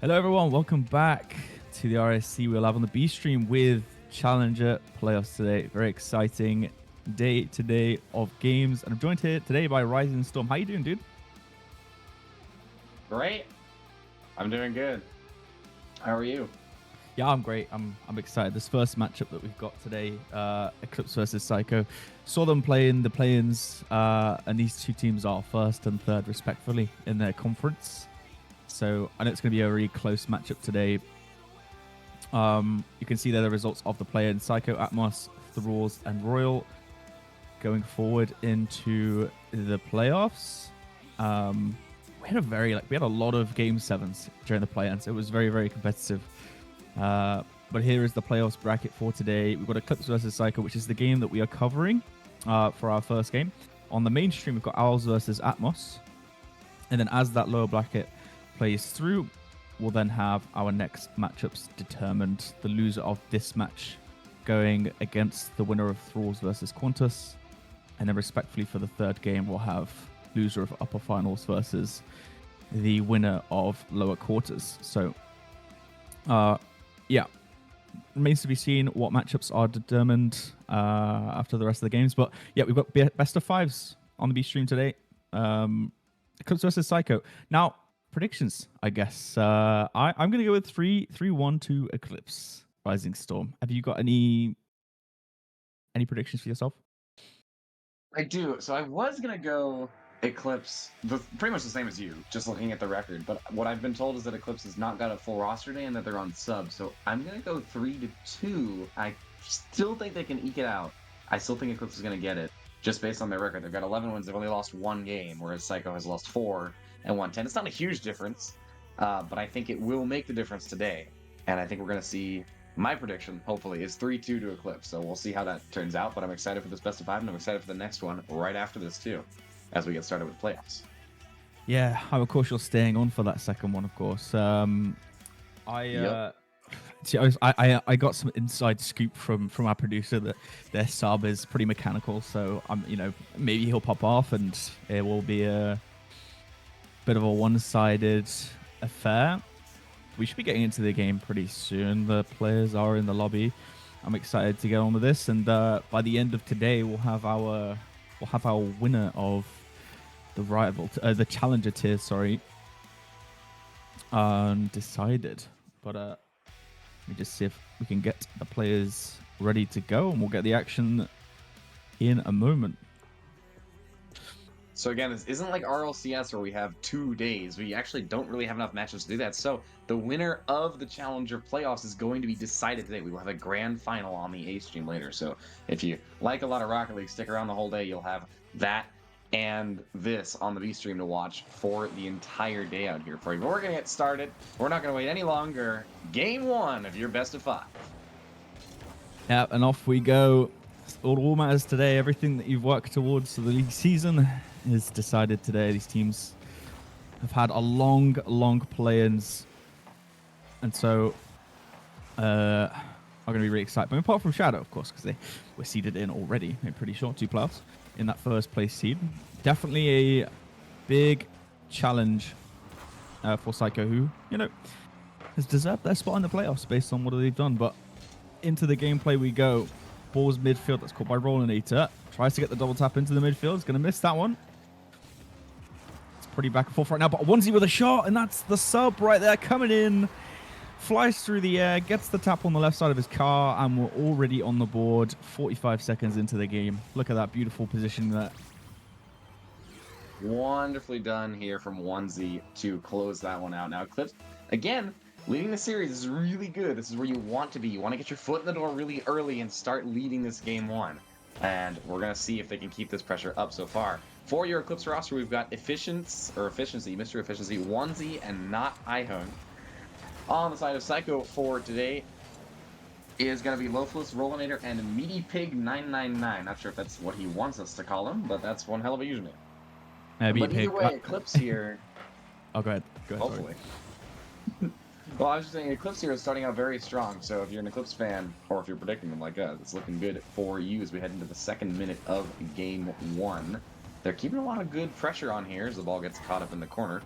Hello everyone, welcome back to the RSC. We're live on the B stream with Challenger playoffs today. Very exciting day today of games, and I'm joined here today by Rising Storm. How you doing, dude? Great. I'm doing good. How are you? Yeah, I'm great. I'm excited. This first matchup that we've got today, Eclipse versus Psycho. Saw them play in the play-ins, and these two teams are first and third respectively in their conference. So I know it's going to be a really close matchup today. You can see there the results of the play-in. Psycho, Atmos, Thralls, and Royal going forward into the playoffs. We had a lot of game sevens during the play-ins. It was very, very competitive. But here is the playoffs bracket for today. We've got Eclipse versus Psycho, which is the game that we are covering for our first game. On the main stream, we've got Owls versus Atmos. And then as that lower bracket plays through, we'll then have our next matchups determined. The loser of this match going against the winner of Thralls versus Qantas. And then respectfully for the third game, we'll have loser of upper finals versus the winner of lower quarters. So, yeah, remains to be seen what matchups are determined after the rest of the games. But yeah, we've got best of fives on the B stream today. Eclipse versus Psycho. Now, predictions, I guess. I'm going to go with 3-1 to Eclipse. Rising Storm. Have you got any predictions for yourself? I do. So I was going to go Eclipse, pretty much the same as you, just looking at the record. But what I've been told is that Eclipse has not got a full roster today and that they're on sub. So I'm going to go 3-2. I still think they can eke it out. I still think Eclipse is going to get it, just based on their record. They've got 11 wins. They've only lost one game, whereas Psycho has lost 4 and won 10. It's not a huge difference, but I think it will make the difference today. And I think we're going to see, my prediction, hopefully, is 3-2 to Eclipse. So we'll see how that turns out, but I'm excited for this best of 5, and I'm excited for the next one right after this, too, as we get started with playoffs. Yeah, I'm of course you're staying on for that second one, of course. I got some inside scoop from our producer that their sub is pretty mechanical, so maybe he'll pop off and it will be a bit of a one-sided affair. We should be getting into the game pretty soon. The players are in the lobby. I'm excited to get on with this, and by the end of today, we'll have our winner of the rival, the challenger tier. Sorry, decided. But let me just see if we can get the players ready to go, and we'll get the action in a moment. So again, this isn't like RLCS where we have 2 days. We actually don't really have enough matches to do that. So the winner of the Challenger playoffs is going to be decided today. We will have a grand final on the A stream later. So if you like a lot of Rocket League, stick around the whole day. You'll have that and this on the B stream to watch for the entire day out here for you. But we're going to get started. We're not going to wait any longer. Game 1 of your best of 5. Yeah, and off we go. All matters today. Everything that you've worked towards for the league season is decided today. These teams have had a long play-ins, and so are going to be really excited. But apart from Shadow, of course, because they were seeded in already. I'm pretty sure 2 playoffs in that first place seed. Definitely a big challenge for Psycho, who has deserved their spot in the playoffs based on what they've done. But into the gameplay we go. Balls midfield. That's caught by Rollinator. Tries to get the double tap into the midfield. He's going to miss that one. It's pretty back and forth right now, but Onesie with a shot, and that's the sub right there coming in. Flies through the air, gets the tap on the left side of his car, and we're already on the board 45 seconds into the game. Look at that beautiful position there. Wonderfully done here from Onesie to close that one out. Now, Eclipse, again, leading the series is really good. This is where you want to be. You want to get your foot in the door really early and start leading this game 1. And we're going to see if they can keep this pressure up so far. For your Eclipse roster, we've got Efficiency, Mr. Efficiency, Onesie, and not iHung. On the side of Psycho for today is going to be Loafless, Rollinator, and Meaty Pig 999. Not sure if that's what he wants us to call him, but that's one hell of a username. But either way, Eclipse here... Oh, go ahead. Hopefully. Well, I was just saying, Eclipse here is starting out very strong, so if you're an Eclipse fan, or if you're predicting them like us, it's looking good for you as we head into the second minute of Game 1. They're keeping a lot of good pressure on here as the ball gets caught up in the corner.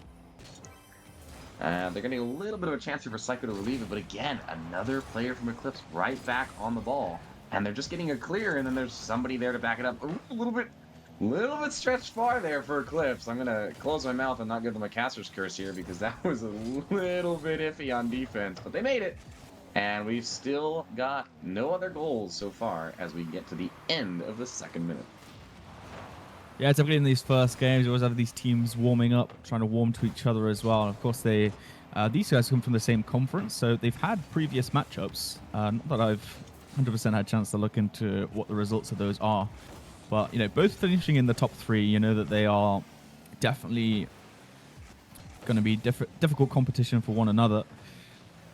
They're going to get a little bit of a chance here for Psycho to relieve it, but again, another player from Eclipse right back on the ball. And they're just getting a clear, and then there's somebody there to back it up. Ooh, a little bit stretched far there for Eclipse. I'm going to close my mouth and not give them a caster's curse here because that was a little bit iffy on defense, but they made it. And we've still got no other goals so far as we get to the end of the second minute. Yeah, typically in these first games, you always have these teams warming up, trying to warm to each other as well. And of course, these guys come from the same conference, so they've had previous matchups. Not that I've 100% had a chance to look into what the results of those are. But, both finishing in the top 3, you know that they are definitely going to be difficult competition for one another.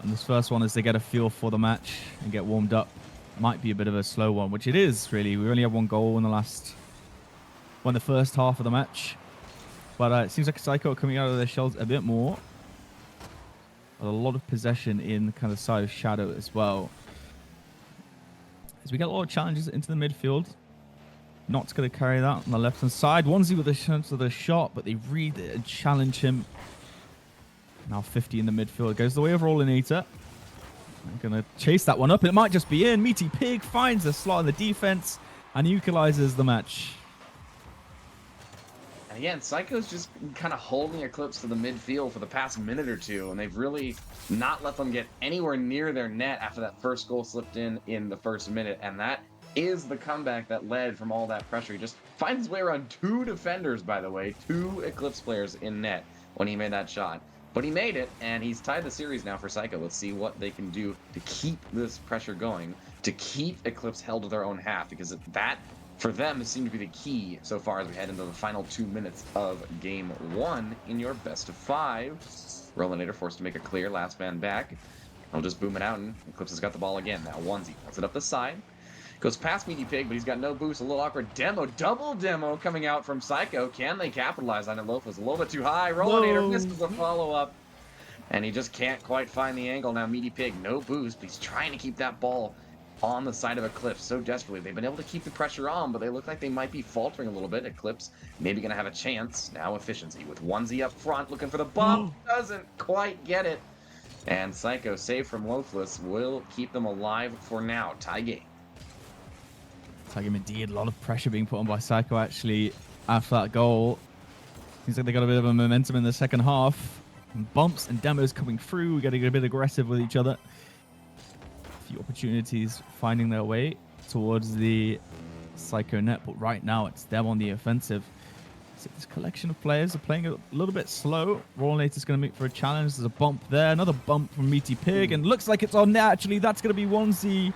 And this first one, as they get a feel for the match and get warmed up, might be a bit of a slow one, which it is, really. We only have one goal in the first half of the match. But it seems like Psycho are coming out of their shells a bit more. A lot of possession in kind of side of Shadow as well. As we get a lot of challenges into the midfield. Not's going to carry that on the left-hand side. Onesie with a chance of the shot, but they read it and challenge him. Now 50 in the midfield. Goes the way of Rollinator. They're going to chase that one up. It might just be in. Meaty Pig finds a slot in the defense and equalizes the match. And again, Psycho's just kind of holding Eclipse to the midfield for the past minute or two, and they've really not let them get anywhere near their net after that first goal slipped in the first minute, and that is the comeback that led from all that pressure. He just finds his way around 2 defenders, by the way, 2 Eclipse players in net when he made that shot. But he made it, and he's tied the series now for Psycho. Let's see what they can do to keep this pressure going, to keep Eclipse held to their own half, because that, for them, seemed to be the key so far as we head into the final 2 minutes of Game 1 in your best of 5. Rollinator forced to make a clear, last man back. I'll just boom it out, and Eclipse has got the ball again. Now Onesie puts it up the side. Goes past Meaty Pig, but he's got no boost. A little awkward demo. Double demo coming out from Psycho. Can they capitalize on it? Loaf was a little bit too high. Rollinator misses a follow-up. And he just can't quite find the angle. Now Meaty Pig, no boost, but he's trying to keep that ball on the side of Eclipse so desperately. They've been able to keep the pressure on, but they look like they might be faltering a little bit. Eclipse maybe going to have a chance. Now efficiency with Onesie up front, looking for the bump. Doesn't quite get it. And Psycho, save from Loafless, will keep them alive for now. Tie game. Tie game indeed. A lot of pressure being put on by Psycho, actually, after that goal. Seems like they got a bit of a momentum in the second half. And bumps and demos coming through. We're getting a bit aggressive with each other. A few opportunities finding their way towards the Psycho net, but right now it's them on the offensive. So this collection of players are playing a little bit slow. Rollinator's going to make for a challenge. There's a bump there. Another bump from Meaty Pig. And looks like it's on net. Actually, that's going to be Onesie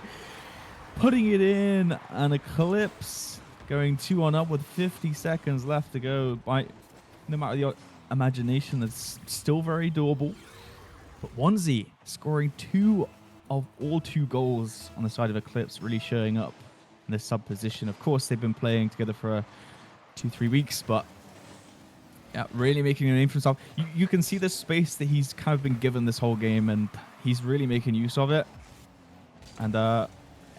putting it in. And Eclipse going 2-on-up with 50 seconds left to go. By no matter your imagination, that's still very doable. But Onesie scoring 2 of all 2 goals on the side of Eclipse, really showing up in this sub position. Of course, they've been playing together for 2-3 weeks, but yeah, really making a name for himself. You can see the space that he's kind of been given this whole game, and he's really making use of it. And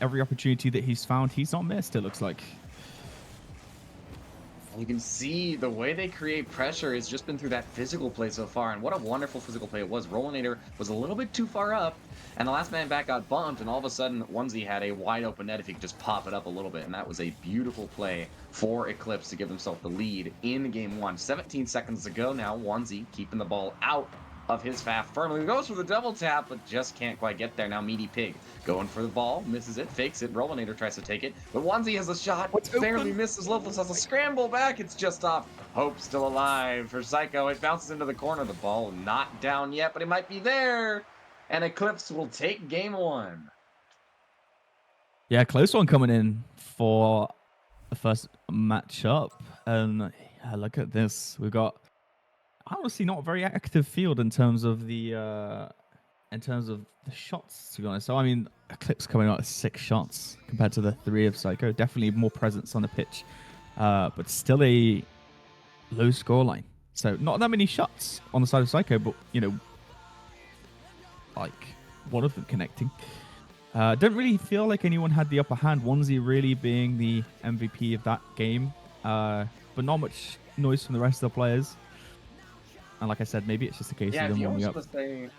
every opportunity that he's found, he's not missed, it looks like. You can see the way they create pressure has just been through that physical play so far, and what a wonderful physical play it was. Rollinator was a little bit too far up, and the last man back got bumped, and all of a sudden Onesie had a wide open net if he could just pop it up a little bit, and that was a beautiful play for Eclipse to give himself the lead in Game 1. 17 seconds to go now. Onesie keeping the ball out of his half firmly. Goes for the double tap, but just can't quite get there. Now Meaty Pig going for the ball, misses it, fakes it. Rollinator tries to take it, but Onesie has a shot. Barely misses. Loveless has a scramble back. It's just off. Hope still alive for Psycho. It bounces into the corner. The ball not down yet, but it might be there. And Eclipse will take Game 1. Yeah, close one coming in for the first matchup. And yeah, look at this. We've got honestly not a very active field in terms of the shots, to be honest. So I mean, Eclipse coming out with 6 shots compared to the 3 of Psycho. Definitely more presence on the pitch, but still a low scoreline. So not that many shots on the side of Psycho, but like one of them connecting. Don't really feel like anyone had the upper hand. Onesie really being the MVP of that game, but not much noise from the rest of the players. And like I said, maybe it's just a case Yeah, of if them you warming almost up. want to say,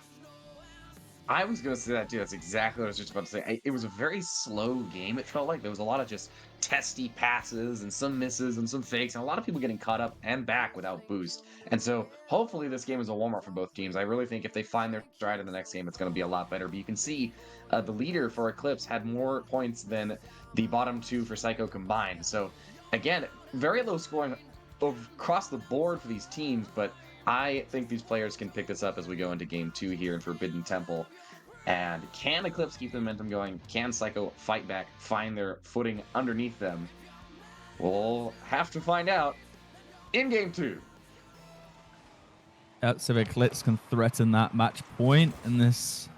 I was going to say that too. That's exactly what I was just about to say. It was a very slow game. It felt like there was a lot of just testy passes and some misses and some fakes, and a lot of people getting caught up and back without boost. And so hopefully this game is a warm up for both teams. I really think if they find their stride in the next game, it's going to be a lot better. But you can see the leader for Eclipse had more points than the bottom two for Psycho combined. So again, very low scoring across the board for these teams, but I think these players can pick this up as we go into game 2 here in Forbidden Temple. And can Eclipse keep the momentum going? Can Psycho fight back, find their footing underneath them? We'll have to find out in game 2. So Eclipse can threaten that match point in this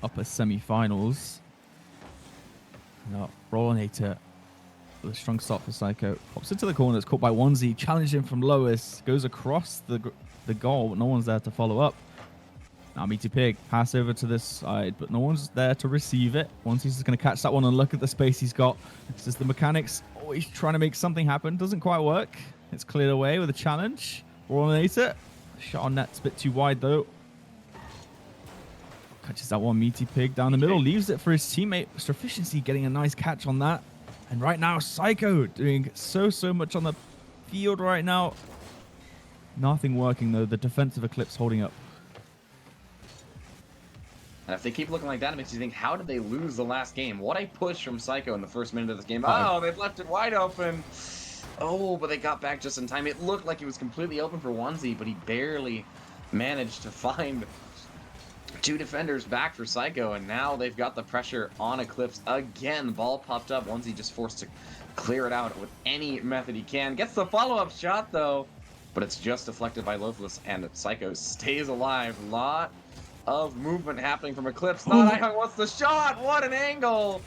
upper semi-finals. No, Rollinator with a strong start for Psycho. Pops into the corner, it's caught by Onesie, challenged him from Lois, goes across the goal, but no one's there to follow up. Now Meaty Pig, pass over to this side, but no one's there to receive it. Once just going to catch that one and look at the space he's got. This is the mechanics, always trying to make something happen. Doesn't quite work. It's cleared away with a challenge. Rollinator, shot on net's a bit too wide though. Catches that one Meaty Pig down the middle, leaves it for his teammate. Mr. Efficiency getting a nice catch on that. And right now, Psycho doing so much on the field right now. Nothing working though. The defensive Eclipse holding up. And if they keep looking like that, it makes you think, how did they lose the last game? What a push from Psycho in the first minute of this game. Oh, they've left it wide open. Oh, but they got back just in time. It looked like he was completely open for Onesie, but he barely managed to find two defenders back for Psycho, and now they've got the pressure on Eclipse again. The ball popped up. Onesie just forced to clear it out with any method he can. Gets the follow-up shot, though, but it's just deflected by Loveless, and Psycho stays alive. Lot of movement happening from Eclipse. Not iHung wants the shot. What an angle!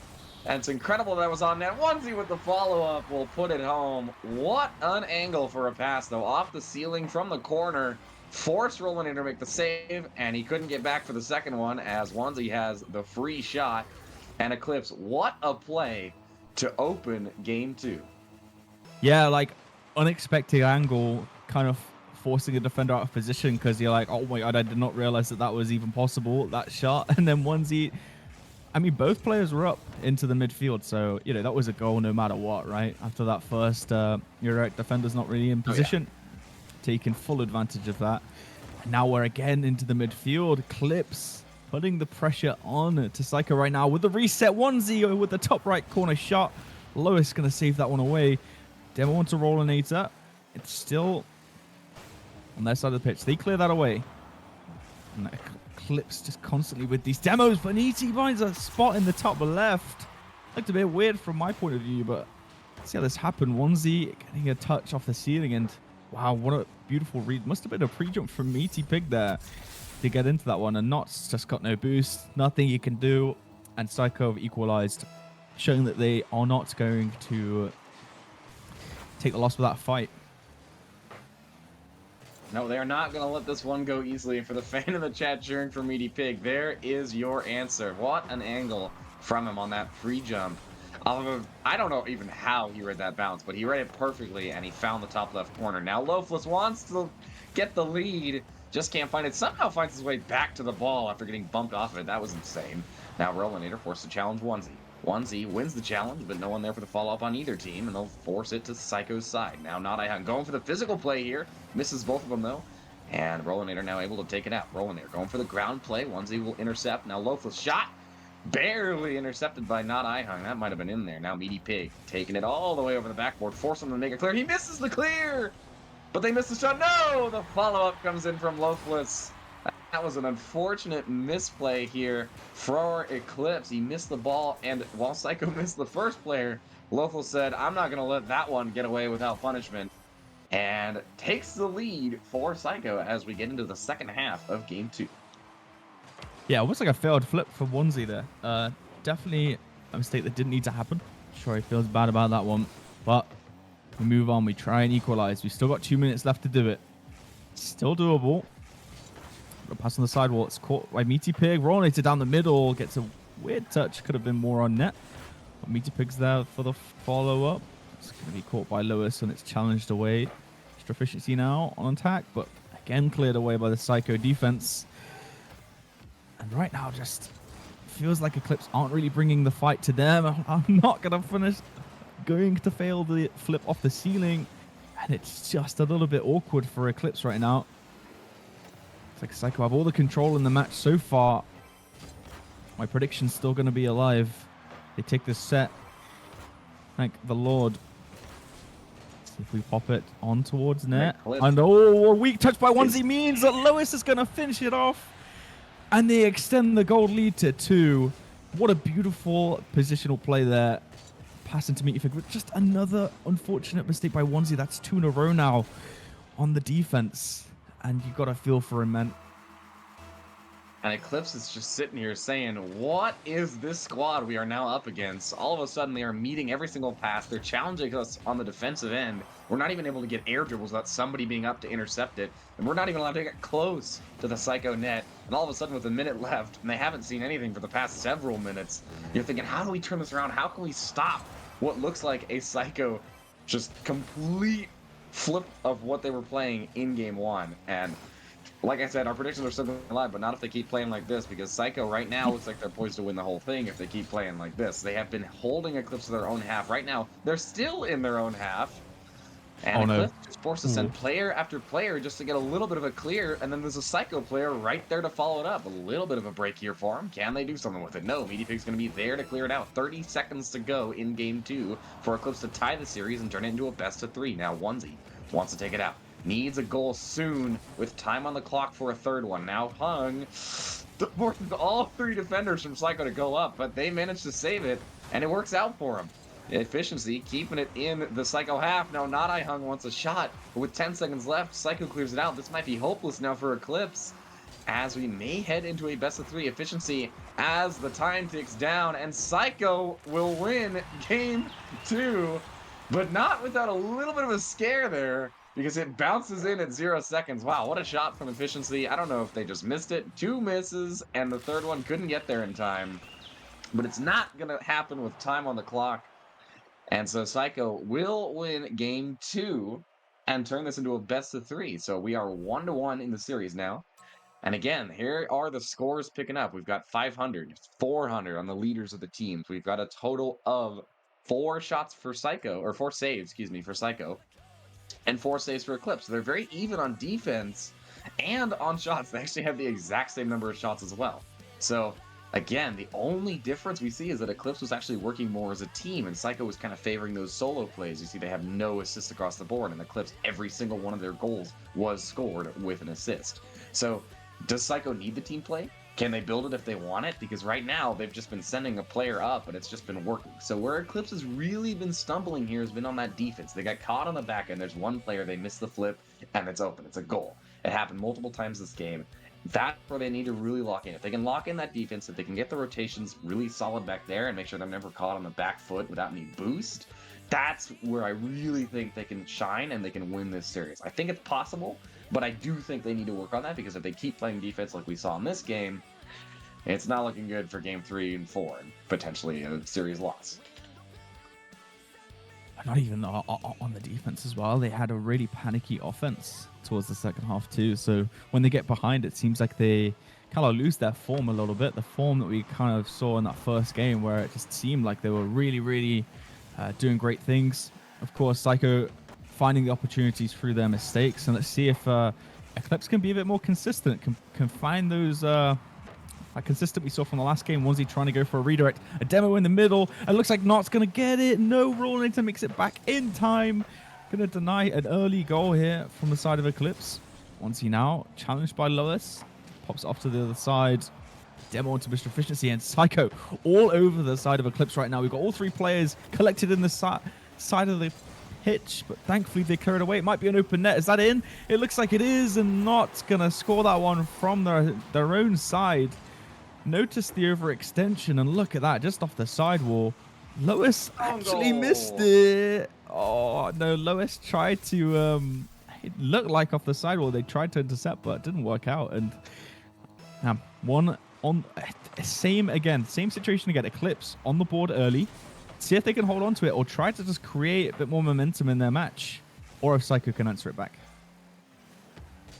And it's incredible that was on net. Onesie with the follow-up will put it home. What an angle for a pass, though. Off the ceiling from the corner. Forced Rollinator to make the save, and he couldn't get back for the second one as Onesie has the free shot. And Eclipse, what a play to open game 2. Yeah, like unexpected angle, kind of forcing a defender out of position because you're like, oh my god, I did not realize that was even possible, that shot. And then Onesie, I mean, both players were up into the midfield, so, you know, that was a goal no matter what, right? After that first, your right defender's not really in position. Oh, yeah. Taking full advantage of that. And now we're again into the midfield. Eclipse putting the pressure on to Psycho right now with the reset. Onesie with the top right corner shot. Lois going to save that one away. Demo on to Rollinator. It's still on their side of the pitch. They clear that away. And Eclipse just constantly with these demos. Vaniti finds a spot in the top left. Looked a bit weird from my point of view, but see how this happened. Onesie getting a touch off the ceiling, and wow, what a beautiful read. Must have been a pre-jump from Meaty Pig there to get into that one, and Knott's just got no boost. Nothing you can do, and Psycho have equalized, showing that they are not going to take the loss with that fight. No, they are not going to let this one go easily. And for the fan in the chat cheering for Meaty Pig, there is your answer. What an angle from him on that free jump. I don't know even how he read that bounce, but he read it perfectly, and he found the top left corner. Now Loveless wants to get the lead, just can't find it. Somehow finds his way back to the ball after getting bumped off of it. That was insane. Now Rollinator forced to challenge Onesie. Onesie wins the challenge, but no one there for the follow-up on either team, and they'll force it to Psycho's side. Now Not iHung going for the physical play here. Misses both of them, though. And Rollinator now able to take it out. Rollinator going for the ground play. Onesie will intercept. Now Loveless shot. Barely intercepted by Not iHung. That might have been in there. Now Meaty Pig taking it all the way over the backboard. Forcing him to make it clear. He misses the clear! But they missed the shot. No! The follow-up comes in from Loveless. That was an unfortunate misplay here for Eclipse. He missed the ball, and while Psycho missed the first player, Loveless said, I'm not going to let that one get away without punishment, and takes the lead for Psycho as we get into the second half of Game 2. Yeah, almost like a failed flip for Onesie there. Definitely a mistake that didn't need to happen. Sure, he feels bad about that one, but we move on. We try and equalize. We've still got 2 minutes left to do it. Still doable. Pass on the sidewall. It's caught by Meaty Pig. Rollinator down the middle. Gets a weird touch. Could have been more on net. But Meaty Pig's there for the follow-up. It's going to be caught by Lewis, and it's challenged away. Extra efficiency now on attack, but again cleared away by the Psycho defense. And right now just feels like Eclipse aren't really bringing the fight to them. I'm not going to finish, going to fail the flip off the ceiling. And it's just a little bit awkward for Eclipse right now. It's like Psycho have all the control in the match so far. My prediction's still going to be alive. They take this set. Thank the Lord. See if we pop it on towards net. And oh, a weak touch by Onesie means that Lois is going to finish it off. And they extend the gold lead to 2. What a beautiful positional play there. Passing to Meatyfig with just another unfortunate mistake by Onesie. That's 2 in a row now on the defense. And you got to feel for him, man. And Eclipse is just sitting here saying, what is this squad we are now up against? All of a sudden, they are meeting every single pass. They're challenging us on the defensive end. We're not even able to get air dribbles without somebody being up to intercept it. And we're not even allowed to get close to the Psycho net. And all of a sudden, with a minute left, and they haven't seen anything for the past several minutes, you're thinking, how do we turn this around? How can we stop what looks like a Psycho just complete flip of what they were playing in game 1? And like I said, our predictions are still going to lie, but not if they keep playing like this, because Psycho right now looks like they're poised to win the whole thing if they keep playing like this. They have been holding Eclipse to their own half. Right now, they're still in their own half. And Eclipse is forced to send player after player just to get a little bit of a clear, and then there's a Psycho player right there to follow it up. A little bit of a break here for him. Can they do something with it? No, Meatypig's going to be there to clear it out. 30 seconds to go in game 2 for Eclipse to tie the series and turn it into a best-of-3. Now, Onesie wants to take it out. Needs a goal soon with time on the clock for a third one. Now Hung forces all 3 defenders from Psycho to go up, but they managed to save it, and it works out for him. Efficiency, keeping it in the Psycho half. Now Not I Hung wants a shot, but with 10 seconds left, Psycho clears it out. This might be hopeless now for Eclipse, as we may head into a best-of-3 efficiency as the time ticks down, and Psycho will win game 2, but not without a little bit of a scare there, because it bounces in at 0 seconds. Wow, what a shot from Efficiency. I don't know if they just missed it. 2 misses, and the third one couldn't get there in time. But it's not going to happen with time on the clock. And so Psycho will win game 2 and turn this into a best-of-3. So we are 1-1 in the series now. And again, here are the scores picking up. We've got 500, 400 on the leaders of the teams. We've got a total of 4 shots for Psycho, or 4 saves, excuse me, for Psycho, and 4 saves for Eclipse. So they're very even on defense and on shots. They actually have the exact same number of shots as well. So again, the only difference we see is that Eclipse was actually working more as a team, and Psycho was kind of favoring those solo plays. You see they have no assists across the board, and Eclipse, every single one of their goals was scored with an assist. So does Psycho need the team play? Can they build it if they want it? Because right now, they've just been sending a player up, and it's just been working. So where Eclipse has really been stumbling here has been on that defense. They got caught on the back end. There's one player, they missed the flip, and it's open. It's a goal. It happened multiple times this game. That's where they need to really lock in. If they can lock in that defense, if they can get the rotations really solid back there and make sure they're never caught on the back foot without any boost, that's where I really think they can shine and they can win this series. I think it's possible, but I do think they need to work on that, because if they keep playing defense like we saw in this game, it's not looking good for game 3 and 4, and potentially a series loss. Not even on the defense as well. They had a really panicky offense towards the second half too. So when they get behind, it seems like they kind of lose their form a little bit. The form that we kind of saw in that first game, where it just seemed like they were really doing great things. Of course, Psycho finding the opportunities through their mistakes. And let's see if Eclipse can be a bit more consistent, can find those... consistent we saw from the last game. Was he trying to go for a redirect? A demo in the middle. It looks like Not's going to get it. No, Rawlington makes it back in time. Going to deny an early goal here from the side of Eclipse. Onesie now challenged by Lois. Pops off to the other side. Demo into Mr. Efficiency, and Psycho all over the side of Eclipse right now. We've got all 3 players collected in the side of the pitch, but thankfully they clear it away. It might be an open net. Is that in? It looks like it is, and Not's going to score that one from their own side. Notice the overextension, and look at that, just off the sidewall. Lois actually missed it. Oh, no, Lois tried to, it looked like off the sidewall, they tried to intercept, but it didn't work out. And one on, same situation again, Eclipse on the board early. See if they can hold on to it, or try to just create a bit more momentum in their match. or if Psycho can answer it back.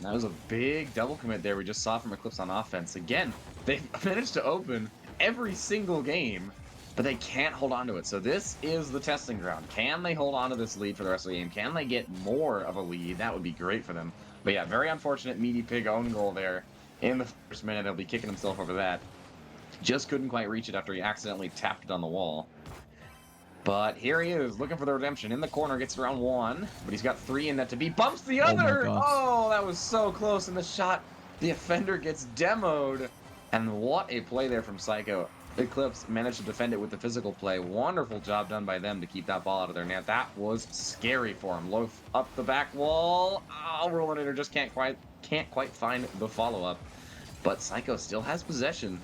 That was a big double commit there we just saw from Eclipse on offense. Again, they've managed to open every single game, but they can't hold on to it. So this is the testing ground. Can they hold on to this lead for the rest of the game? Can they get more of a lead? That would be great for them. But yeah, very unfortunate Meaty Pig own goal there in the first minute. He'll be kicking himself over that. Just couldn't quite reach it after he accidentally tapped it on the wall. But here he is, looking for the redemption. In the corner, gets around one, but he's got 3 in that to beat. Bumps the other! Oh, that was so close in the shot. The offender gets demoed. And what a play there from Psycho. Eclipse managed to defend it with the physical play. Wonderful job done by them to keep that ball out of their net. That was scary for him. Loaf up the back wall. Oh, Rollinator just can't quite find the follow-up. But Psycho still has possession.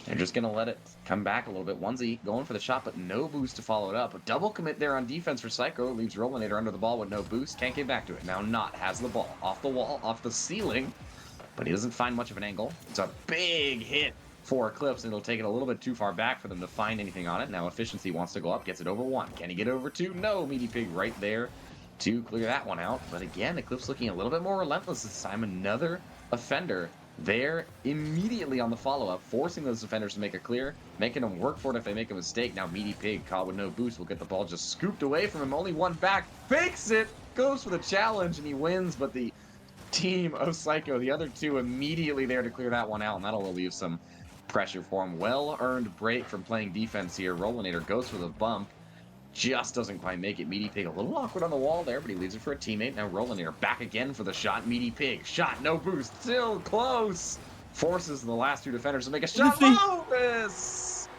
They're just going to let it come back a little bit. Onesie going for the shot, but no boost to follow it up. A double commit there on defense for Psycho. Leaves Rollinator under the ball with no boost. Can't get back to it. Now Not has the ball. Off the wall, off the ceiling. But he doesn't find much of an angle. It's a big hit for Eclipse, and it'll take it a little bit too far back for them to find anything on it. Now Efficiency wants to go up. Gets it over 1. Can he get over 2? No. Meaty Pig right there to clear that one out. But again, Eclipse looking a little bit more relentless this time. Another offender there immediately on the follow-up, forcing those defenders to make a clear, making them work for it if they make a mistake. Now Meaty Pig, caught with no boost, will get the ball just scooped away from him. Only one back, fakes it, goes for the challenge, and he wins. But the team of Psycho, the other two, immediately there to clear that one out, and that'll relieve some pressure for him. Well-earned break from playing defense here. Rollinator goes for the bump. Just doesn't quite make it. Meaty Pig a little awkward on the wall there, but he leaves it for a teammate. Now Rollinator back again for the shot. Meaty Pig, shot, no boost, still close. Forces the last 2 defenders to make a shot. Lopez!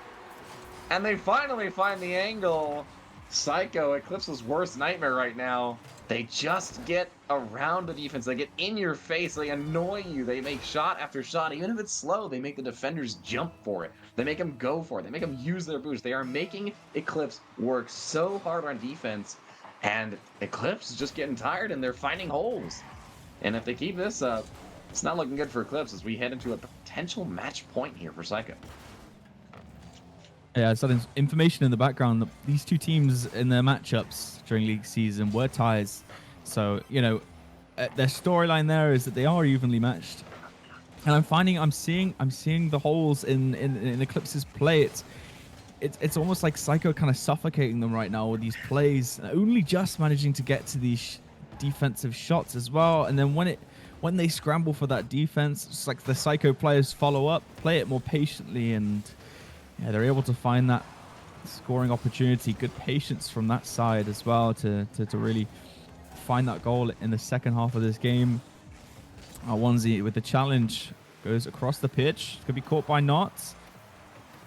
And they finally find the angle. Psycho, Eclipse's worst nightmare right now. They just get around the defense. They get in your face. They annoy you. They make shot after shot. Even if it's slow, they make the defenders jump for it. They make them go for it. They make them use their boost. They are making Eclipse work so hard on defense. And Eclipse is just getting tired, and they're finding holes. And if they keep this up, it's not looking good for Eclipse as we head into a potential match point here for Psycho. Yeah, so information in the background that these two teams in their matchups during league season were ties. So, you know, their storyline there is that they are evenly matched. And I'm seeing the holes in Eclipse's play. It's almost like Psycho kind of suffocating them right now with these plays, only just managing to get to these defensive shots as well. And then when they scramble for that defense, it's like the Psycho players follow up, play it more patiently, and yeah, they're able to find that scoring opportunity. Good patience from that side as well to really find that goal in the second half of this game. Onesie with the challenge goes across the pitch. Could be caught by Knots.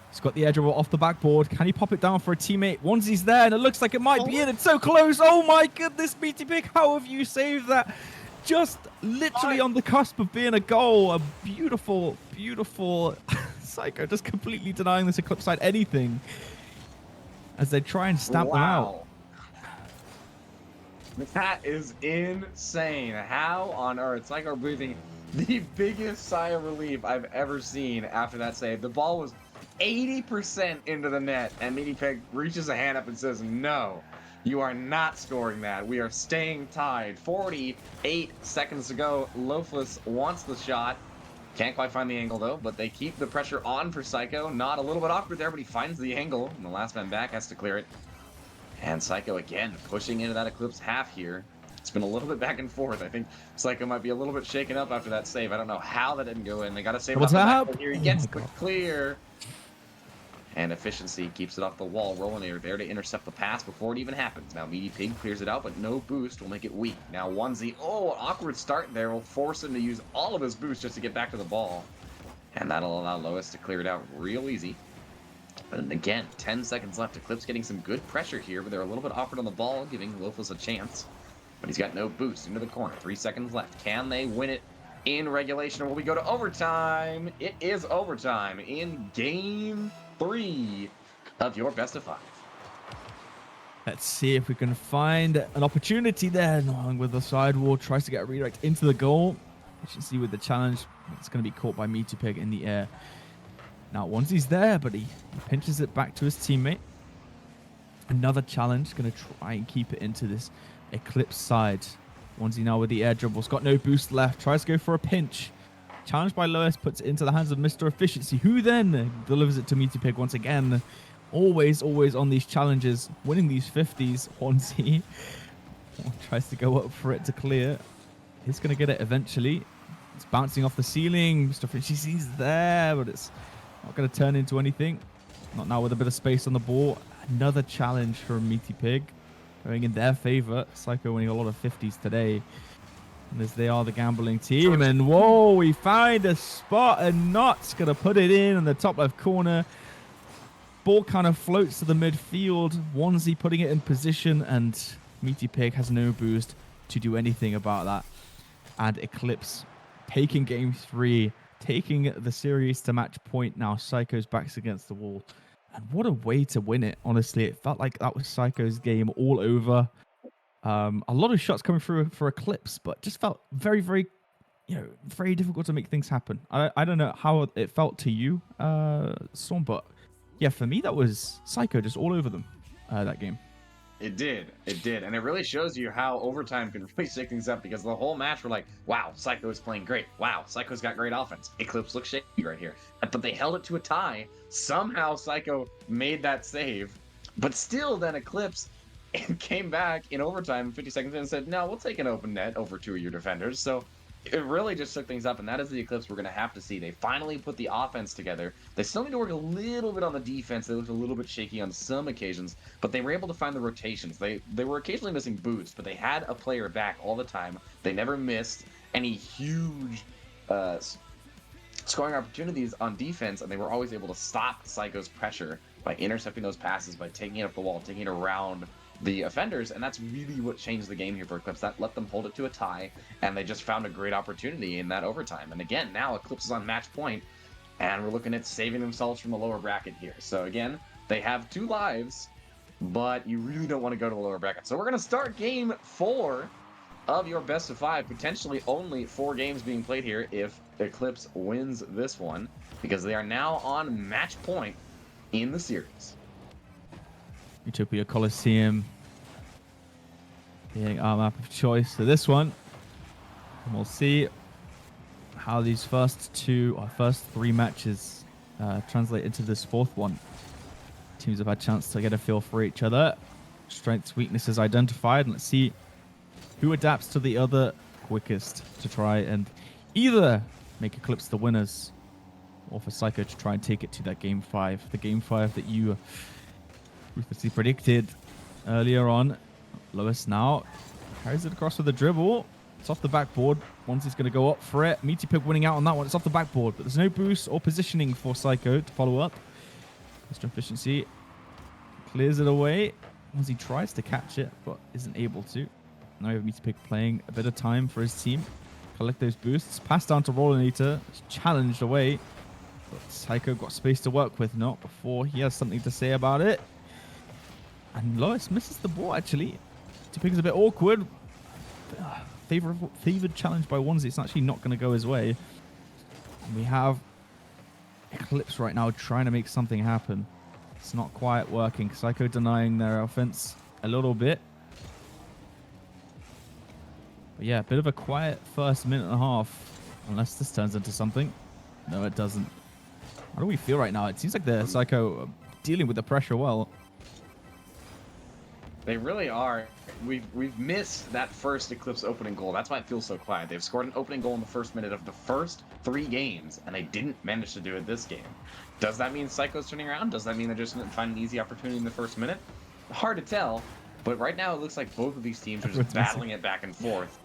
He's got the edge off the backboard. Can he pop it down for a teammate? Onesie's there, and it looks like it might be in. It's so close. Oh my goodness, Meaty Pig, how have you saved that? Just literally on the cusp of being a goal. A beautiful, beautiful Psycho just completely denying this Eclipse side anything as they try and stamp them out. That is insane. How on earth? Psycho breathing the biggest sigh of relief I've ever seen after that save. The ball was 80% into the net, and Meaty Pig reaches a hand up and says, no, you are not scoring that. We are staying tied. 48 seconds to go. Loafless wants the shot. Can't quite find the angle, though, but they keep the pressure on for Psycho. Not a little bit awkward there, but he finds the angle, and the last man back has to clear it. And Psycho, again, pushing into that Eclipse half here. It's been a little bit back and forth. I think Psycho might be a little bit shaken up after that save. I don't know how that didn't go in. They got to save it off the back, but here he gets the clear. And Efficiency keeps it off the wall. Rollinator there to intercept the pass before it even happens. Now Meaty Pig clears it out, but no boost will make it weak. Now Onesie, oh, an awkward start there will force him to use all of his boost just to get back to the ball. And that'll allow Lois to clear it out real easy. But again, 10 seconds left. Eclipse getting some good pressure here, but they're a little bit awkward on the ball, giving Loafless a chance. But he's got no boost into the corner. 3 seconds left. Can they win it in regulation, or will we go to overtime? It is overtime in Game 3 of your best of 5. Let's see if we can find an opportunity there. Along with the sidewall, tries to get a redirect into the goal. Efficiency with the challenge. It's going to be caught by Meaty Pig in the air. Now, Onesie's there, but he pinches it back to his teammate. Another challenge, going to try and keep it into this Eclipse side. Onesie now with the air dribble. Has got no boost left. Tries to go for a pinch. Challenged by Lois, puts it into the hands of Mr. Efficiency, who then delivers it to Meaty Pig once again. Always on these challenges, winning these 50s. Onesie tries to go up for it to clear. He's going to get it eventually. It's bouncing off the ceiling. Mr. Efficiency's there, but it's not going to turn into anything. Not now with a bit of space on the ball. Another challenge for Meaty Pig going in their favor. Psycho winning a lot of 50s today. And as they are the gambling team. And whoa, we find a spot and Not's going to put it in the top left corner. Ball kind of floats to the midfield. Onesie putting it in position and Meaty Pig has no boost to do anything about that. And Eclipse taking game 3, taking the series to match point now. Psycho's backs against the wall. And what a way to win it, honestly. It felt like that was Psycho's game all over. A lot of shots coming through for Eclipse, but just felt very, very, very difficult to make things happen. I don't know how it felt to you, Storm, but yeah, for me, that was Psycho just all over them, that game. It did. And it really shows you how overtime can really shake things up, because the whole match we're like, wow, Psycho is playing great. Wow, Psycho's got great offense. Eclipse looks shaky right here. But they held it to a tie. Somehow Psycho made that save. But still then Eclipse came back in overtime 50 seconds in and said, no, we'll take an open net over 2 of your defenders. So it really just shook things up, and that is the Eclipse we're going to have to see. They finally put the offense together. They still need to work a little bit on the defense. They looked a little bit shaky on some occasions, but they were able to find the rotations. They were occasionally missing boosts, but they had a player back all the time. They never missed any huge scoring opportunities on defense, and they were always able to stop Psycho's pressure by intercepting those passes, by taking it up the wall, taking it around the offenders, and that's really what changed the game here for Eclipse. That let them hold it to a tie, and they just found a great opportunity in that overtime. And again, now Eclipse is on match point, and we're looking at saving themselves from the lower bracket here. So again, they have 2 lives, but you really don't want to go to the lower bracket. So we're going to start game 4 of your best of 5, potentially only 4 games being played here if Eclipse wins this one, because they are now on match point in the series. Utopia Coliseum being our map of choice for this one. And we'll see how these first 3 matches translate into this 4th one. Teams have had a chance to get a feel for each other. Strengths, weaknesses identified. And let's see who adapts to the other quickest to try and either make Eclipse the winners or for Psycho to try and take it to that game 5. The game 5 that you ruthlessly predicted earlier on. Lois now carries it across with a dribble. It's off the backboard. Onesie's going to go up for it. Meaty Pig winning out on that one. It's off the backboard, but there's no boost or positioning for Psycho to follow up. Mr. Efficiency clears it away. Onesie tries to catch it, but isn't able to. Now we have Meaty Pig playing a bit of time for his team. Collect those boosts. Pass down to Rollinator. It's challenged away. But Psycho got space to work with, not before he has something to say about it. And Lois misses the ball, actually. Meaty Pig's a bit awkward. Favored challenge by Onesie. It's actually not going to go his way. And we have Eclipse right now trying to make something happen. It's not quite working. Psycho denying their offense a little bit. But yeah, a bit of a quiet first minute and a half. Unless this turns into something. No, it doesn't. How do we feel right now? It seems like the Psycho dealing with the pressure well. They really are. We've missed that first Eclipse opening goal. That's why it feels so quiet. They've scored an opening goal in the first minute of the first 3 games, and they didn't manage to do it this game. Does that mean Psycho's turning around? Does that mean they're just going to find an easy opportunity in the first minute? Hard to tell, but right now it looks like both of these teams are just battling it back and forth.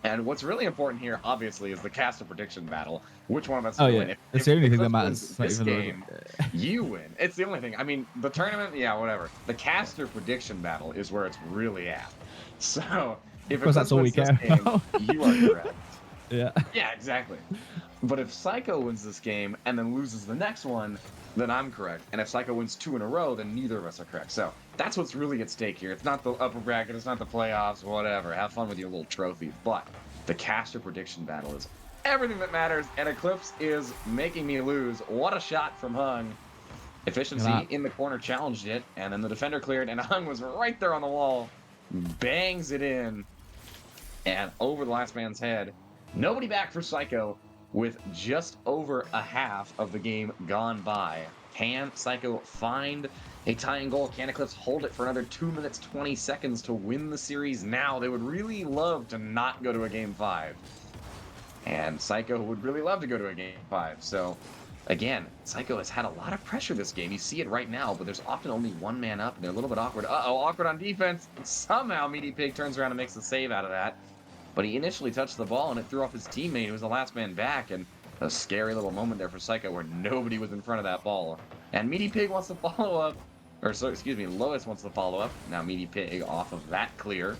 And what's really important here, obviously, is the caster prediction battle. Which one of us will win? It's the only thing that matters. This game, you win. It's the only thing. I mean, the tournament, yeah, whatever. The caster prediction battle is where it's really at. So, if that's all we care about. You are correct. Yeah. Yeah, exactly. But if Psycho wins this game and then loses the next one, then I'm correct. And if Psycho wins 2 in a row, then neither of us are correct. So that's what's really at stake here. It's not the upper bracket. It's not the playoffs, whatever. Have fun with your little trophy. But the caster prediction battle is everything that matters. And Eclipse is making me lose. What a shot from Hung. Efficiency in the corner challenged it. And then the defender cleared. And Hung was right there on the wall bangs it in and over the last man's head. Nobody back for Psycho with just over a half of the game gone by. Can Psycho find a tying goal? Can Eclipse hold it for another 2 minutes, 20 seconds to win the series now? They would really love to not go to a game 5. And Psycho would really love to go to a game 5. So, again, Psycho has had a lot of pressure this game. You see it right now, but there's often only one man up, and they're a little bit awkward. Uh-oh, awkward on defense. Somehow Meaty Pig turns around and makes the save out of that. But he initially touched the ball, and it threw off his teammate, who was the last man back, and a scary little moment there for Psycho where nobody was in front of that ball. And Meaty Pig wants to follow up, or so, excuse me, Lois wants to follow up. Now Meaty Pig off of that clear.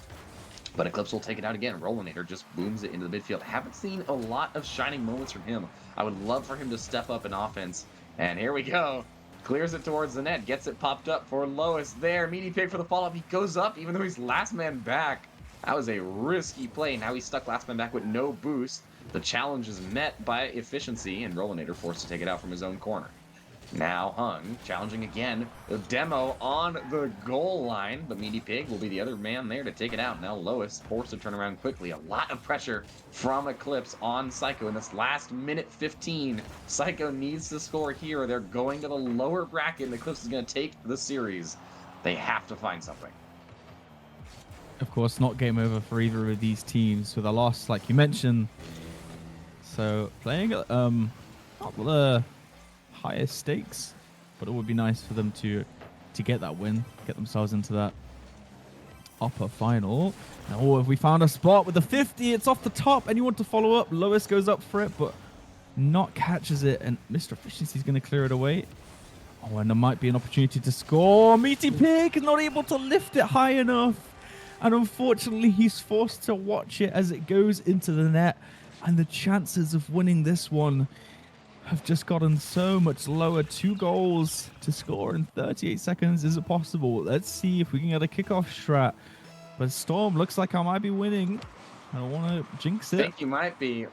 But Eclipse will take it out again. Rollinator just booms it into the midfield. Haven't seen a lot of shining moments from him. I would love for him to step up in offense. And here we go. Clears it towards the net. Gets it popped up for Lois there. Meaty Pig for the follow-up. He goes up even though he's last man back. That was a risky play. Now he's stuck last man back with no boost. The challenge is met by efficiency, and Rollinator forced to take it out from his own corner. Now Hung, challenging again. The demo on the goal line, but Meaty Pig will be the other man there to take it out. Now Lois forced to turn around quickly. A lot of pressure from Eclipse on Psycho in this last minute 15. Psycho needs to score here, or they're going to the lower bracket, and Eclipse is going to take the series. They have to find something. Of course, not game over for either of these teams with a loss, like you mentioned. So playing not the highest stakes, but it would be nice for them to get that win, get themselves into that upper final. Oh, if we found a spot with the 50, it's off the top, and you want to follow up. Lois goes up for it, but not catches it, and Mr. Efficiency is going to clear it away. Oh, and there might be an opportunity to score. Meaty Pig is not able to lift it high enough. And unfortunately, he's forced to watch it as it goes into the net. And the chances of winning this one have just gotten so much lower. 2 goals to score in 38 seconds. Is it possible? Let's see if we can get a kickoff strat. But Storm looks like I might be winning. I don't want to jinx it. I think you might be.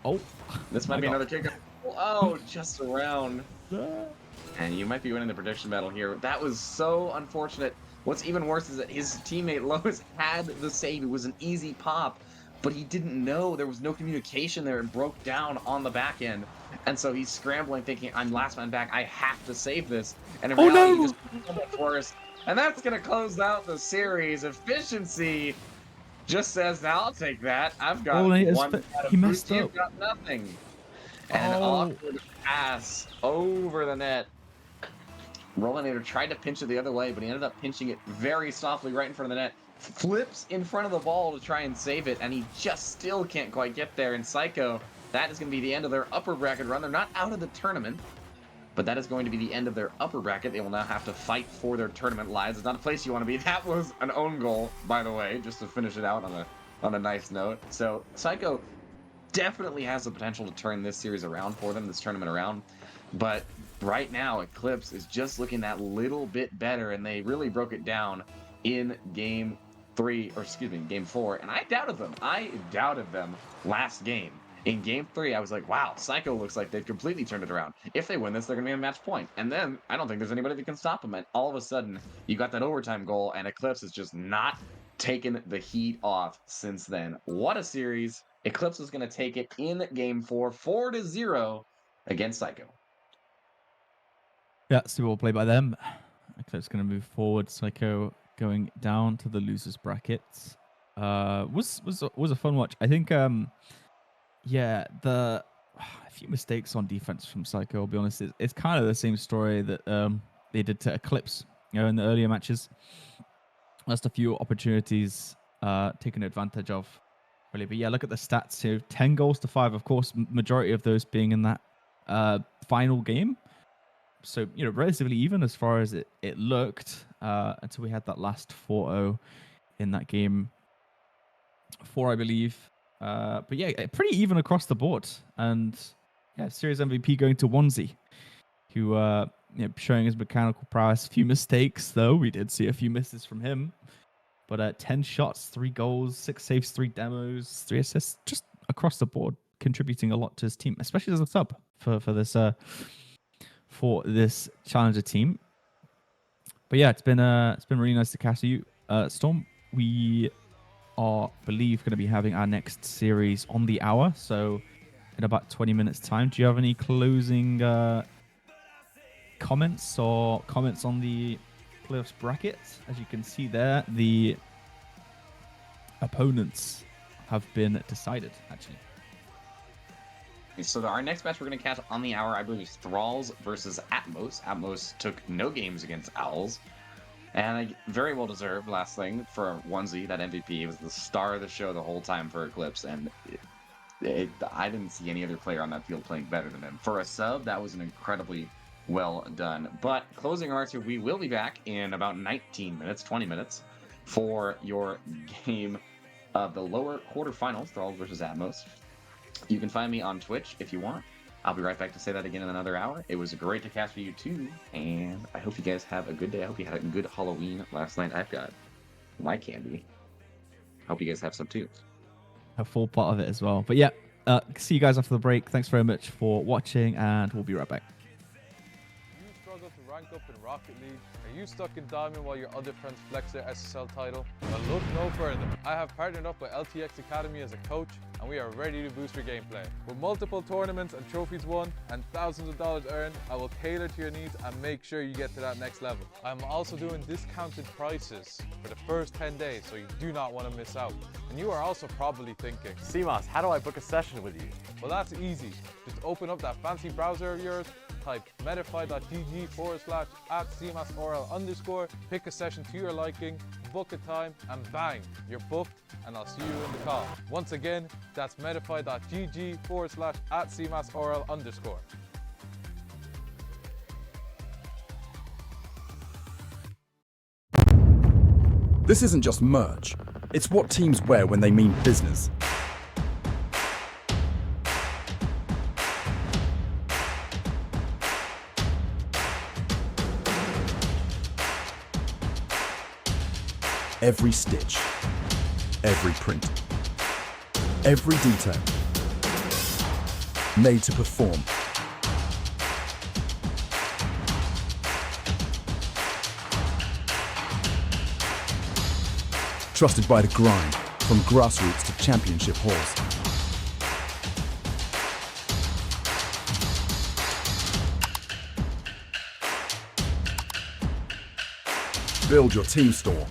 Oh. This might be another kickoff. Oh, just around. And you might be winning the prediction battle here. That was so unfortunate. What's even worse is that his teammate Lois had the save. It was an easy pop, but he didn't know. There was no communication there. It broke down on the back end. And so he's scrambling, thinking, I'm last man back. I have to save this. And in reality, he just put it for us. And that's going to close out the series. Efficiency just says, now I'll take that. I've got one. He messed up. You've got nothing. And an awkward pass over the net. Rollinator tried to pinch it the other way, but he ended up pinching it very softly right in front of the net. Flips in front of the ball to try and save it, and he just still can't quite get there. And Psycho, that is going to be the end of their upper bracket run. They're not out of the tournament, but that is going to be the end of their upper bracket. They will now have to fight for their tournament lives. It's not a place you want to be. That was an own goal, by the way, just to finish it out on a nice note. So Psycho definitely has the potential to turn this series around for them, this tournament around. But right now, Eclipse is just looking that little bit better, and they really broke it down in game 4. And I doubted them. I doubted them last game. In game 3, I was like, wow, Psycho looks like they've completely turned it around. If they win this, they're going to be a match point. And then I don't think there's anybody that can stop them. And all of a sudden, you got that overtime goal, and Eclipse has just not taken the heat off since then. What a series. Eclipse is going to take it in game 4, 4-0 against Psycho. Yeah, Super Bowl play by them. Eclipse going to move forward. Psycho going down to the losers brackets. Was a fun watch. I think yeah, a few mistakes on defense from Psycho. I'll be honest, it's kind of the same story that they did to Eclipse, in the earlier matches. Just a few opportunities taken advantage of, really. But yeah, look at the stats here: 10 goals to 5. Of course, majority of those being in that final game. So, relatively even as far as it looked until we had that last 4-0 in that game 4, I believe. But yeah, pretty even across the board. And yeah, series MVP going to Wanzi, who showing his mechanical prowess. A few mistakes, though. We did see a few misses from him. But 10 shots, 3 goals, 6 saves, 3 demos, 3 assists, just across the board, contributing a lot to his team, especially as a sub for this challenger team. But yeah, it's been really nice to catch you. Storm, we are, believe, going to be having our next series on the hour. So in about 20 minutes time. Do you have any closing comments on the playoffs bracket? As you can see there, the opponents have been decided, actually. So our next match we're going to catch on the hour, I believe, is Thralls versus Atmos. Atmos took no games against Owls. And very well deserved, last thing, for Onesie, that MVP. Was the star of the show the whole time for Eclipse. And I didn't see any other player on that field playing better than him. For a sub, that was an incredibly well done. But closing remarks here, we will be back in about 19 minutes, 20 minutes, for your game of the lower quarterfinals, Thralls versus Atmos. You can find me on Twitch if you want. I'll be right back to say that again in another hour. It was great to cast with you too, and I hope you guys have a good day. I hope you had a good Halloween last night. I've got my candy. Hope you guys have some too. A full part of it as well. But yeah, see you guys after the break. Thanks very much for watching, and we'll be right back. You struggle to rank up in Rocket League? Are you stuck in Diamond while your other friends flex their SSL title? Well, look no further. I have partnered up with LTXAcademy as a coach, and we are ready to boost your gameplay. With multiple tournaments and trophies won and thousands of dollars earned, I will cater to your needs and make sure you get to that next level. I'm also doing discounted prices for the first 10 days, so you do not want to miss out. And you are also probably thinking, CMOS, how do I book a session with you? well, that's easy. Just open up that fancy browser of yours, type metafy.gg/@cmasorl_, pick a session to your liking, book a time, and bang, you're booked, and I'll see you in the call. Once again, that's metafy.gg/@cmasorl_. This isn't just merch, it's what teams wear when they mean business. Every stitch, every print, every detail, made to perform. Trusted by the grind, from grassroots to championship halls. Build your team store.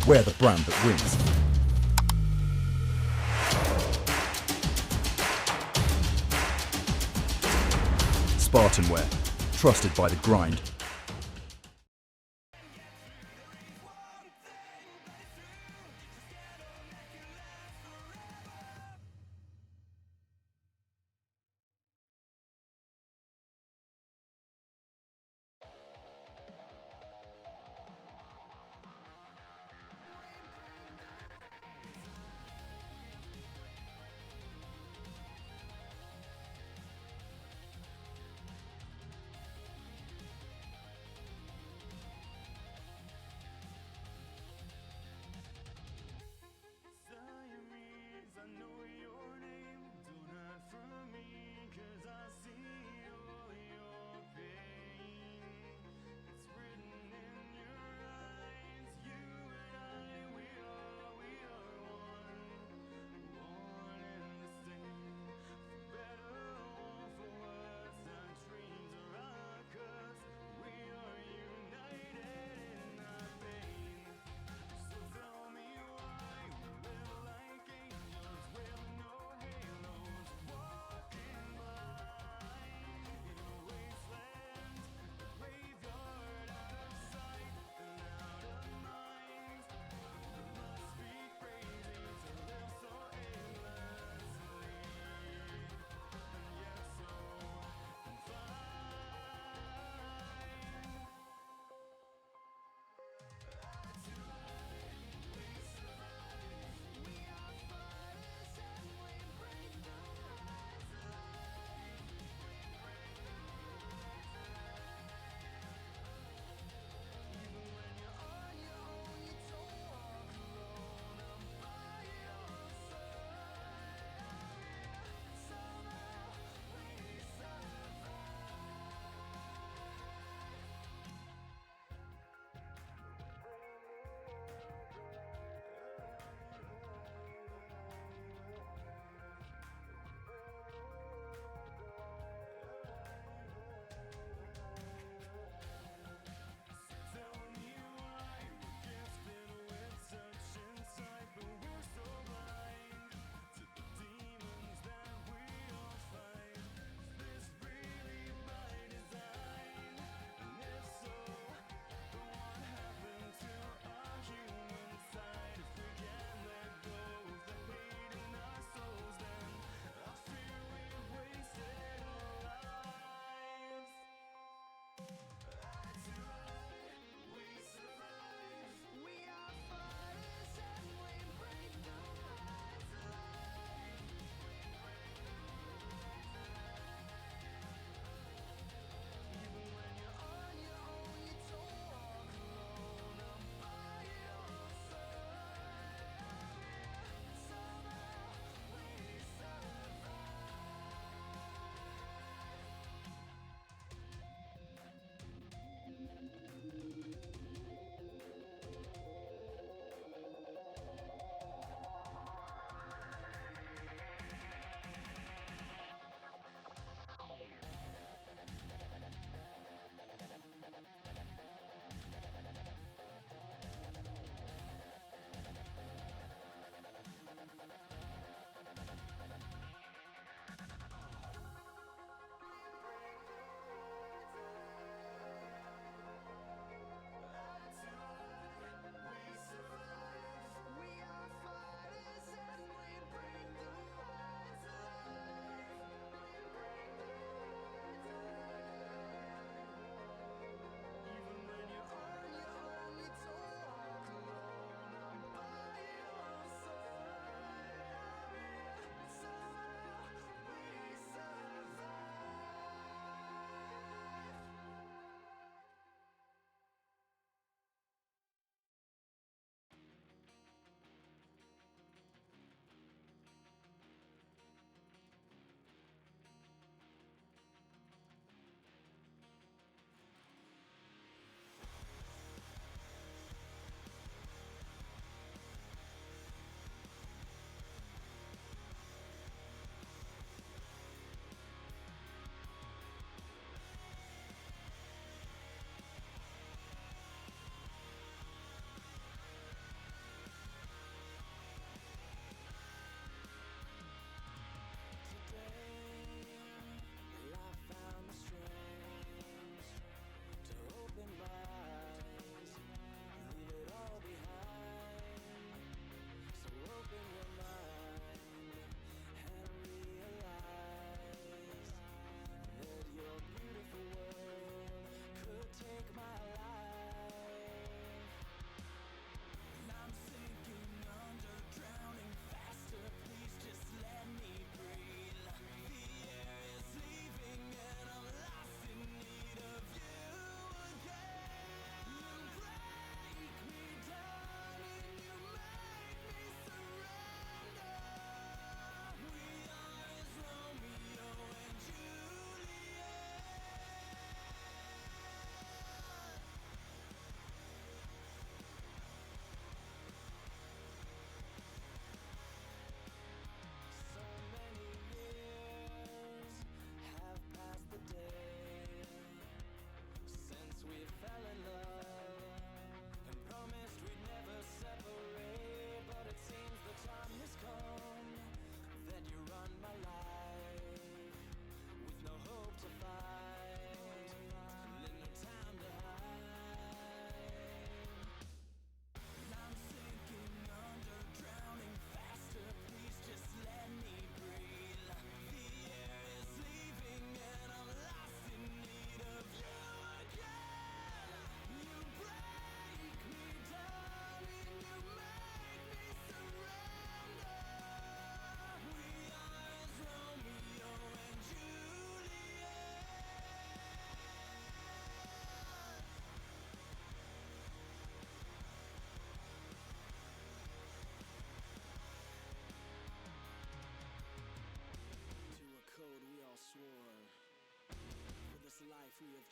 Wear the brand that wins. SpartanWare, trusted by the grind.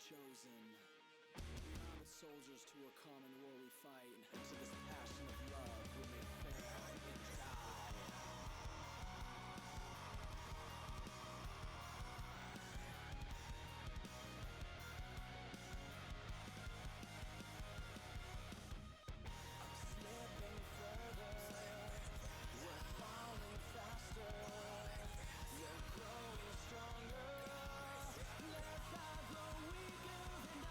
chosen. We are the soldiers to a common war we fight, and to this passion of love we may fail and die. Slipping further, we're falling faster, we're growing stronger, let's not grow weaker than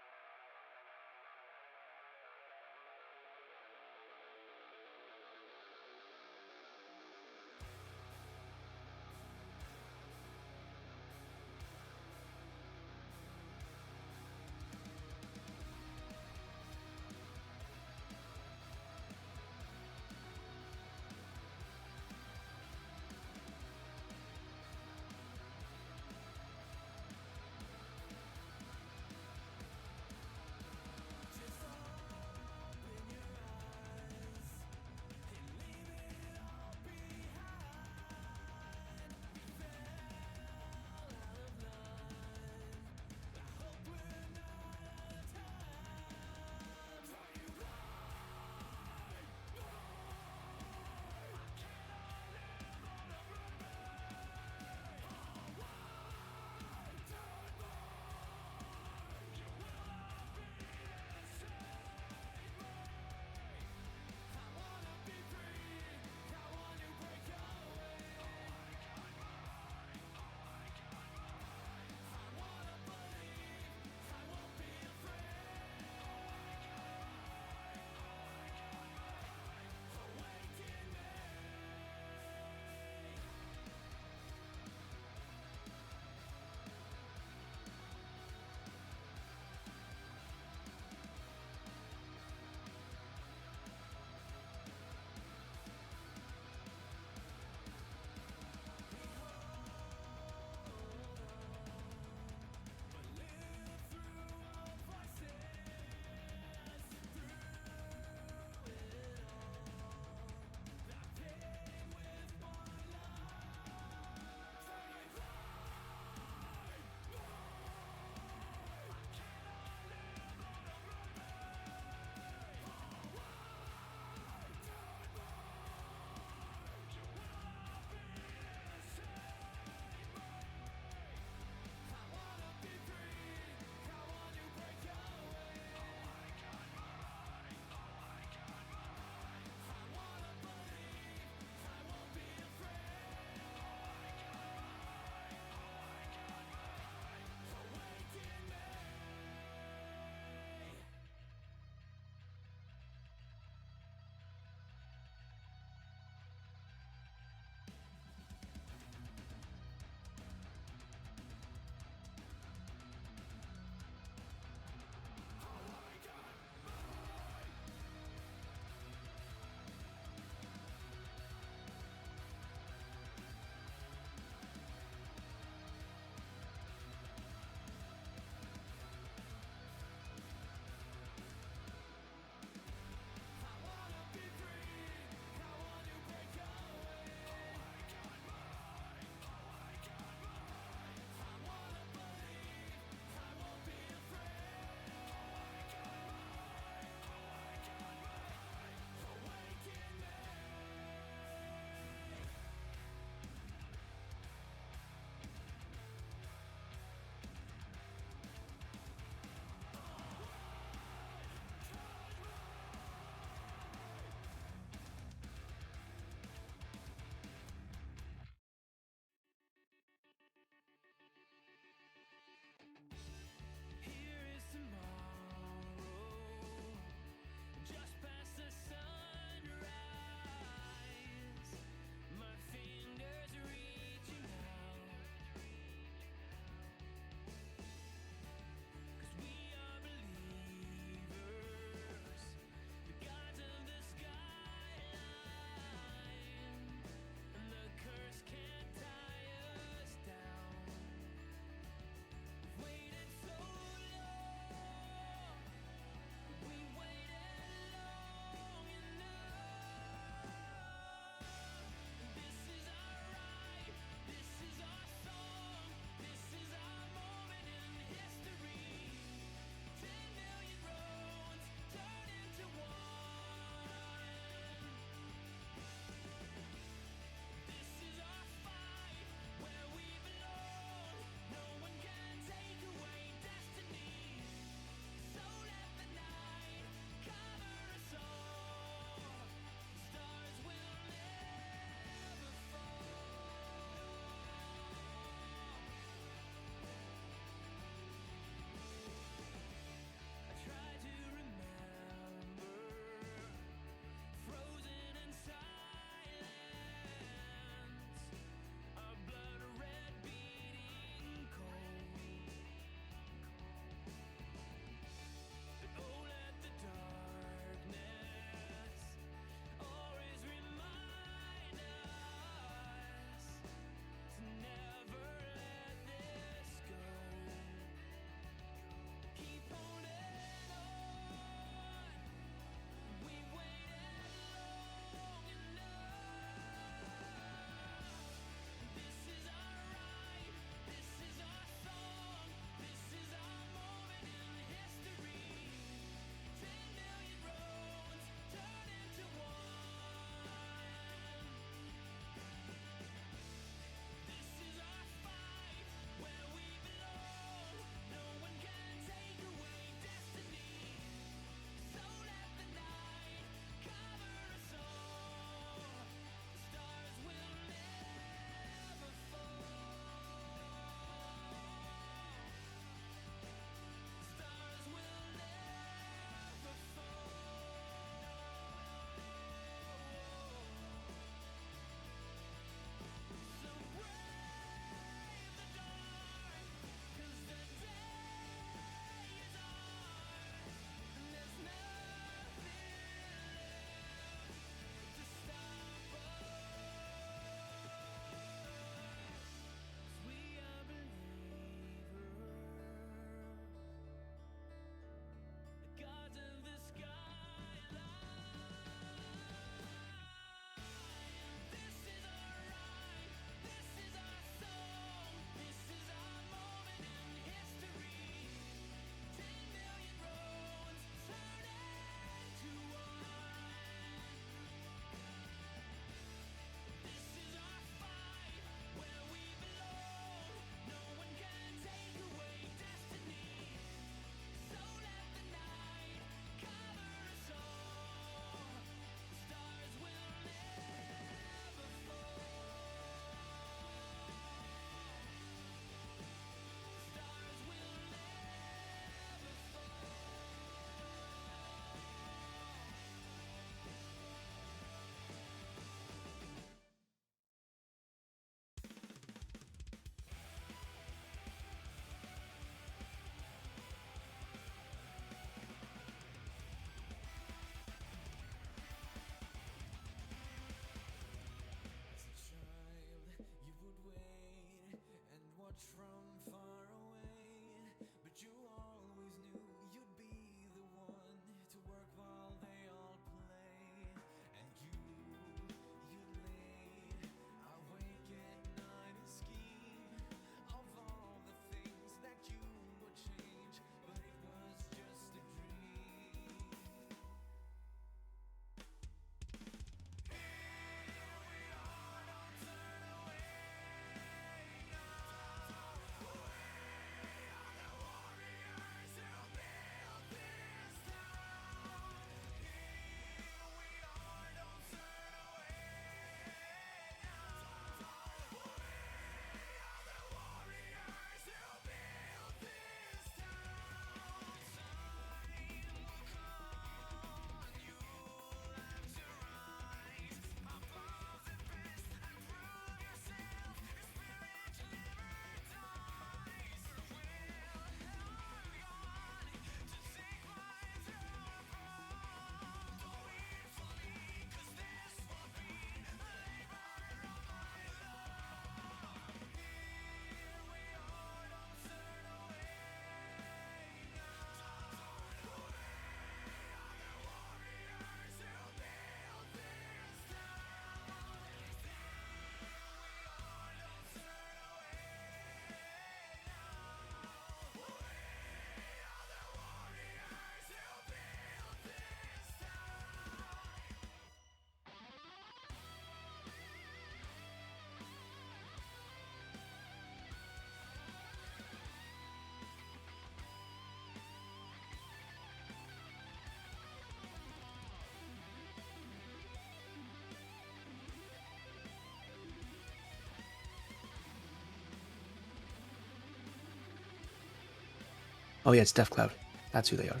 Oh yeah, it's Death Cloud. That's who they are.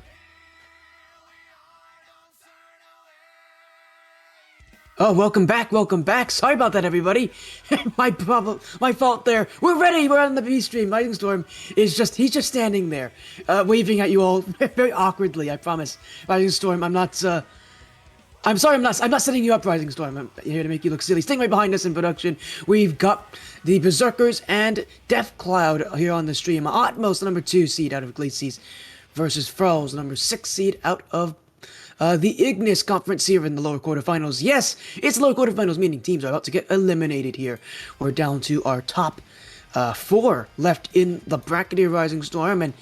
Oh, welcome back, welcome back. Sorry about that, everybody. My fault there. We're ready. We're on the B stream. Rising Storm is he's just standing there, waving at you all very awkwardly. I promise. Rising Storm, I'm not. I'm sorry, I'm not setting you up, Rising Storm. I'm here to make you look silly. Staying right behind us in production, we've got the Berserkers and Death Cloud here on the stream. Atmos, the number 2 seed out of Glacies, versus Frolls, the number 6 seed out of the Ignis Conference here in the lower quarterfinals. Yes, it's lower quarterfinals, meaning teams are about to get eliminated here. We're down to our top 4 left in the bracket here, Rising Storm. And,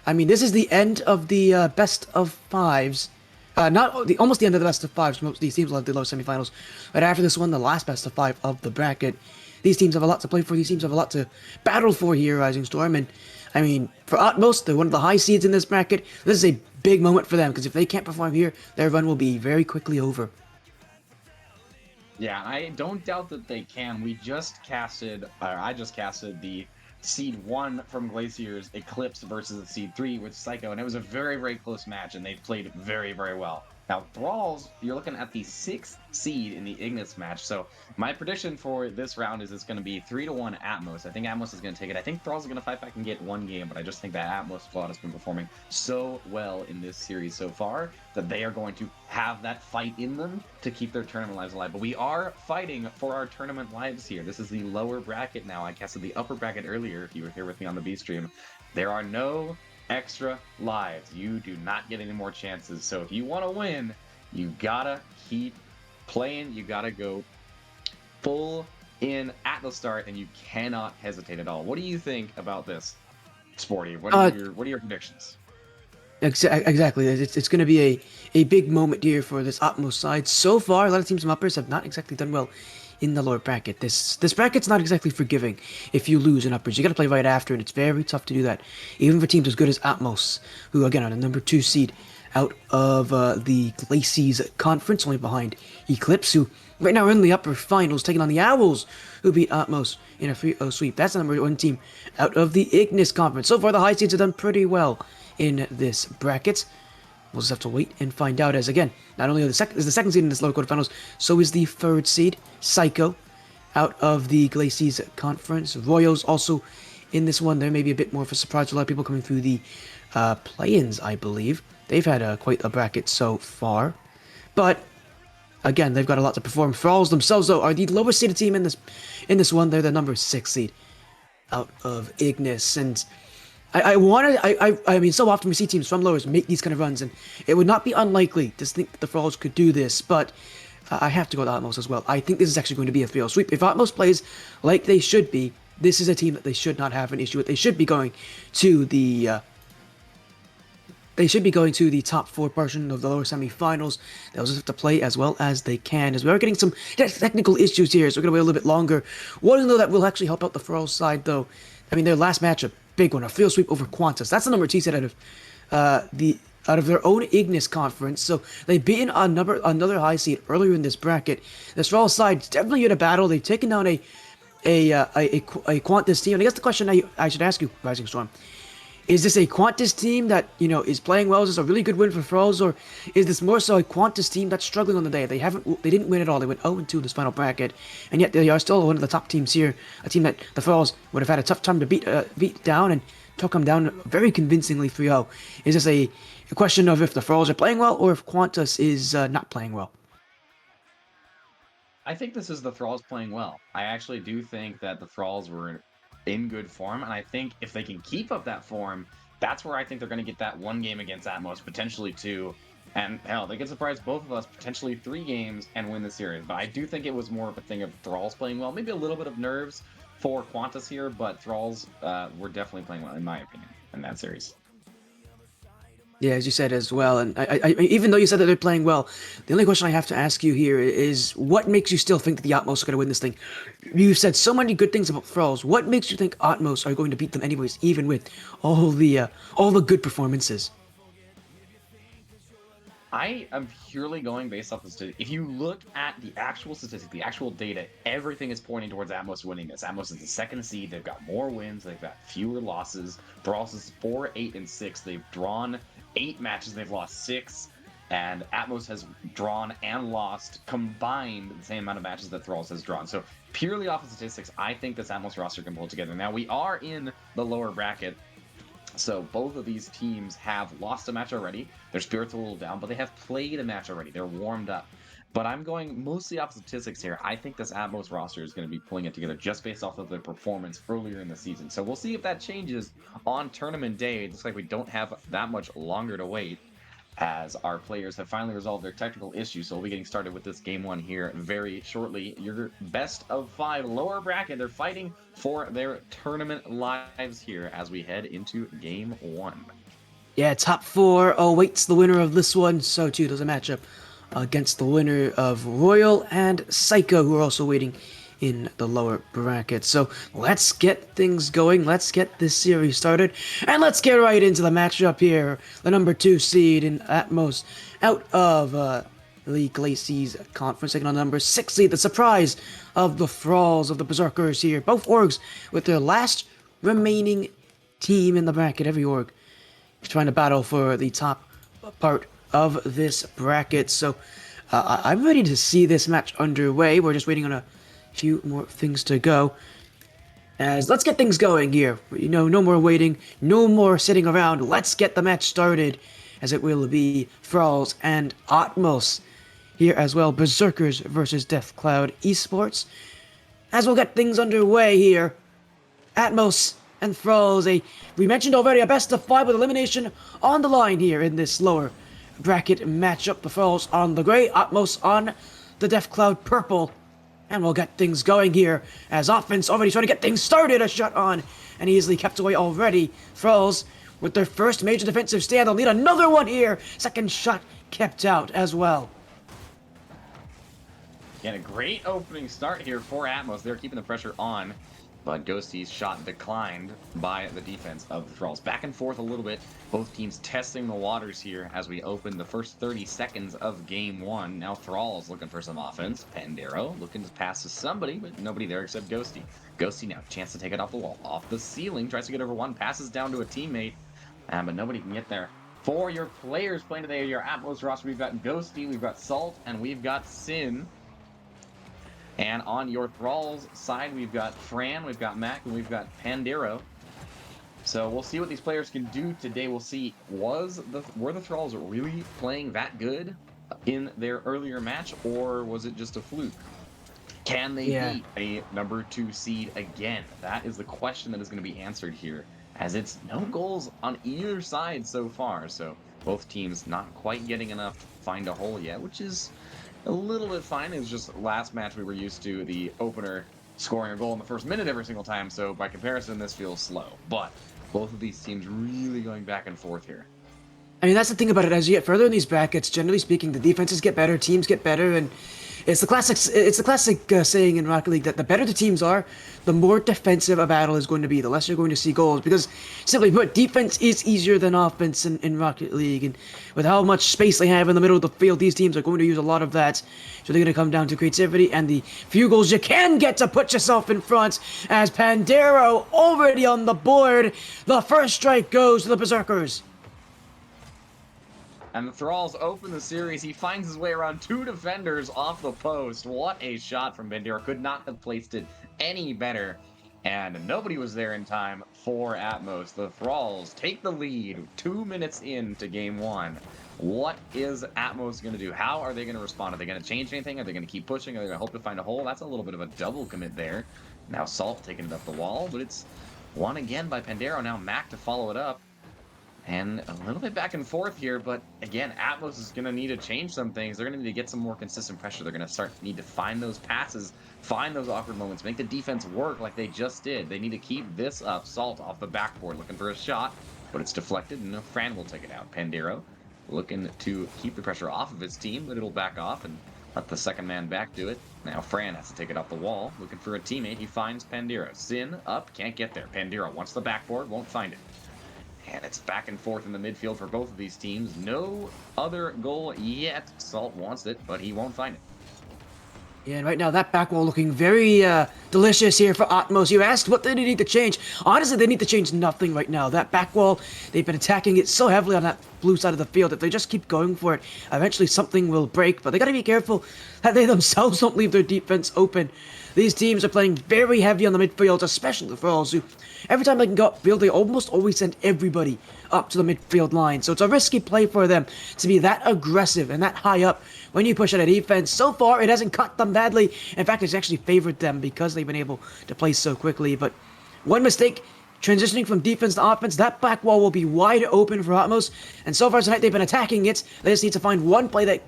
I mean, this is the end of the best of 5s. Almost the end of the best of 5s. Most of these teams will have the lower semifinals. But after this one, the last best of 5 of the bracket. These teams have a lot to play for. These teams have a lot to battle for here, Rising Storm. And, I mean, for Utmost, they're one of the high seeds in this bracket. This is a big moment for them, because if they can't perform here, their run will be very quickly over. Yeah, I don't doubt that they can. I just casted the Seed 1 from Glaciers, Eclipse versus the Seed 3 with Psycho, and it was a very, very close match, and they played very, very well. Now, Thralls, you're looking at the 6th seed in the Ignis match, so my prediction for this round is it's going to be 3-1 Atmos. I think Atmos is going to take it. I think Thralls are going to fight back and get one game, but I just think that Atmos squad has been performing so well in this series so far that they are going to have that fight in them to keep their tournament lives alive. But we are fighting for our tournament lives here. This is the lower bracket now. I casted the upper bracket earlier if you were here with me on the B stream. There are no extra lives. You do not get any more chances. So if you want to win, you gotta keep playing. You gotta go full in at the start, and you cannot hesitate at all. What do you think about this, Sporty? What are your predictions? Exactly. It's going to be a big moment here for this Atmos side. So far, a lot of teams and uppers have not exactly done well in the lower bracket. This bracket's not exactly forgiving if you lose in uppers. You got to play right after, and it's very tough to do that, even for teams as good as Atmos, who again are the number 2 seed out of the Glacies Conference, only behind Eclipse, who right now are in the upper finals, taking on the Owls, who beat Atmos in a 3-0 sweep. That's the number 1 team out of the Ignis Conference. So far, the high seeds have done pretty well in this bracket. We'll just have to wait and find out, as again, not only is the second seed in this lower quarterfinals, so is the 3rd seed, Psycho, out of the Glacies Conference. Royals also in this one. There may be a bit more of a surprise for a lot of people coming through the play-ins, I believe. They've had quite a bracket so far. But, again, they've got a lot to perform. Thralls themselves, though, are the lowest seeded team in this one. They're the number 6 seed out of Ignis. And I mean, so often we see teams from lowers make these kind of runs, and it would not be unlikely to think that the Thralls could do this, but I have to go with Atmos as well. I think this is actually going to be a 3-0 sweep. If Atmos plays like they should be, this is a team that they should not have an issue with. They should be going to the top 4 portion of the lower semifinals. They'll just have to play as well as they can, as we are getting some technical issues here, so we're going to wait a little bit longer. One thing, though, that will actually help out the Thralls side, though, I mean, their last matchup, big one, a field sweep over Qantas. That's the number 2 set out of their own Ignis Conference. So they've beaten another high seed earlier in this bracket. The Thralls side definitely in a battle. They've taken down a Qantas team. And I guess the question I should ask you, Rising Storm, is this a Qantas team that, is playing well? Is this a really good win for Thralls, or is this more so a Qantas team that's struggling on the day? They didn't win at all. They went 0-2 this final bracket, and yet they are still one of the top teams here. A team that the Thralls would have had a tough time to beat down, and took them down very convincingly 3-0. Is this a question of if the Thralls are playing well, or if Qantas is not playing well? I think this is the Thralls playing well. I actually do think that the Thralls were in good form, and I think if they can keep up that form, that's where I think they're going to get that 1 game against Atmos, potentially 2, and hell, they could surprise both of us, potentially 3 games, and win the series. But I do think it was more of a thing of Thralls playing well, maybe a little bit of nerves for Qantas here, but Thralls were definitely playing well, in my opinion, in that series. Yeah, as you said as well, and I even though you said that they're playing well, the only question I have to ask you here is, what makes you still think that the Atmos are going to win this thing? You've said so many good things about Thralls. What makes you think Atmos are going to beat them anyways, even with all the good performances? I am purely going based off the statistics. If you look at the actual statistics, the actual data, everything is pointing towards Atmos winning this. Atmos is the second seed. They've got more wins. They've got fewer losses. Thralls is 4, 8, and 6. They've drawn 8 matches. They've lost 6. And Atmos has drawn and lost combined the same amount of matches that Thralls has drawn. So purely off of statistics, I think this Atmos roster can pull it together. Now, we are in the lower bracket. So both of these teams have lost a match already. Their spirits are a little down, but they have played a match already. They're warmed up. But I'm going mostly off statistics here. I think this Atmos roster is going to be pulling it together just based off of their performance earlier in the season. So we'll see if that changes on tournament day. It looks like we don't have that much longer to wait, as our players have finally resolved their technical issues. So we'll be getting started with this game 1 here very shortly. Your best of 5 lower bracket. They're fighting for their tournament lives here as we head into game 1. Yeah, top 4 awaits the winner of this one. So too does a matchup against the winner of Royal and Psycho, who are also waiting in the lower bracket. So let's get things going. Let's get this series started. And let's get right into the matchup here. The number 2 seed in Atmos out of the Glacies Conference, taking on the number 6 seed, the surprise of the Thralls, of the Berserkers here. Both orgs with their last remaining team in the bracket. Every org trying to battle for the top part of this bracket. So I'm ready to see this match underway. We're just waiting on a few more things to go. As let's get things going here. You know, no more waiting, no more sitting around. Let's get the match started, as it will be Thralls and Atmos here as well. Berserkers versus Death Cloud Esports. As we'll get things underway here, Atmos and Thralls, we mentioned already, a best of 5 with elimination on the line here in this lower bracket matchup. The Thralls on the gray, Atmos on the Death Cloud purple. And we'll get things going here as offense already trying to get things started. A shot on and easily kept away already. Thralls with their first major defensive stand. They'll need another one here. Second shot kept out as well. Again, a great opening start here for Atmos. They're keeping the pressure on, but Ghosty's shot declined by the defense of the Thralls. Back and forth a little bit. Both teams testing the waters here as we open the first 30 seconds of game 1. Now Thralls looking for some offense. Pandero looking to pass to somebody, but nobody there except Ghosty. Ghosty now, chance to take it off the wall. Off the ceiling, tries to get over one, passes down to a teammate, but nobody can get there. For your players playing today, your Atmos roster, we've got Ghosty, we've got Salt, and we've got Sin. And on your Thralls side, we've got Fran, we've got Mac, and we've got Pandero. So we'll see what these players can do today. We'll see, were the Thralls really playing that good in their earlier match, or was it just a fluke? Can they beat a number 2 seed again? That is the question that is going to be answered here, as it's no goals on either side so far. So both teams not quite getting enough to find a hole yet, which is a little bit fine. It was just last match we were used to the opener scoring a goal in the first minute every single time, so by comparison this feels slow. But both of these teams really going back and forth here. I mean, that's the thing about it. As you get further in these brackets, generally speaking, the defenses get better, teams get better, and it's the classic saying in Rocket League that the better the teams are, the more defensive a battle is going to be, the less you're going to see goals. Because, simply put, defense is easier than offense in Rocket League. And with how much space they have in the middle of the field, these teams are going to use a lot of that. So they're going to come down to creativity and the few goals you can get to put yourself in front. As Pandero already on the board, the first strike goes to the Berserkers. And the Thralls open the series. He finds his way around 2 defenders off the post. What a shot from Pandero. Could not have placed it any better. And nobody was there in time for Atmos. The Thralls take the lead 2 minutes into game 1. What is Atmos going to do? How are they going to respond? Are they going to change anything? Are they going to keep pushing? Are they going to hope to find a hole? That's a little bit of a double commit there. Now Salt taking it up the wall, but it's won again by Pandero. Now Mac to follow it up. And a little bit back and forth here, but again, Atmos is going to need to change some things. They're going to need to get some more consistent pressure. They're going to need to find those passes, find those awkward moments, make the defense work like they just did. They need to keep this up. Salt off the backboard, looking for a shot, but it's deflected, and Fran will take it out. Pandero looking to keep the pressure off of his team, but it'll back off and let the second man back do it. Now Fran has to take it off the wall, looking for a teammate. He finds Pandero. Sin up, can't get there. Pandero wants the backboard, won't find it. And it's back and forth in the midfield for both of these teams. No other goal yet. Salt wants it, but he won't find it. Yeah, and right now that back wall looking very delicious here for Atmos. You asked what they need to change. Honestly, they need to change nothing right now. That back wall, they've been attacking it so heavily on that blue side of the field. If they just keep going for it, eventually something will break. But they got to be careful that they themselves don't leave their defense open. These teams are playing very heavy on the midfield, especially the Thralls, who every time they can go upfield, they almost always send everybody up to the midfield line. So it's a risky play for them to be that aggressive and that high up when you push out a defense. So far, it hasn't cut them badly. In fact, it's actually favored them because they've been able to play so quickly. But one mistake, transitioning from defense to offense, that back wall will be wide open for Atmos. And so far tonight, they've been attacking it. They just need to find one play that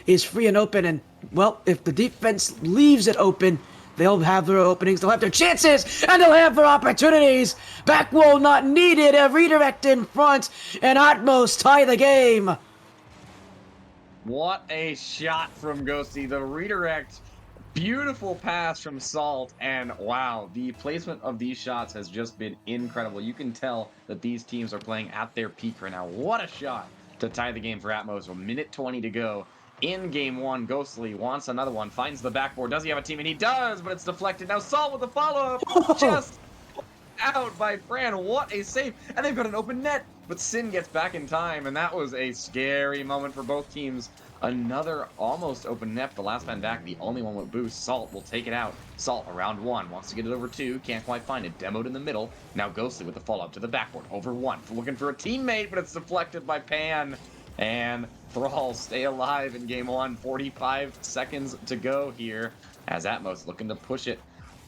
is free and open. And, well, if the defense leaves it open, they'll have their openings, they'll have their chances, and they'll have their opportunities. Back wall not needed, a redirect in front, and Atmos tie the game. What a shot from Ghosty. The redirect, beautiful pass from Salt, and wow, the placement of these shots has just been incredible. You can tell that these teams are playing at their peak right now. What a shot to tie the game for Atmos. A minute 20 to go. In game one, Ghostly wants another one, finds the backboard. Does he have a teammate? He does, but it's deflected. Now Salt with the follow-up. Just out by Fran. What a save. And they've got an open net, but Sin gets back in time, and that was a scary moment for both teams. Another almost open net, the last man back, the only one with boost. Salt will take it out. Salt around one, wants to get it over two, can't quite find it. Demoed in the middle. Now Ghostly with the follow-up to the backboard. Over one, looking for a teammate, but it's deflected by Pan. And Thralls stay alive in game one. 45 seconds to go here as Atmos looking to push it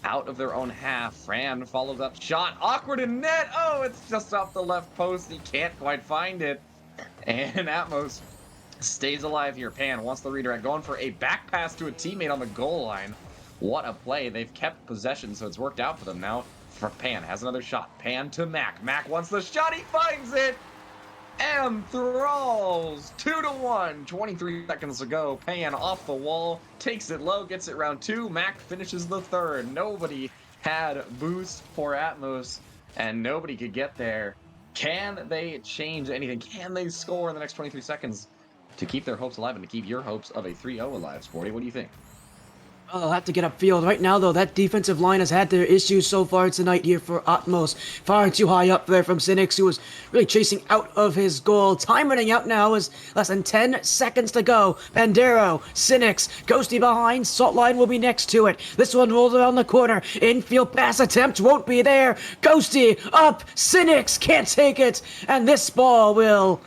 out of their own half. Fran follows up shot. Awkward in net. Oh, it's just off the left post. He can't quite find it. And Atmos stays alive here. Pan wants the redirect. Going for a back pass to a teammate on the goal line. What a play. They've kept possession, so it's worked out for them now. For Pan has another shot. Pan to Mac. Mac wants the shot. He finds it. And Thralls 2-1, 23 seconds to go. Pan off the wall, takes it low, gets it round two. Mac finishes the third. Nobody had boost for Atmos, and nobody could get there. Can they change anything? Can they score in the next 23 seconds to keep their hopes alive and to keep your hopes of a 3-0 alive, Sporty? What do you think? Well, they'll have to get upfield. Right now, though, that defensive line has had their issues so far tonight here for Atmos. Far too high up there from Cynics, who was really chasing out of his goal. Time running out now is less than 10 seconds to go. Bandero, Cynics, Ghosty behind. Salt line will be next to it. This one rolls around the corner. Infield pass attempt won't be there. Ghosty up. Cynics can't take it. And this ball will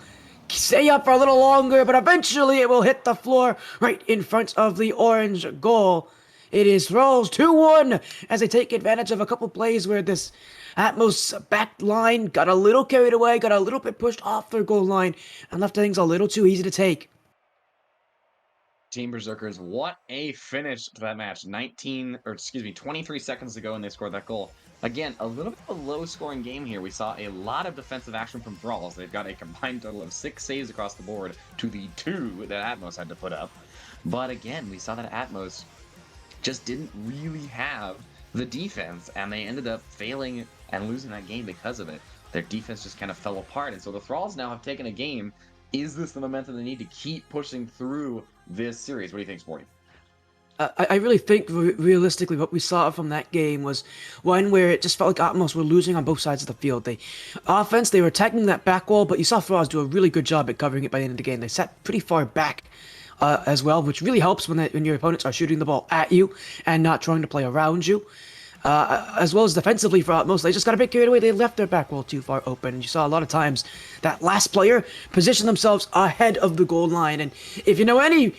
stay up for a little longer, but eventually it will hit the floor right in front of the orange goal. It is Thralls 2-1 as they take advantage of a couple plays where this Atmos back line got a little carried away, got a little bit pushed off their goal line, and left things a little too easy to take. Team Berserkers, what a finish to that match. 23 seconds to go, and they scored that goal. Again, a little bit of a low-scoring game here. We saw a lot of defensive action from Thralls. They've got a combined total of 6 saves across the board to the 2 that Atmos had to put up. But again, we saw that Atmos just didn't really have the defense, and they ended up failing and losing that game because of it. Their defense just kind of fell apart, and so the Thralls now have taken a game. Is this the momentum they need to keep pushing through this series? What do you think, Sporty? I really think realistically what we saw from that game was one where it just felt like Atmos were losing on both sides of the field. They were attacking that back wall, but you saw Thralls do a really good job at covering it by the end of the game. They sat pretty far back as well, which really helps when your opponents are shooting the ball at you and not trying to play around you. As well as defensively for Atmos, they just got a bit carried away. They left their back wall too far open. And you saw a lot of times that last player position themselves ahead of the goal line. And if you know any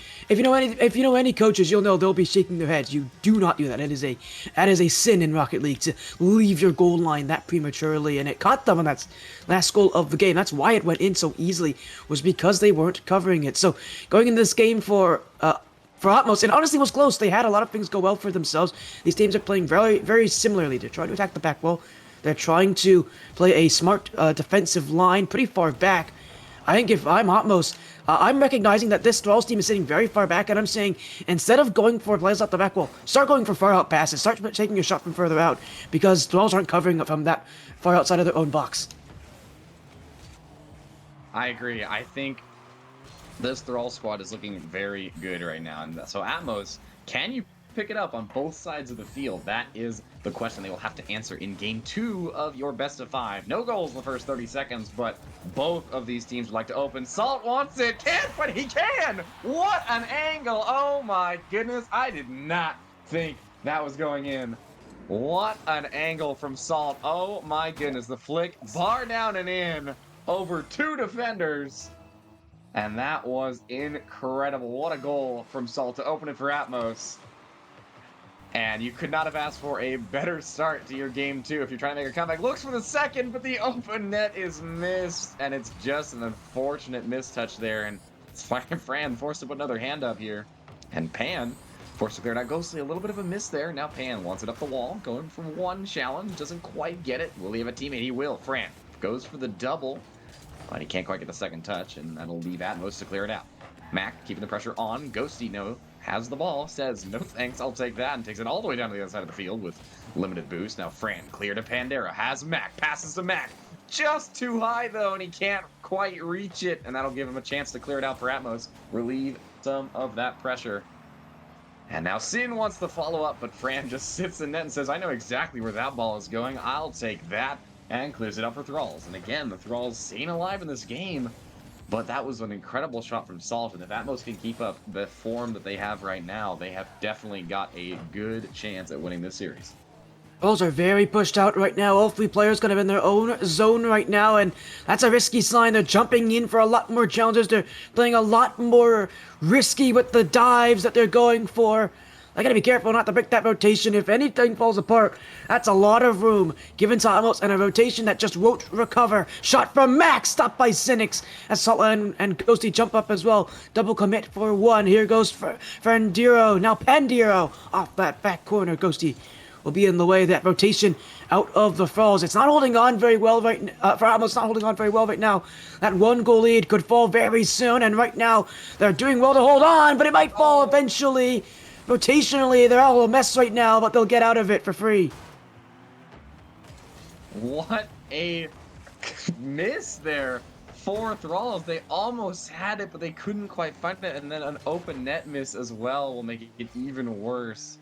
coaches, you'll know they'll be shaking their heads. You do not do that. That is a sin in Rocket League to leave your goal line that prematurely. And it caught them on that last goal of the game. That's why it went in so easily, was because they weren't covering it. So going into this game for Atmos, it honestly was close. They had a lot of things go well for themselves. These teams are playing very, very similarly. They're trying to attack the back wall. They're trying to play a smart defensive line pretty far back. I think if I'm Atmos, I'm recognizing that this Thralls team is sitting very far back, and I'm saying, instead of going for plays off the back wall, start going for far out passes. Start taking your shot from further out, because Thralls aren't covering it from that far outside of their own box. I agree. I think this Thrall squad is looking very good right now. And so Atmos, can you pick it up on both sides of the field? That is the question they will have to answer in game 2 of your best of 5. No goals in the first 30 seconds, but both of these teams would like to open. Salt wants it, can't, but he can! What an angle! Oh my goodness, I did not think that was going in. What an angle from Salt. Oh my goodness, the flick, bar down and in over 2 defenders. And that was incredible. What a goal from Salt to open it for Atmos. And you could not have asked for a better start to your game 2 if you're trying to make a comeback. Looks for the second, but the open net is missed. And it's just an unfortunate mistouch there. And Fran forced to put another hand up here. And Pan forced to clear it out. Ghostly, a little bit of a miss there. Now Pan wants it up the wall. Going for one challenge. Doesn't quite get it. Will he have a teammate? He will. Fran goes for the double. But he can't quite get the second touch, and that'll leave Atmos to clear it out. Mac keeping the pressure on. Ghosty, no, has the ball, says, no thanks, I'll take that, and takes it all the way down to the other side of the field with limited boost. Now Fran, clear to Pandera, has Mac, passes to Mac. Just too high, though, and he can't quite reach it, and that'll give him a chance to clear it out for Atmos, relieve some of that pressure. And now Sin wants the follow-up, but Fran just sits in net and says, I know exactly where that ball is going, I'll take that. And clears it up for Thralls. And again, the Thralls staying alive in this game. But that was an incredible shot from Salt. And if Atmos can keep up the form that they have right now, they have definitely got a good chance at winning this series. Balls are very pushed out right now. All 3 players kind of in their own zone right now, and that's a risky sign. They're jumping in for a lot more challenges. They're playing a lot more risky with the dives that they're going for. I gotta be careful not to break that rotation. If anything falls apart, that's a lot of room given to Atmos and a rotation that just won't recover. Shot from Max, stopped by Cynics as Salt and Ghosty jump up as well. Double commit for 1. Here goes for Endiro. Now Pandiro off that back corner. Ghosty will be in the way. That rotation out of the Thralls. It's not holding on very well right for Atmos. Not holding on very well right now. That 1-goal lead could fall very soon, and right now they're doing well to hold on, but it might fall eventually. Rotationally, they're all a mess right now, but they'll get out of it for free. What a miss there for Thralls. They almost had it, but they couldn't quite find it. And then an open net miss as well will make it even worse.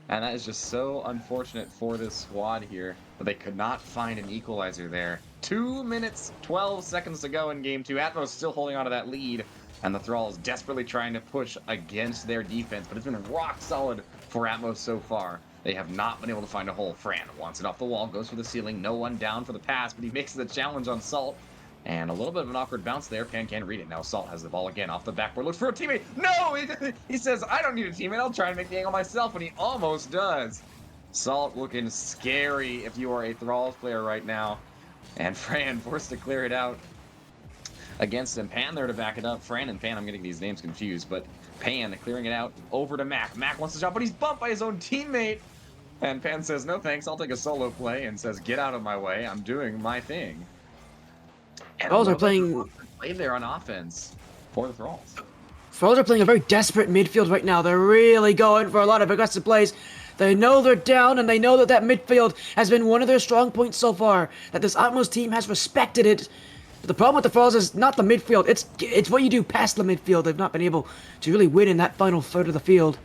And that is just so unfortunate for this squad here. But they could not find an equalizer there. 2 minutes, 12 seconds to go in game 2. Atmos still holding on to that lead. And the Thralls desperately trying to push against their defense, but it's been rock solid for Atmos so far. They have not been able to find a hole. Fran wants it off the wall, goes for the ceiling, no one down for the pass, but he makes the challenge on Salt. And a little bit of an awkward bounce there. Pan can't read it. Now Salt has the ball again off the backboard, looks for a teammate. No! He says, I don't need a teammate, I'll try and make the angle myself, and he almost does. Salt looking scary if you are a Thralls player right now. And Fran forced to clear it out against him. Pan there to back it up. Fran and Pan, I'm getting these names confused, but Pan clearing it out over to Mac. Mac wants to jump, but he's bumped by his own teammate. And Pan says, no thanks, I'll take a solo play, and says, get out of my way, I'm doing my thing. And Thralls are playing play there on offense for the Thralls. Thralls are playing a very desperate midfield right now. They're really going for a lot of aggressive plays. They know they're down, and they know that midfield has been one of their strong points so far, that this Atmos team has respected it. But the problem with the Thralls is not the midfield, it's what you do past the midfield. They've not been able to really win in that final third of the field.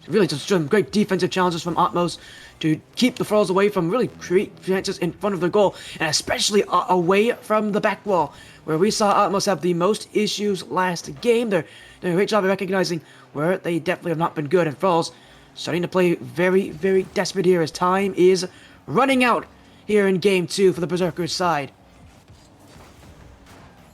Really just some great defensive challenges from Atmos to keep the Thralls away from really create chances in front of the goal, and especially away from the back wall, where we saw Atmos have the most issues last game. They're doing a great job of recognizing where they definitely have not been good, and Thralls starting to play very, very desperate here as time is running out here in game 2 for the Berserkers side.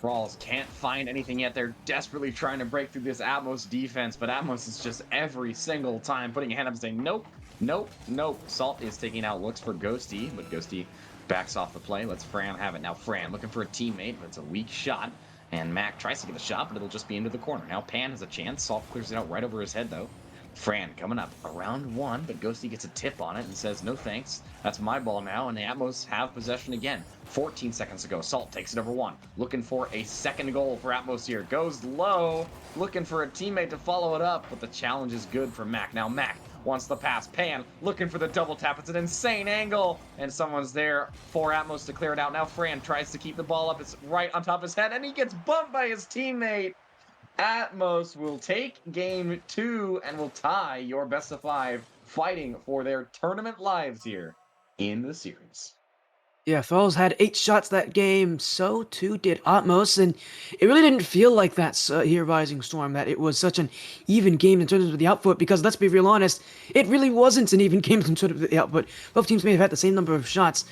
Thralls can't find anything yet. They're desperately trying to break through this Atmos defense, but Atmos is just every single time putting a hand up and saying, nope, nope, nope. Salt is taking out, looks for Ghosty, but Ghosty backs off the play. Lets Fran have it. Now Fran looking for a teammate, but it's a weak shot. And Mac tries to get the shot, but it'll just be into the corner. Now Pan has a chance. Salt clears it out right over his head, though. Fran coming up around 1, but Ghosty gets a tip on it and says, no thanks, that's my ball now, and the Atmos have possession again. 14 seconds to go. Salt takes it over 1, looking for a second goal for Atmos here. Goes low, looking for a teammate to follow it up, but the challenge is good for Mac. Now Mac wants the pass. Pan looking for the double tap. It's an insane angle, and someone's there for Atmos to clear it out. Now Fran tries to keep the ball up. It's right on top of his head, and he gets bumped by his teammate. Atmos will take game 2 and will tie your best of 5, fighting for their tournament lives here in the series. Yeah, Thralls had 8 shots that game, so too did Atmos, and it really didn't feel like that here, Rising Storm, that it was such an even game in terms of the output, because let's be real honest, it really wasn't an even game in terms of the output. Both teams may have had the same number of shots,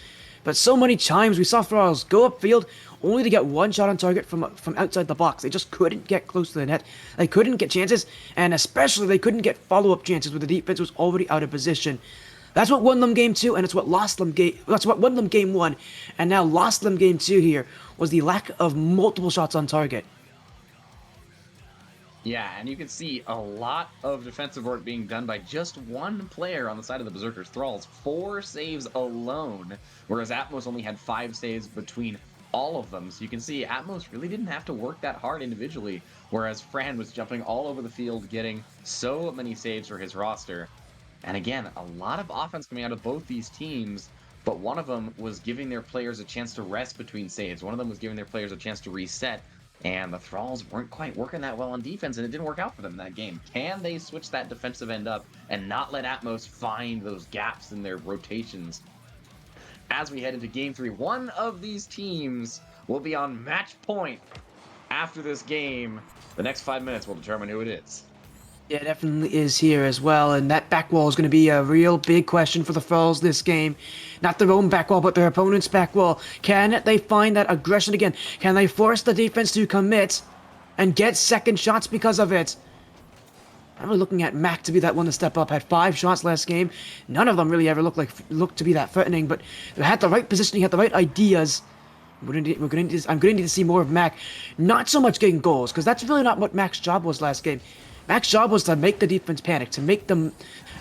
but so many times we saw Thralls go upfield only to get 1 shot on target from outside the box. They just couldn't get close to the net. They couldn't get chances, and especially they couldn't get follow-up chances where the defense was already out of position. That's what won them game 2, and it's what lost them that's what won them game 1, and now lost them game 2 here, was the lack of multiple shots on target. Yeah, and you can see a lot of defensive work being done by just one player on the side of the Berserkers. Thralls, 4 saves alone, whereas Atmos only had 5 saves between all of them. So you can see Atmos really didn't have to work that hard individually, whereas Fran was jumping all over the field, getting so many saves for his roster. And again, a lot of offense coming out of both these teams, but one of them was giving their players a chance to rest between saves. One of them was giving their players a chance to reset, and the Thralls weren't quite working that well on defense, and it didn't work out for them in that game. Can they switch that defensive end up and not let Atmos find those gaps in their rotations? As we head into game 3, one of these teams will be on match point after this game. The next 5 minutes will determine who it is. Yeah, it definitely is here as well, and that back wall is going to be a real big question for the Thralls this game. Not their own back wall, but their opponent's back wall. Can they find that aggression again? Can they force the defense to commit and get second shots because of it? I'm really looking at Mac to be that one to step up. Had 5 shots last game. None of them really ever looked to be that threatening, but they had the right positioning, had the right ideas. I'm going to need to see more of Mac. Not so much getting goals, because that's really not what Mac's job was last game. Mac's job was to make the defense panic, to make them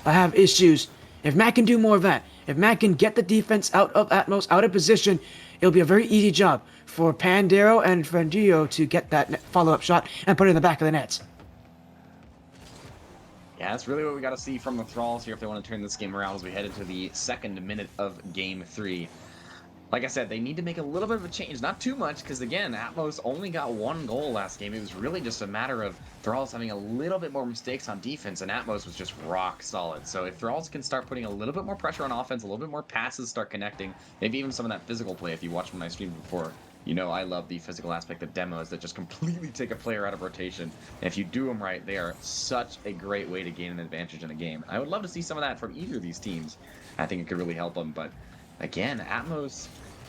have issues. If Mac can do more of that, if Mac can get the defense out of Atmos, out of position, it'll be a very easy job for Pandero and Frendio to get that follow-up shot and put it in the back of the net. Yeah, that's really what we got to see from the Thralls here if they want to turn this game around as we head into the 2nd minute of game 3. Like I said, they need to make a little bit of a change. Not too much, because again, Atmos only got 1 goal last game. It was really just a matter of Thralls having a little bit more mistakes on defense, and Atmos was just rock solid. So if Thralls can start putting a little bit more pressure on offense, a little bit more passes start connecting, maybe even some of that physical play. If you watched my stream before, you know I love the physical aspect of demos that just completely take a player out of rotation. And if you do them right, they are such a great way to gain an advantage in a game. I would love to see some of that from either of these teams. I think it could really help them, but again, Atmos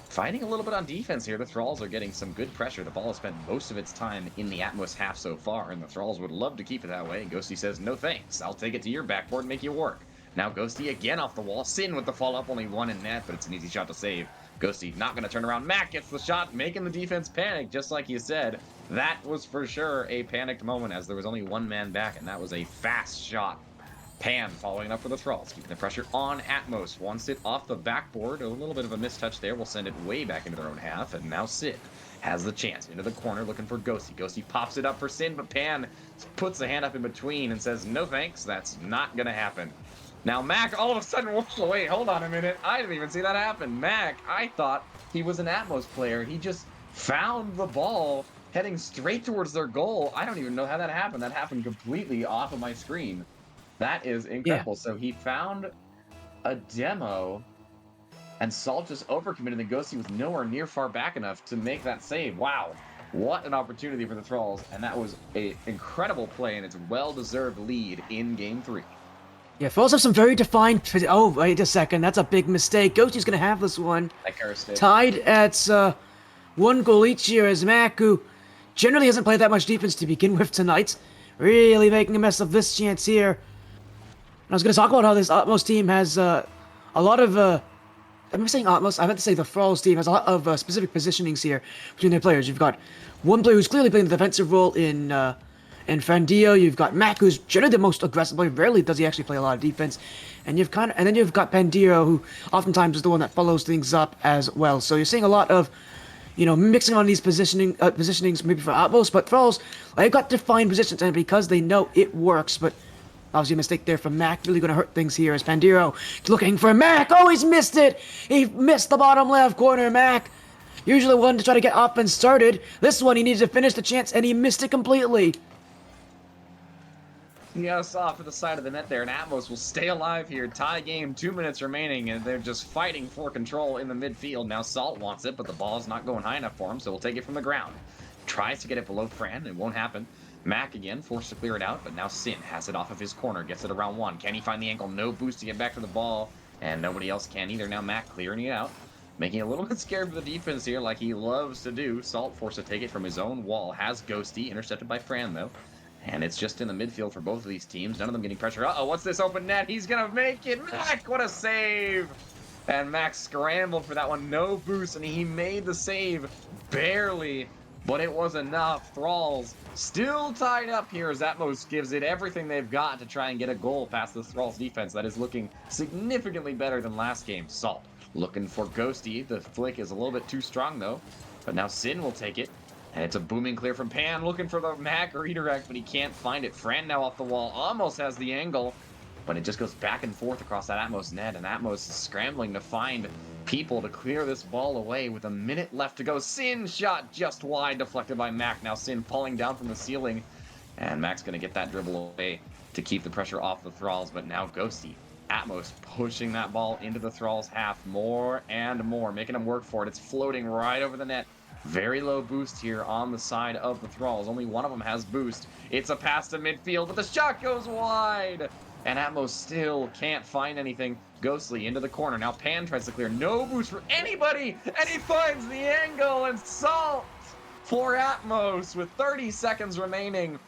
fighting a little bit on defense here. The Thralls are getting some good pressure. The ball has spent most of its time in the Atmos half so far, and the Thralls would love to keep it that way. Ghosty says, no thanks. I'll take it to your backboard and make you work. Now Ghosty again off the wall. Sin with the follow-up, only 1 in net, but it's an easy shot to save. Ghosty not going to turn around. Mac gets the shot, making the defense panic, just like you said. That was for sure a panicked moment, as there was only 1 man back, and that was a fast shot. Pan following up for the Thralls, keeping the pressure on Atmos. Wants it off the backboard. A little bit of a mistouch there. Will send it way back into their own half. And now Sid has the chance into the corner looking for Ghosty. Ghosty pops it up for Sin, but Pan puts a hand up in between and says, no thanks, that's not going to happen. Now Mac all of a sudden, wait, hold on a minute. I didn't even see that happen. Mac, I thought he was an Atmos player. He just found the ball heading straight towards their goal. I don't even know how that happened. That happened completely off of my screen. That is incredible. Yeah. So he found a demo, and Salt just overcommitted, and Ghosty was nowhere near far back enough to make that save. Wow. What an opportunity for the Thralls, and that was an incredible play, and it's a well-deserved lead in Game 3. Yeah, Thralls have some very defined... Oh, wait a second. That's a big mistake. Ghosty's going to have this one. Tied at 1 goal each here as Mac, who generally hasn't played that much defense to begin with tonight, really making a mess of this chance here. I was going to talk about how this Atmos team has a lot of... I'm saying Atmos, I meant to say the Thralls team has a lot of specific positionings here between their players. You've got one player who's clearly playing the defensive role in Frendio. You've got Mac, who's generally the most aggressive player. Rarely does he actually play a lot of defense. And then you've got Pandero, who oftentimes is the one that follows things up as well. So you're seeing a lot of, mixing on these positionings maybe for Atmos, but Thralls, they've got defined positions, and because they know it works, but Obviously, a mistake there from Mac. Really going to hurt things here as Pandiro looking for Mac. Oh, he's missed it. He missed the bottom left corner, Mac. Usually one to try to get up and started. This one, he needed to finish the chance, and he missed it completely. He got us off to the side of the net there, and Atmos will stay alive here. Tie game, 2 minutes remaining, and they're just fighting for control in the midfield. Now Salt wants it, but the ball's not going high enough for him, so we'll take it from the ground. Tries to get it below Fran, it won't happen. Mac again, forced to clear it out, but now Sin has it off of his corner, gets it around one. Can he find the ankle? No boost to get back to the ball, and nobody else can either. Now Mac clearing it out, making it a little bit scared for the defense here, like he loves to do. Salt forced to take it from his own wall, has Ghosty, intercepted by Fran though. And it's just in the midfield for both of these teams. None of them getting pressure. Uh-oh, what's this open net? He's going to make it. Mac, what a save. And Mac scrambled for that one. No boost, and he made the save. Barely, but it was enough. Thralls still tied up here as Atmos gives it everything they've got to try and get a goal past the Thralls defense that is looking significantly better than last game. Salt looking for Ghosty. The flick is a little bit too strong, though. But now Sin will take it. And it's a booming clear from Pan, looking for the Mac redirect, but he can't find it. Fran now off the wall, almost has the angle, but it just goes back and forth across that Atmos net, and Atmos is scrambling to find people to clear this ball away with a minute left to go. Sin shot just wide, deflected by Mac. Now Sin falling down from the ceiling, and Mac's going to get that dribble away to keep the pressure off the Thralls, but now Ghosty. Atmos pushing that ball into the Thralls' half more and more, making them work for it. It's floating right over the net. Very low boost here on the side of the Thralls. Only one of them has boost. It's a pass to midfield, but the shot goes wide. And Atmos still can't find anything. Ghostly into the corner. Now Pan tries to clear. No boost for anybody. And he finds the angle, and Salt for Atmos with 30 seconds remaining.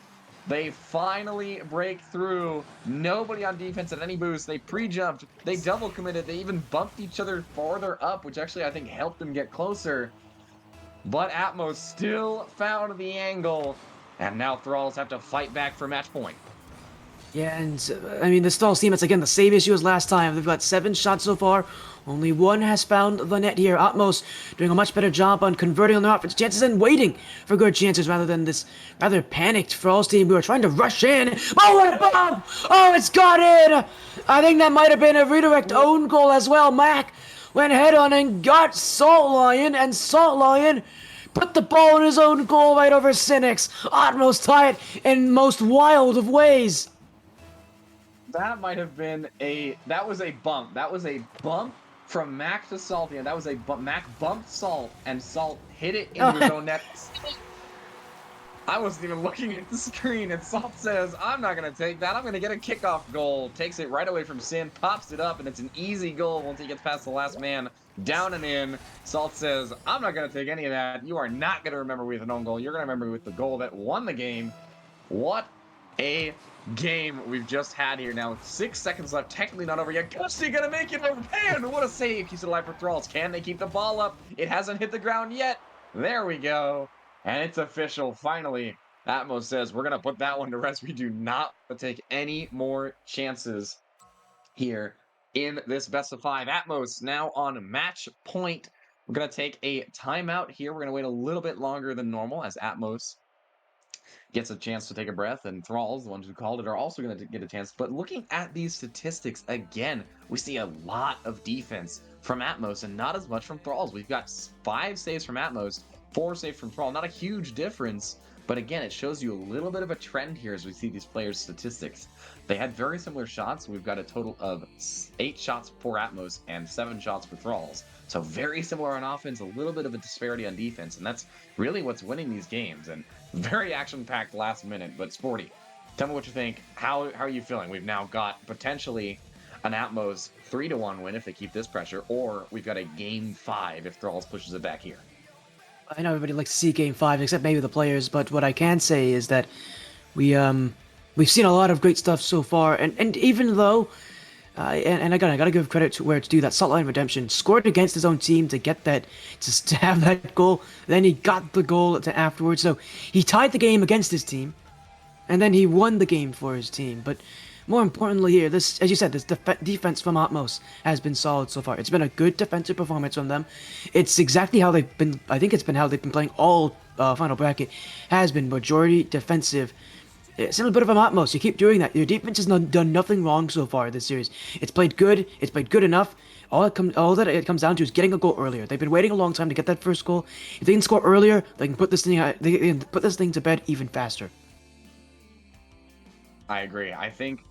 They finally break through. Nobody on defense had any boost. They pre-jumped. They double committed. They even bumped each other farther up, which actually I think helped them get closer. But Atmos still found the angle, and now Thralls have to fight back for match point. Yeah, and I mean, this Thralls team, it's again the same issue as last time. They've got 7 shots so far. Only one has found the net here. Atmos doing a much better job on converting on their offense chances and waiting for good chances rather than this rather panicked Thralls team who are trying to rush in. Oh, what a bomb! Oh, it's got in! I think that might have been a redirect own goal as well. Mac went head on and got Salt Lion, and Salt Lion put the ball in his own goal right over Cynics. Atmos tie it in most wild of ways. That might have been that was a bump. That was a bump from Mac to Salty, and that was a bump. Mac bumped Salt, and Salt hit it into his own net. I wasn't even looking at the screen, and Salt says, I'm not going to take that. I'm going to get a kickoff goal. Takes it right away from Sin, pops it up, and it's an easy goal once he gets past the last man. Down and in. Salt says, I'm not going to take any of that. You are not going to remember me with an own goal. You're going to remember me with the goal that won the game. What a game we've just had here. Now, with 6 seconds left, technically not over yet. Ghosty going to make it over Pan. What a save. Keeps it alive for Thralls. Can they keep the ball up? It hasn't hit the ground yet. There we go. And it's official, finally. Atmos says, we're going to put that one to rest. We do not take any more chances here in this best of 5. Atmos now on match point. We're going to take a timeout here. We're going to wait a little bit longer than normal as Atmos gets a chance to take a breath, and Thralls, the ones who called it, are also going to get a chance. But looking at these statistics, again, we see a lot of defense from Atmos and not as much from Thralls. We've got 5 saves from Atmos, 4 saves from Thrall. Not a huge difference, but again, it shows you a little bit of a trend here as we see these players' statistics. They had very similar shots. We've got a total of 8 shots for Atmos and 7 shots for Thralls. So very similar on offense, a little bit of a disparity on defense, and that's really what's winning these games. And very action-packed last minute, but Sporty, tell me what you think. How are you feeling? We've now got potentially an Atmos 3-1 win if they keep this pressure, or we've got a game 5 if Thralls pushes it back here. I know everybody likes to see Game 5, except maybe the players, but what I can say is that we've seen a lot of great stuff so far, and even though, and again, I gotta give credit to where it's due, that Saltline Redemption scored against his own team to get that, to have that goal, then he got the goal afterwards, so he tied the game against his team, and then he won the game for his team, but more importantly here, this, as you said, this defense from Atmos has been solid so far. It's been a good defensive performance from them. It's exactly how they've been, I think it's been how they've been playing all final bracket, has been majority defensive. It's a little bit of a Atmos. You keep doing that. Your defense has done nothing wrong so far this series. It's played good. It's played good enough. All that it comes down to is getting a goal earlier. They've been waiting a long time to get that first goal. If they can score earlier, they can put this thing to bed even faster. I agree. I think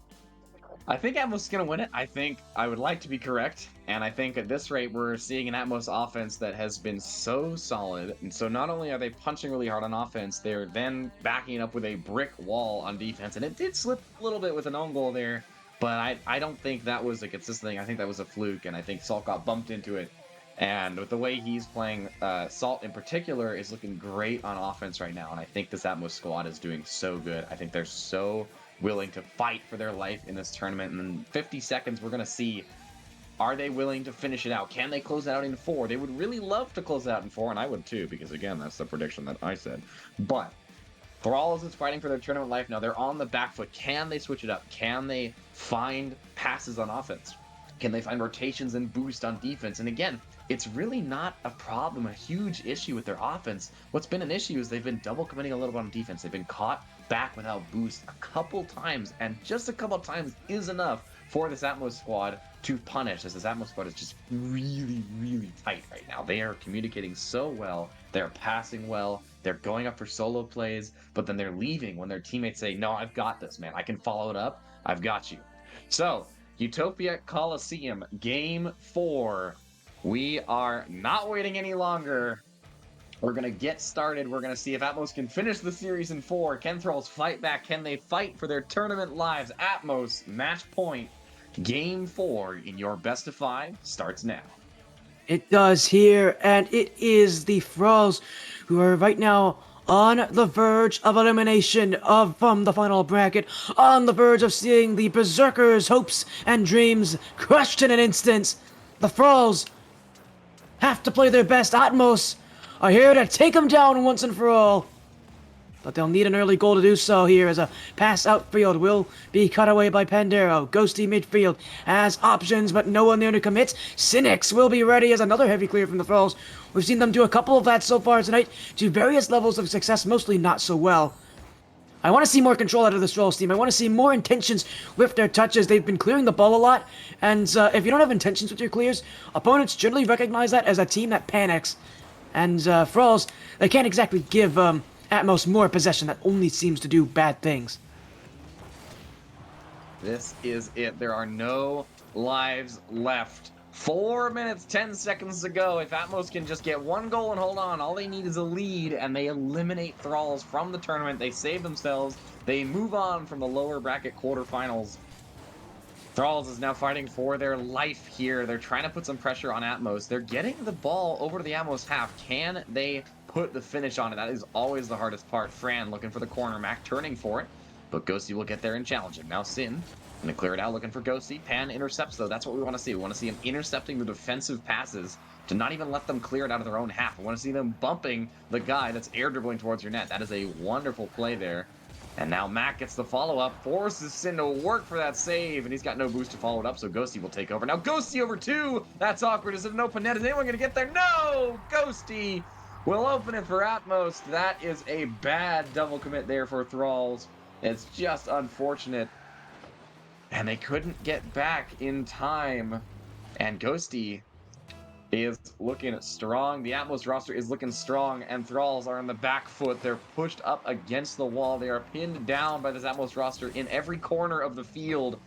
Atmos is going to win it. I think I would like to be correct. And I think at this rate, we're seeing an Atmos offense that has been so solid. And so not only are they punching really hard on offense, they're then backing up with a brick wall on defense. And it did slip a little bit with an own goal there. But I don't think that was a consistent thing. I think that was a fluke. And I think Salt got bumped into it. And with the way he's playing, Salt in particular is looking great on offense right now. And I think this Atmos squad is doing so good. I think they're so willing to fight for their life in this tournament. And in 50 seconds, we're going to see, are they willing to finish it out? Can they close it out in 4? They would really love to close it out in 4, and I would too, because again, that's the prediction that I said. But Thralls is fighting for their tournament life now. They're on the back foot. Can they switch it up? Can they find passes on offense? Can they find rotations and boost on defense? And again, it's really not a problem, a huge issue with their offense. What's been an issue is they've been double committing a little bit on defense. They've been caught back without boost a couple times, and just a couple times is enough for this Atmos squad to punish, as this Atmos squad is just really, really tight right now. They are communicating so well. They're passing well. They're going up for solo plays, but then they're leaving when their teammates say, no, I've got this, man. I can follow it up. I've got you. So, Utopia Coliseum, Game 4. We are not waiting any longer. We're going to get started. We're going to see if Atmos can finish the series in 4. Can Thralls fight back? Can they fight for their tournament lives? Atmos, match point, Game 4 in your best of 5 starts now. It does here, and it is the Thralls who are right now on the verge of elimination from the final bracket, on the verge of seeing the Berserkers' hopes and dreams crushed in an instant. The Thralls have to play their best. Atmos are here to take them down once and for all. But they'll need an early goal to do so here, as a pass outfield will be cut away by Pandero. Ghosty midfield has options, but no one there to commit. Cynics will be ready as another heavy clear from the Thralls. We've seen them do a couple of that so far tonight, to various levels of success, mostly not so well. I want to see more control out of this Thralls team. I want to see more intentions with their touches. They've been clearing the ball a lot, and if you don't have intentions with your clears, opponents generally recognize that as a team that panics. And Thralls, they can't exactly give Atmos more possession. That only seems to do bad things. This is it. There are no lives left. 4 minutes, 10 seconds to go. If Atmos can just get one goal and hold on, all they need is a lead, and they eliminate Thralls from the tournament. They save themselves. They move on from the lower bracket quarterfinals. Thralls is now fighting for their life here. They're trying to put some pressure on Atmos. They're getting the ball over to the Atmos half. Can they put the finish on it? That is always the hardest part. Fran looking for the corner. Mac turning for it, but Ghosty will get there and challenge him. Now Sin gonna clear it out, looking for Ghosty. Pan intercepts, though. That's what we want to see. We want to see him intercepting the defensive passes to not even let them clear it out of their own half. We want to see them bumping the guy that's air dribbling towards your net. That is a wonderful play there. And now Mac gets the follow-up, forces Sin to work for that save, and he's got no boost to follow it up, so Ghosty will take over. Now Ghosty over 2! That's awkward. Is it an open net? Is anyone going to get there? No! Ghosty will open it for Atmos. That is a bad double commit there for Thralls. It's just unfortunate. And they couldn't get back in time. And Ghosty is looking strong. The Atmos roster is looking strong, and Thralls are on the back foot. They're pushed up against the wall. They are pinned down by this Atmos roster in every corner of the field.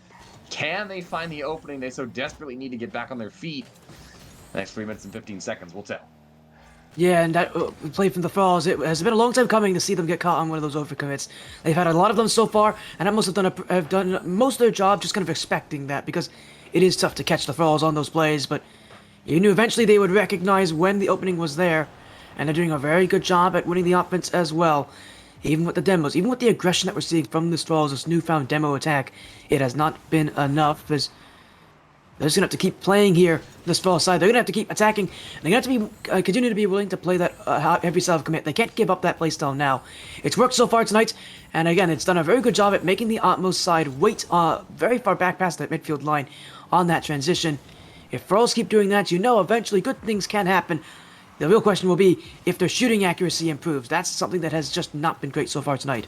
Can they find the opening they so desperately need to get back on their feet? The next 3 minutes and 15 seconds will tell. Yeah, and that play from the Thralls, it has been a long time coming to see them get caught on one of those overcommits. They've had a lot of them so far, and Atmos have done most of their job just kind of expecting that, because it is tough to catch the Thralls on those plays, but you knew eventually they would recognize when the opening was there, and they're doing a very good job at winning the offense as well. Even with the demos, even with the aggression that we're seeing from the Thralls, this newfound demo attack, it has not been enough, because they're just going to have to keep playing here, this Thrall side. They're going to have to keep attacking, and they're going to have to continue to be willing to play that heavy self-commit. They can't give up that playstyle now. It's worked so far tonight, and again, it's done a very good job at making the Atmos side wait very far back past that midfield line on that transition. If Thralls keep doing that, you know eventually good things can happen. The real question will be if their shooting accuracy improves. That's something that has just not been great so far tonight.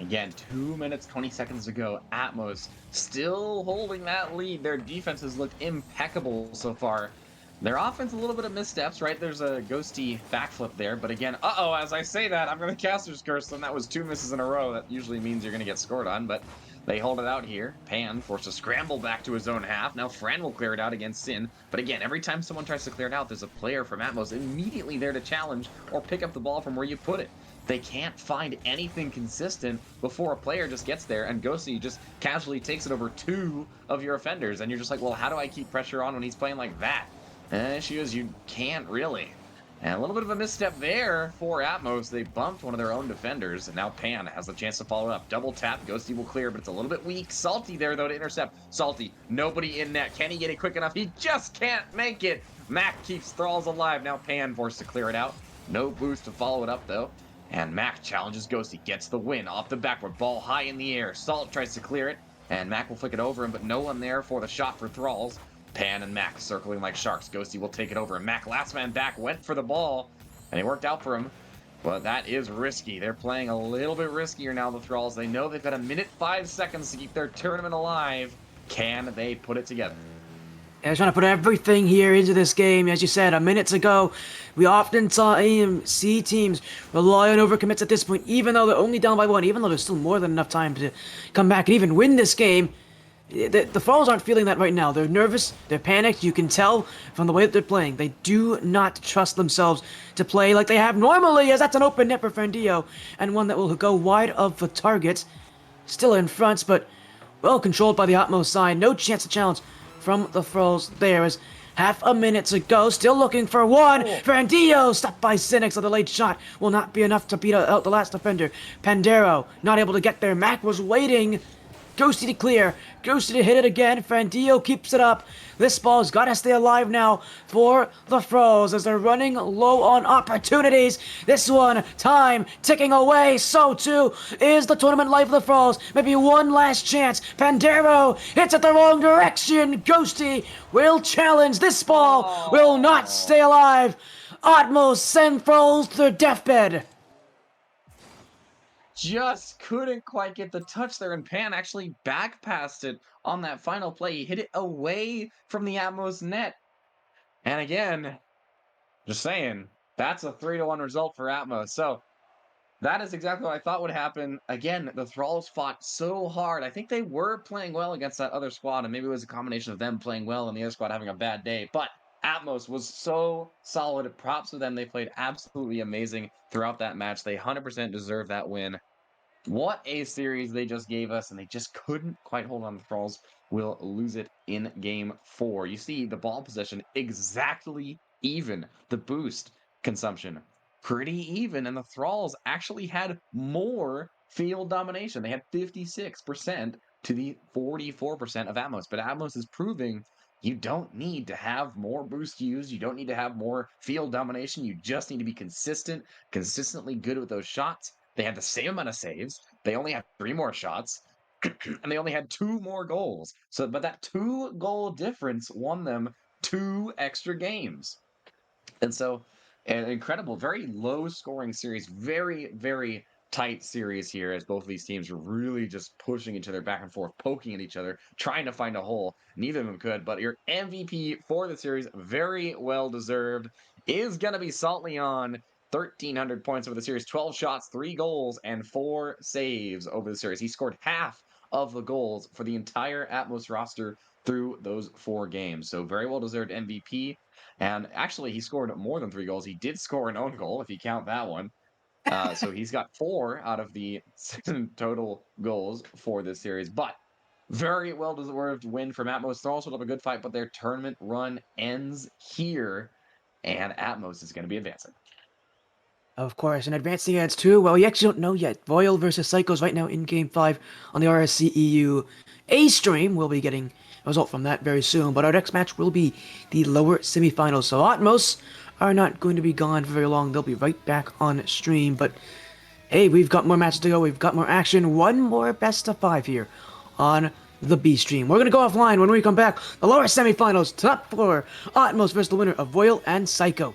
Again, 2 minutes, 20 seconds to go. Atmos still holding that lead. Their defense has looked impeccable so far. Their offense, a little bit of missteps, right? There's a ghosty backflip there. But again, as I say that, I'm going to caster's curse, and that was 2 misses in a row. That usually means you're going to get scored on, but they hold it out here. Pan forced to scramble back to his own half. Now Fran will clear it out against Sin. But again, every time someone tries to clear it out, there's a player from Atmos immediately there to challenge or pick up the ball from where you put it. They can't find anything consistent before a player just gets there, and Ghosty just casually takes it over 2 of your offenders, and you're just like, well, how do I keep pressure on when he's playing like that? And the issue is you can't really. And a little bit of a misstep there for Atmos. They bumped one of their own defenders, and now Pan has the chance to follow up. Double tap, Ghosty will clear, but it's a little bit weak. Salty there, though, to intercept. Salty, nobody in net. Can he get it quick enough? He just can't make it. Mac keeps Thralls alive. Now Pan forced to clear it out. No boost to follow it up, though. And Mac challenges Ghosty, gets the win off the backward. Ball high in the air. Salt tries to clear it, and Mac will flick it over him, but no one there for the shot for Thralls. Pan and Mac circling like sharks. Ghosty will take it over, and Mac, last man back, went for the ball, and it worked out for him. But that is risky. They're playing a little bit riskier now, the Thralls. They know they've got 1 minute 5 seconds to keep their tournament alive. Can they put it together? Yeah, trying to put everything here into this game. As you said, a minute ago, we often saw AMC teams rely on overcommits at this point, even though they're only down by 1, even though there's still more than enough time to come back and even win this game. The Thralls aren't feeling that right now. They're nervous, they're panicked. You can tell from the way that they're playing. They do not trust themselves to play like they have normally, as that's an open net for Frandio, and one that will go wide of the target. Still in front, but well controlled by the Atmos side. No chance to challenge from the Thralls there as half a minute to go. Still looking for one. Frandio stopped by Cynics on the late shot. Will not be enough to beat out the last defender. Pandero not able to get there. Mac was waiting. Ghosty to clear. Ghosty to hit it again. Frandio keeps it up. This ball's got to stay alive now for the Thralls as they're running low on opportunities. This one, time ticking away. So too is the tournament life of the Thralls. Maybe one last chance. Pandero hits it the wrong direction. Ghosty will challenge. This ball will not stay alive. Atmos send Thralls to their deathbed. Just couldn't quite get the touch there, and Pan actually back passed it on that final play. He hit it away from the Atmos net. And again, just saying, that's a 3-1 result for Atmos. So that is exactly what I thought would happen. Again, the Thralls fought so hard. I think they were playing well against that other squad, and maybe it was a combination of them playing well and the other squad having a bad day. But Atmos was so solid. Props to them. They played absolutely amazing throughout that match. They 100% deserve that win. What a series they just gave us, and they just couldn't quite hold on. The Thralls will lose it in game 4. You see the ball possession exactly even. The boost consumption pretty even, and the Thralls actually had more field domination. They had 56% to the 44% of Atmos, but Atmos is proving you don't need to have more boost used. You don't need to have more field domination. You just need to be consistently good with those shots. They had the same amount of saves. They only had 3 more shots, and they only had 2 more goals. But that 2-goal difference won them 2 extra games. And so, an incredible, very low-scoring series, very, very tight series here, as both of these teams were really just pushing each other back and forth, poking at each other, trying to find a hole. Neither of them could, but your MVP for the series, very well deserved, is going to be Salt Leon. 1,300 points over the series, 12 shots, 3 goals, and 4 saves over the series. He scored half of the goals for the entire Atmos roster through those 4 games. So very well-deserved MVP. And actually, he scored more than 3 goals. He did score an own goal, if you count that one. So he's got 4 out of the 6 total goals for this series. But very well-deserved win from Atmos. Thralls put up a good fight, but their tournament run ends here. And Atmos is going to be advancing. Of course, and advancing against 2, well, we actually don't know yet. Voil versus Psychos right now in Game 5 on the RSC-EU A stream. We'll be getting a result from that very soon, but our next match will be the lower semifinals. So Atmos are not going to be gone for very long. They'll be right back on stream, but hey, we've got more matches to go. We've got more action. One more best of 5 here on the B stream. We're going to go offline when we come back. The lower semifinals, top 4, Atmos versus the winner of Voil and Psycho.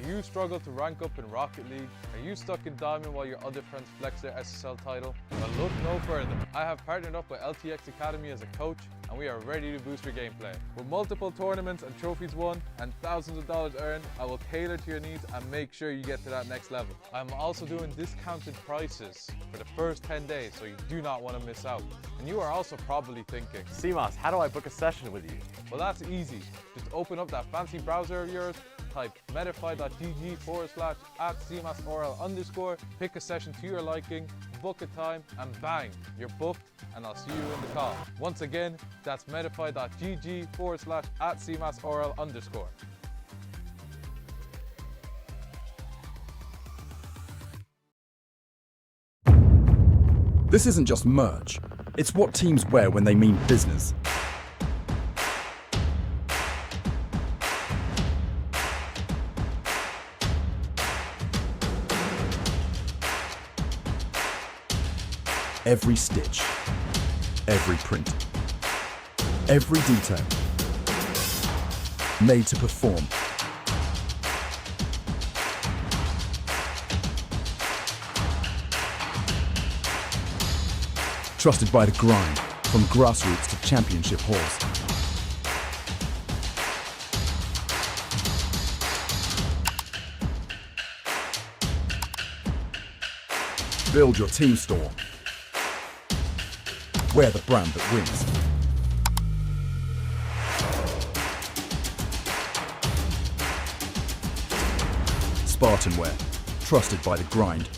Do you struggle to rank up in Rocket League? Are you stuck in Diamond while your other friends flex their SSL title? Well, look no further. I have partnered up with LTXAcademy as a coach, and we are ready to boost your gameplay. With multiple tournaments and trophies won and thousands of dollars earned, I will tailor to your needs and make sure you get to that next level. I'm also doing discounted prices for the first 10 days, so you do not want to miss out. And you are also probably thinking, CMOS, how do I book a session with you? well, that's easy. Just open up that fancy browser of yours, type medify.gg/@cmasorl_, pick a session to your liking, book a time, and bang, you're booked, and I'll see you in the call. Once again, that's medify.gg/@cmasorl_. This isn't just merch, it's what teams wear when they mean business. Every stitch, every print, every detail, made to perform. Trusted by the grind, from grassroots to championship halls. Build your team store. Wear the brand that wins. SpartanWare, trusted by the grind.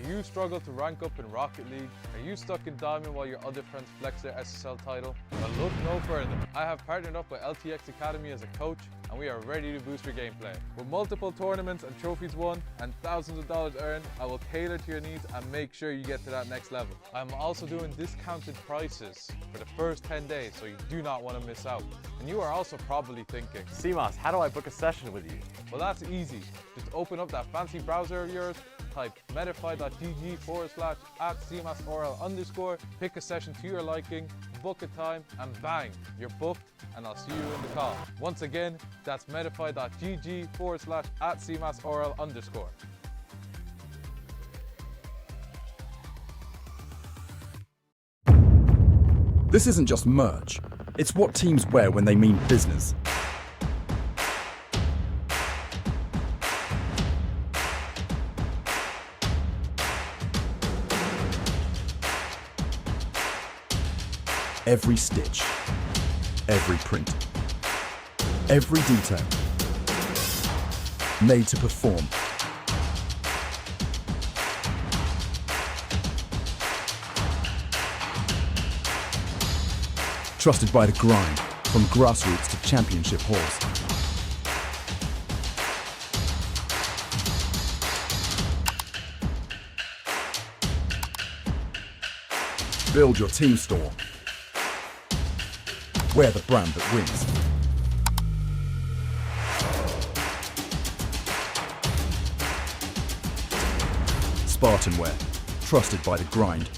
Do you struggle to rank up in Rocket League? Are you stuck in Diamond while your other friends flex their SSL title? Well, look no further. I have partnered up with LTXAcademy as a coach, and we are ready to boost your gameplay. With multiple tournaments and trophies won and thousands of dollars earned, I will cater to your needs and make sure you get to that next level. I'm also doing discounted prices for the first 10 days, so you do not want to miss out. And you are also probably thinking, CMOS, how do I book a session with you? well, that's easy. Just open up that fancy browser of yours, type medify.gg/@cmasorl_, pick a session to your liking, book a time, and bang, you're booked, and I'll see you in the call. Once again, that's medify.gg/@cmasorl_. This isn't just merch, it's what teams wear when they mean business. Every stitch, every print, every detail, made to perform. Trusted by the grind, from grassroots to championship halls. Build your team store. We're the brand that wins. SpartanWare, trusted by the grind.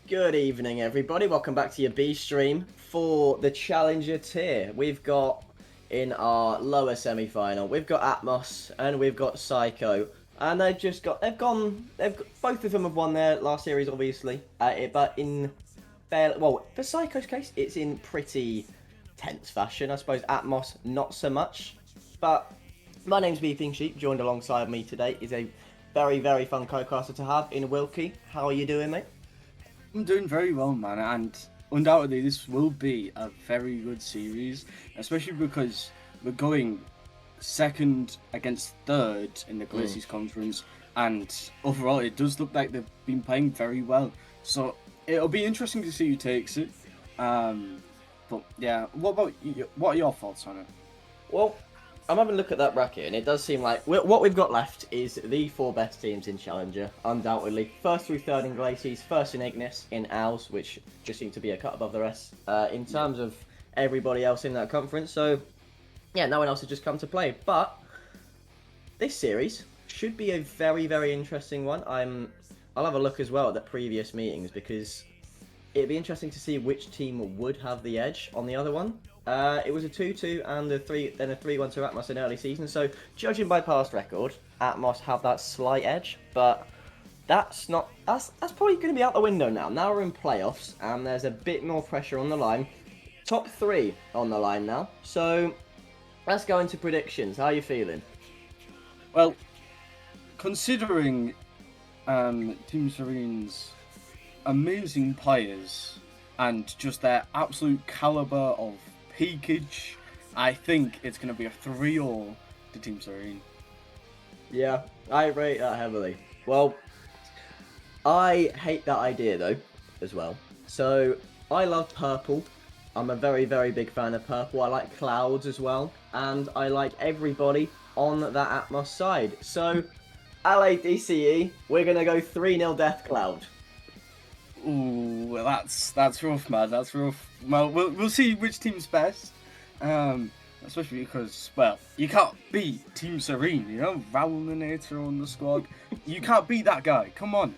Good evening, everybody. Welcome back to your B stream for the Challenger tier. We've got in our lower semi-final, we've got Atmos and we've got Psycho. And both of them have won their last series, obviously. But for Psycho's case, it's in pretty tense fashion. I suppose Atmos, not so much. But my name's Beeping Sheep. Joined alongside me today is a very, very fun co-caster to have in Wilkie. How are you doing, mate? I'm doing very well, man, and undoubtedly this will be a very good series, especially because we're going second against third in the Glaciers Conference, and overall it does look like they've been playing very well. So it'll be interesting to see who takes it. But yeah, what are your thoughts on it? Well, I'm having a look at that bracket, and it does seem like what we've got left is the four best teams in Challenger, undoubtedly. First through third in Glaciers, first in Ignis, in Owls, which just seem to be a cut above the rest in terms of everybody else in that conference. So yeah, no one else has just come to play. But this series should be a very, very interesting one. I'll have a look as well at the previous meetings, because it'd be interesting to see which team would have the edge on the other one. It was a 2-2 and a 3-1 to Atmos in early season. So judging by past record, Atmos have that slight edge, but that's probably going to be out the window now. Now we're in playoffs and there's a bit more pressure on the line. Top 3 on the line now. So let's go into predictions. How are you feeling? Well, considering Team Serene's amazing players and just their absolute caliber of peakage, I think it's going to be a 3-all to Team Serene. Yeah, I rate that heavily. Well, I hate that idea though, as well. So, I love purple. I'm a very, very big fan of purple. I like clouds as well. And I like everybody on that Atmos side. So, LADCE, we're going to go 3-0 Death Cloud. Ooh, that's rough, man. That's rough. Well, we'll see which team's best. Especially because, well, you can't beat Team Serene, you know? Rowlinator on the squad. You can't beat that guy. Come on.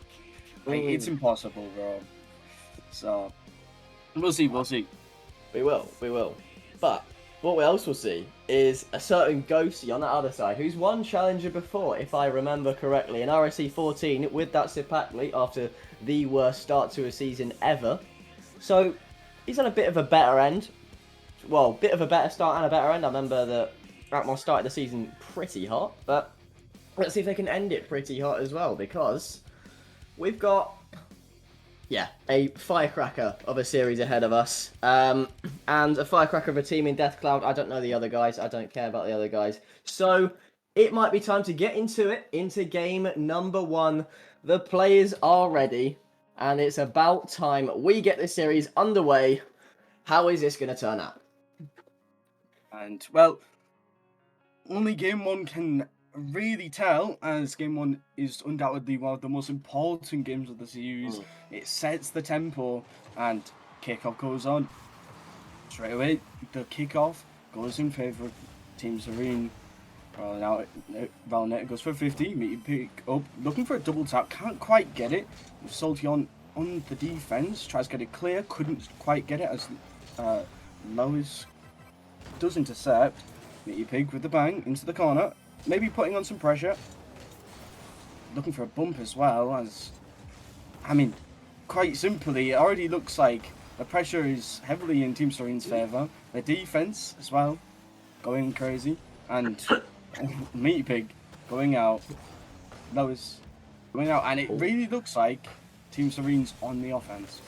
Like, it's impossible, bro. So, we'll see. We will. But what we else will see is a certain Ghosty on that other side, who's won Challenger before, if I remember correctly, in RSC16 with that Sipakli after the worst start to a season ever. So he's on a bit of a better end. Well, bit of a better start and a better end. I remember that Atmos started the season pretty hot, but let's see if they can end it pretty hot as well, because we've got, yeah, a firecracker of a series ahead of us, and a firecracker of a team in Death Cloud. I don't know the other guys. I don't care about the other guys. So it might be time to get into game number 1. The players are ready, and it's about time we get this series underway. How is this going to turn out? And, well, only game 1 can really tell, as game 1 is undoubtedly one of the most important games of the series. It sets the tempo, and kickoff goes on. Straight away, the kickoff goes in favour of Team Serene. Rolling out, goes for 50, Meaty Pig up, looking for a double tap, can't quite get it. Salty on the defense, tries to get it clear, couldn't quite get it as Lois does intercept. Meaty Pig with the bang into the corner, maybe putting on some pressure. Looking for a bump as well, as, I mean, quite simply, it already looks like the pressure is heavily in Team Serene's favour. The defense as well, going crazy, and Meaty Pig going out. Lois going out, and it really looks like Team Serene's on the offense.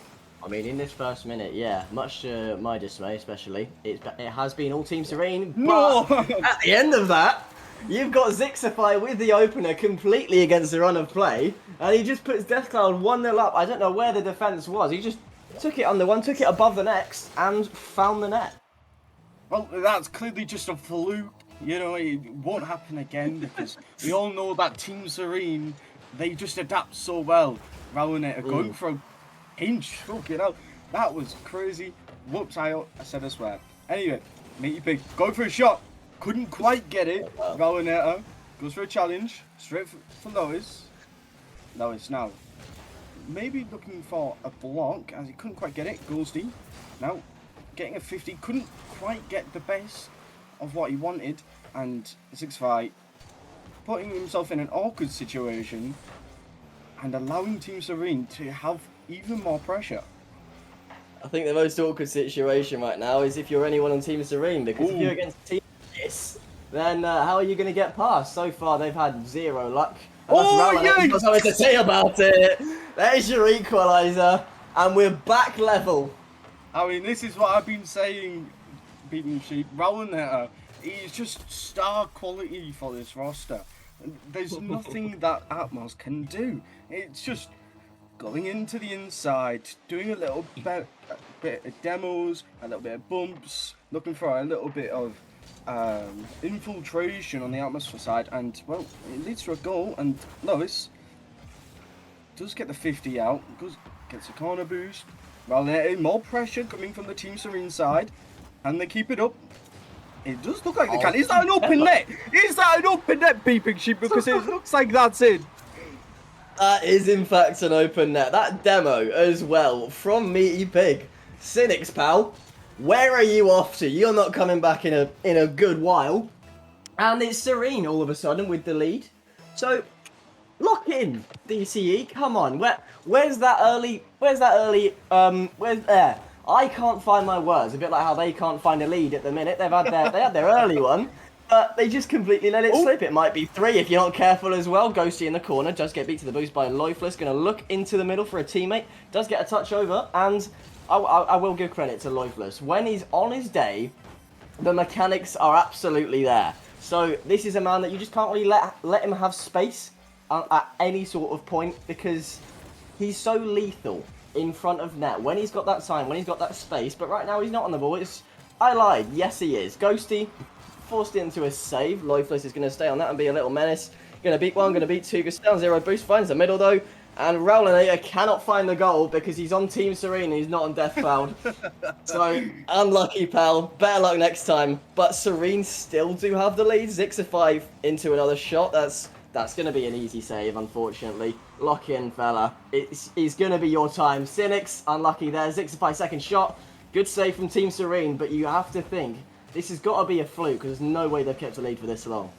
I mean, in this first minute, yeah, much to my dismay, especially, it has been all Team Serene. But at the end of that, you've got Zixify with the opener completely against the run of play, and he just puts Deathcloud 1-0 up. I don't know where the defense was. He just took it under one, took it above the next, and found the net. Well, that's clearly just a fluke. You know, it won't happen again, because we all know that Team Serene, they just adapt so well. Rowling going for a hinge. Fucking hell. That was crazy. Whoops, I said I swear. Anyway, Meaty Pig going for a shot. Couldn't quite get it. Rowling goes for a challenge. Straight for Lois. Lois now maybe looking for a block, as he couldn't quite get it. Goldstein now getting a 50. Couldn't quite get the best of what he wanted, and 6-5 putting himself in an awkward situation and allowing Team Serene to have even more pressure. I think the most awkward situation right now is if you're anyone on Team Serene, because if you're against a team like this, then how are you going to get past? So far, they've had zero luck. I've got something to say about it. There's your equaliser, and we're back level. I mean, this is what I've been saying, Beating Sheep. Rowling he's just star quality for this roster. There's nothing that Atmos can do. It's just going into the inside, doing a little bit of demos, a little bit of bumps, looking for a little bit of infiltration on the Atmosphere side, and, well, it leads to a goal, and Lois does get the 50 out, gets a corner boost. Rowling more pressure coming from the Team Serene side, and they keep it up. It does look like they can. Is that an open net? Is that an open net, Beeping Sheep? Because it looks like that's it. That is, in fact, an open net. That demo as well from Meaty Pig. Cynics, pal. Where are you off to? You're not coming back in a good while. And it's Serene all of a sudden with the lead. So, lock in, DCE. Come on. Where's that early? Where's there? I can't find my words. A bit like how they can't find a lead at the minute. They had their early one, but they just completely let it slip. It might be 3 if you're not careful as well. Ghosty in the corner does get beat to the boost by Loifless. Going to look into the middle for a teammate. Does get a touch over, and I will give credit to Loifless. When he's on his day, the mechanics are absolutely there. So this is a man that you just can't really let him have space at any sort of point, because he's so lethal in front of net when he's got that time, when he's got that space. But right now he's not on the ball. I lied. Yes, he is. Ghosty forced it into a save. Loifless is going to stay on that and be a little menace. Going to beat 1, going to beat 2. Goes down 0 boost. Finds the middle though. And Rowlinator cannot find the goal because he's on Team Serene and he's not on Deathcloud. So, unlucky, pal. Better luck next time. But Serene still do have the lead. Zixify into another shot. That's going to be an easy save, unfortunately. Lock in, fella. It's going to be your time. Cynics, unlucky there. Zixify second shot. Good save from Team Serene, but you have to think, this has got to be a fluke, because there's no way they've kept the lead for this long.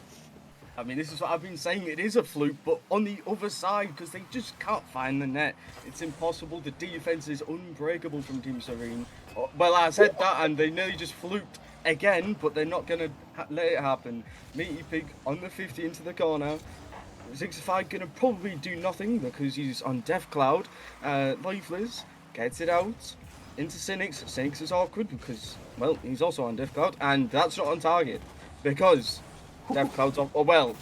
I mean, this is what I've been saying. It is a fluke, but on the other side, because they just can't find the net. It's impossible. The defense is unbreakable from Team Serene. Well, I said that, and they nearly just fluked again, but they're not going to let it happen. Meaty Pig on the 50 into the corner. Zixify going to probably do nothing because he's on Deathcloud. Lifeless gets it out into Cynics. Cynics is awkward because, well, he's also on Deathcloud, and that's not on target because Death Cloud's off. Oh, well.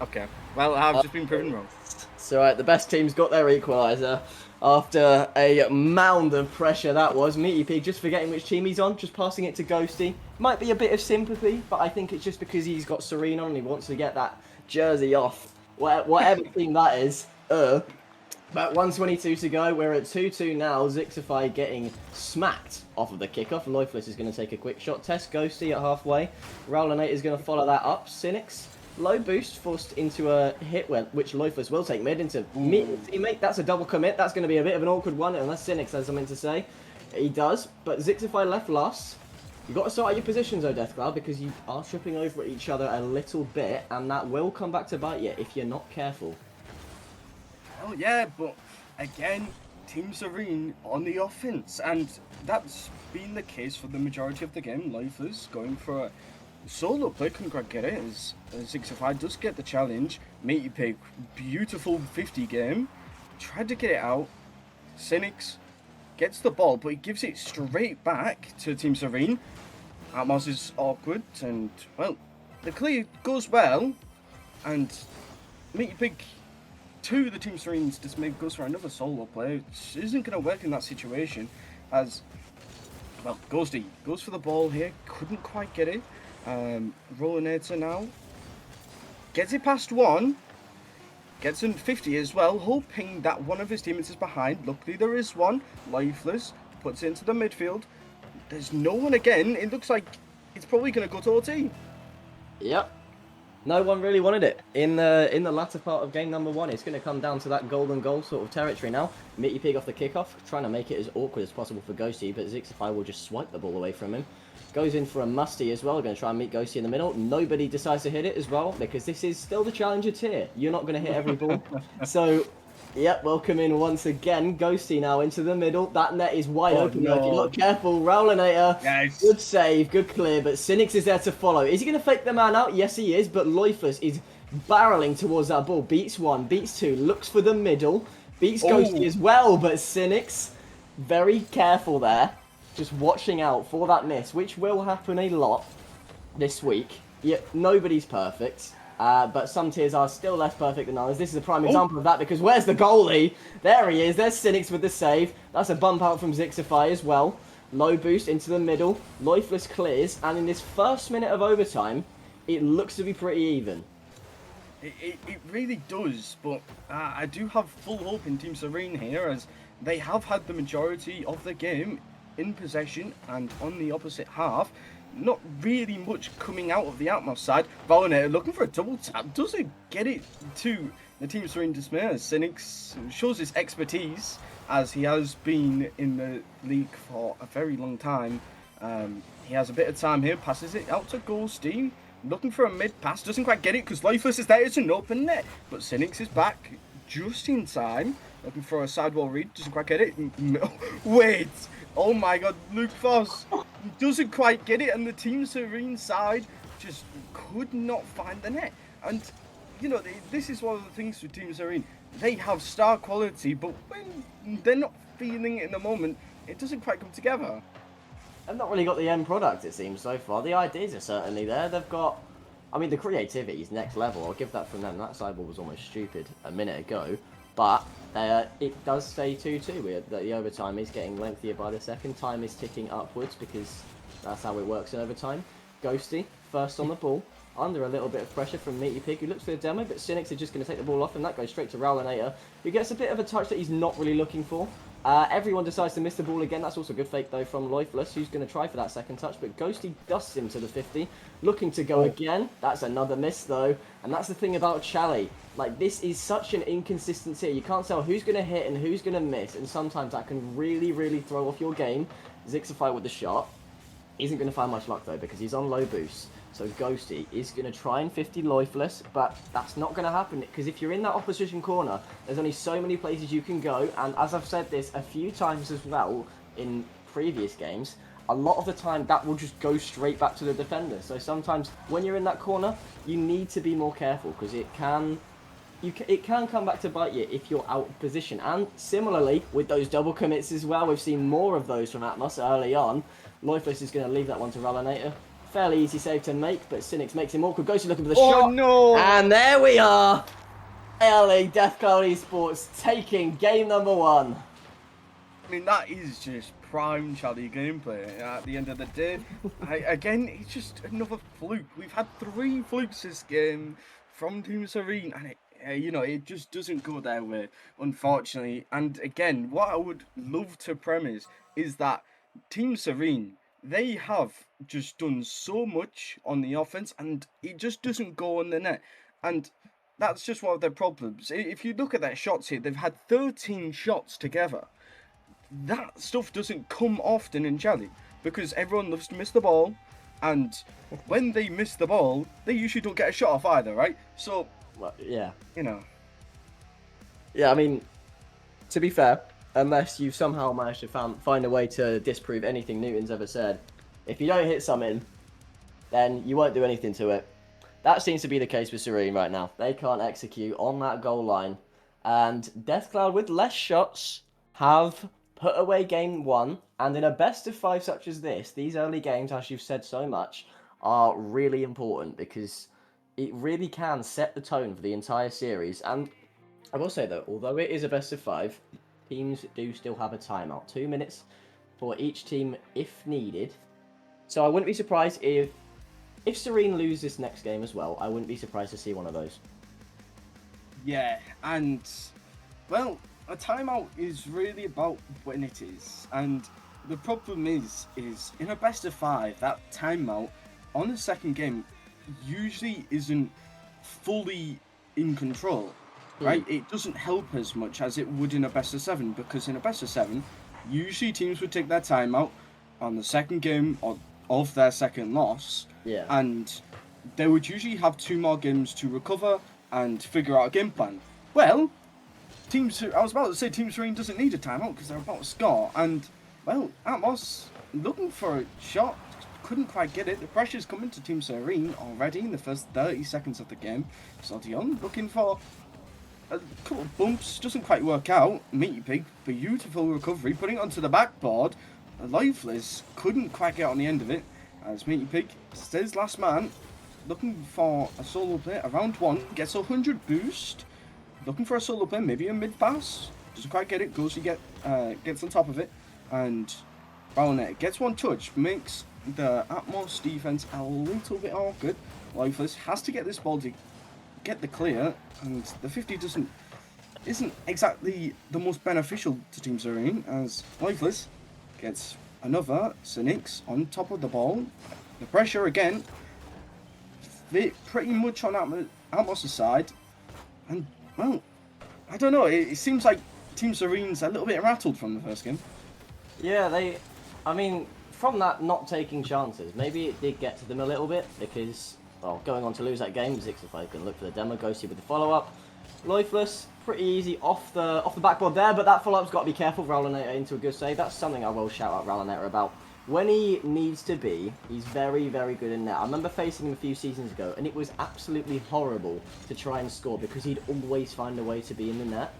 Okay. Well, I've just been proven wrong. So the best team's got their equaliser after a mound of pressure that was. Meaty Pig just forgetting which team he's on, just passing it to Ghosty. Might be a bit of sympathy, but I think it's just because he's got Serene on and he wants to get that jersey off. Whatever team that is. But 1:22 to go. We're at 2-2 now. Zixify getting smacked off of the kickoff. Loifless is going to take a quick shot test. Ghosty at halfway. Rowlanate is going to follow that up. Cynics. Low boost forced into a hit, which Loifless will take mid into teammate. That's a double commit. That's going to be a bit of an awkward one, unless Cynics has something to say. He does, but Zixify left last. You've got to sort out your positions, though, Deathcloud, because you are tripping over each other a little bit, and that will come back to bite you if you're not careful. Oh, yeah, but again, Team Serene on the offense, and that's been the case for the majority of the game. Loifers going for a solo play, couldn't quite get it, as Zixify does get the challenge. Meaty Pig, beautiful 50 game, tried to get it out. Cynics gets the ball, but he gives it straight back to Team Serene. Atmos is awkward, and, well, the clear goes well, and Meaty Pig, to the Team Serene's dismay, goes for another solo play, which isn't going to work in that situation, as, well, Ghosty goes for the ball here, couldn't quite get it. Rollinator now gets it past one, gets in 50 as well, hoping that one of his teammates is behind. Luckily there is one. Lifeless puts it into the midfield. There's no one again. It looks like it's probably going to go to OT. Yep. No one really wanted it. In the latter part of game number 1, it's going to come down to that golden goal sort of territory now. Meaty Pig off the kickoff, trying to make it as awkward as possible for Ghosty, but Zixify will just swipe the ball away from him. Goes in for a musty as well, going to try and meet Ghosty in the middle. Nobody decides to hit it as well, because this is still the challenger tier. You're not going to hit every ball. So, yep, welcome in once again. Ghosty now into the middle. That net is wide open though, if you're not careful. Rowlinator, Yes. good save, good clear, but Cynics is there to follow. Is he going to fake the man out? Yes, he is, but Loifus is barreling towards that ball. Beats one, beats two, looks for the middle, beats Ghosty as well, but Cynics, very careful there. Just watching out for that miss, which will happen a lot this week. Yeah, nobody's perfect, but some tiers are still less perfect than others. This is a prime example of that, because where's the goalie? There he is. There's Cynics with the save. That's a bump out from Zixify as well. Low boost into the middle. Loifless clears, and in this first minute of overtime, it looks to be pretty even. It really does, but I do have full hope in Team Serene here, as they have had the majority of the game in possession and on the opposite half. Not really much coming out of the Atmos side. Valinator looking for a double tap, doesn't get it to the Team Serene dismay, as Cynics shows his expertise, as he has been in the league for a very long time. He has a bit of time here, passes it out to Ghosty, looking for a mid pass, doesn't quite get it because Lifeless is there, it's an open net, but Cynics is back just in time, looking for a sidewall read, doesn't quite get it. No, wait! Oh my god, Luke Foss doesn't quite get it, and the Team Serene side just could not find the net. And, you know, this is one of the things with Team Serene. They have star quality, but when they're not feeling it in the moment, it doesn't quite come together. I've not really got the end product, it seems, so far. The ideas are certainly there. They've got, I mean, the creativity is next level. I'll give that from them. That sideball was almost stupid a minute ago. But it does stay 2-2. The overtime is getting lengthier by the second. Time is ticking upwards because that's how it works in overtime. Ghosty, first on the ball, under a little bit of pressure from Meaty Pig, who looks for the demo, but Cynics are just going to take the ball off, and that goes straight to Rowlinator, who gets a bit of a touch that he's not really looking for. Everyone decides to miss the ball again. That's also a good fake, though, from Loifless, who's going to try for that second touch, but Ghosty dusts him to the 50, looking to go again. That's another miss, though, and that's the thing about Chally. Like, this is such an inconsistency. You can't tell who's going to hit and who's going to miss, and sometimes that can really, really throw off your game. Zixify with the shot. Isn't going to find much luck, though, because he's on low boost. So Ghosty is going to try and 50 Lifeless, but that's not going to happen, because if you're in that opposition corner, there's only so many places you can go, and as I've said this a few times as well in previous games, a lot of the time that will just go straight back to the defender. So sometimes when you're in that corner, you need to be more careful, because it can come back to bite you if you're out of position. And similarly, with those double commits as well, we've seen more of those from Atmos early on. Loifless is going to leave that one to Rowlinator. fairly easy save to make, but Cynics makes him awkward. Ghosty looking for the Oh, shot. no! And there we are. LA Death Cloud Esports taking game number 1. I mean, that is just prime Charlie gameplay at the end of the day. Again, it's just another fluke. We've had 3 flukes this game from Team Serene, and it just doesn't go their way, unfortunately. And again, what I would love to premise is that Team Serene, they have just done so much on the offense, and it just doesn't go on the net. And that's just one of their problems. If you look at their shots here, they've had 13 shots together. That stuff doesn't come often in Jelly, because everyone loves to miss the ball, and when they miss the ball, they usually don't get a shot off either, right? So, Well, yeah. Yeah, I mean, to be fair, unless you somehow managed to find a way to disprove anything Newton's ever said, if you don't hit something, then you won't do anything to it. That seems to be the case with Serene right now. They can't execute on that goal line. And Deathcloud, with less shots, have put away game 1. And in a best of 5 such as this, these early games, as you've said so much, are really important because it really can set the tone for the entire series. And I will say, though, although it is a best of 5, teams do still have a timeout. 2 minutes for each team if needed. So I wouldn't be surprised if Serene lose this next game as well. I wouldn't be surprised to see one of those. Yeah, and, well, a timeout is really about when it is. And the problem is in a best of 5, that timeout on the second game usually isn't fully in control, right? It doesn't help as much as it would in a best of 7, because in a best of 7, usually teams would take their timeout on the second game of their second loss, and they would usually have 2 more games to recover and figure out a game plan. Well, I was about to say Team Serene doesn't need a timeout because they're about to score, and, well, Atmos looking for a shot, couldn't quite get it. The pressure's coming to Team Serene already in the first 30 seconds of the game. Saltion looking for a couple of bumps, doesn't quite work out. Meaty Pig, beautiful recovery, putting it onto the backboard. Lifeless couldn't quite get on the end of it, as Meaty Pig stays last man, looking for a solo play around 1, gets a 100 boost, looking for a solo play, maybe a mid pass, doesn't quite get it, gets on top of it, and Baronet gets 1 touch, makes the Atmos defense a little bit awkward. Lifeless has to get this ball to get the clear, and the 50 isn't exactly the most beneficial to Team Serene, as Lifeless gets another Cynics on top of the ball. The pressure again, pretty much on Atmos' side, and, well, I don't know, it seems like Team Serene's a little bit rattled from the first game. Yeah, I mean, from that not taking chances, maybe it did get to them a little bit, because, well, going on to lose that game, Zixify can look for the demo, Ghosty with the follow-up. Lifeless, pretty easy off the backboard there, but that follow-up's got to be careful. Rallinator into a good save. That's something I will shout out Rallinator about. When he needs to be, he's very, very good in net. I remember facing him a few seasons ago, and it was absolutely horrible to try and score because he'd always find a way to be in the net.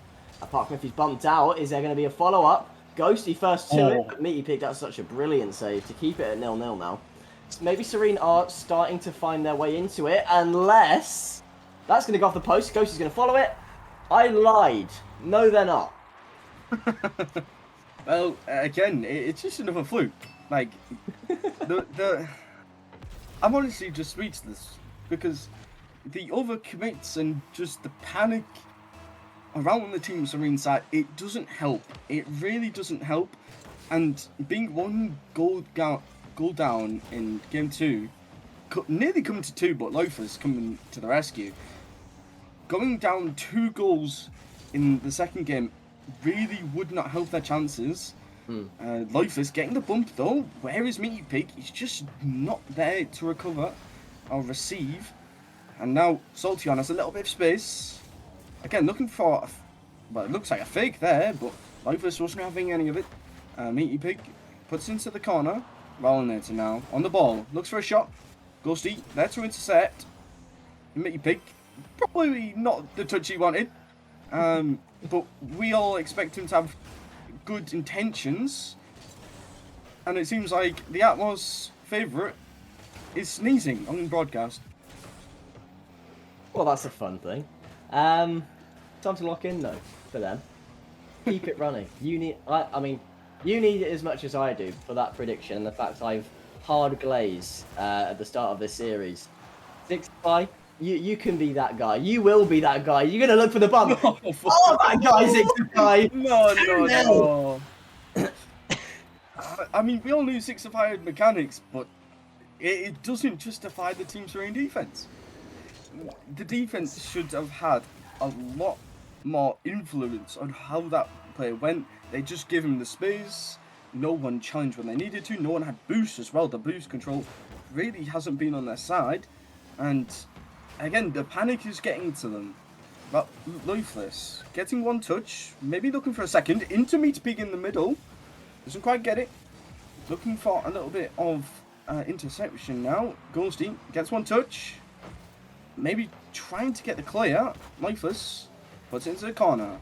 Apart from if he's bumped out, is there going to be a follow-up? Ghosty first to it, but Meaty Pig, that's such a brilliant save to keep it at 0-0 now. Maybe Serene are starting to find their way into it, unless that's going to go off the post. Ghosty's going to follow it. I lied. No, they're not. Well, again, it's just another fluke. Like, I'm honestly just speechless because the overcommits and just the panic around the Team Serene side, it doesn't help. It really doesn't help. And being 1 goal down in game 2, nearly coming to 2, but Loafers coming to the rescue. Going down 2 goals in the second game really would not help their chances. Lifeless getting the bump though. Where is Meaty Pig? He's just not there to recover or receive. And now Saltion has a little bit of space. Again, looking for, well, it looks like a fake there, but Lifeless wasn't having any of it. Meaty Pig puts into the corner. Rallinator now on the ball. Looks for a shot. Ghosty there to intercept. Meaty Pig, probably not the touch he wanted. But we all expect him to have good intentions, and it seems like the Atmos favourite is sneezing on broadcast. Well, that's a fun thing. Time to lock in though for them. Keep it running. You need, I mean, you need it as much as I do for that prediction and the fact I've hard glazed at the start of this series. 6-5. You can be that guy. You will be that guy. You're gonna look for the bump. Oh, that guy 6-5. No. I mean, we all knew 6-5 had mechanics, but it doesn't justify the Team Serene defense. The defense should have had a lot more influence on how that play went. They just give him the space. No one challenged when they needed to. No one had boost as well. The boost control really hasn't been on their side. And again, the panic is getting to them. But Lifeless, getting one touch, maybe looking for a second. Into Meat Pig in the middle. Doesn't quite get it. Looking for a little bit of interception now. Ghosty gets one touch. Maybe trying to get the clear. Lifeless puts it into the corner.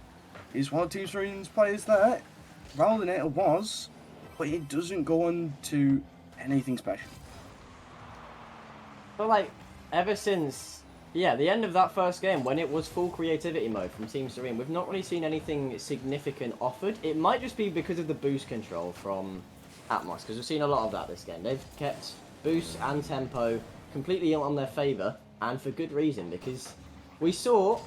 Is one of Team Serene's players there? Rowlinator was, but it doesn't go on to anything special. But like, ever since, yeah, the end of that first game, when it was full creativity mode from Team Serene, we've not really seen anything significant offered. It might just be because of the boost control from Atmos, because we've seen a lot of that this game. They've kept boost and tempo completely on their favour, and for good reason, because we saw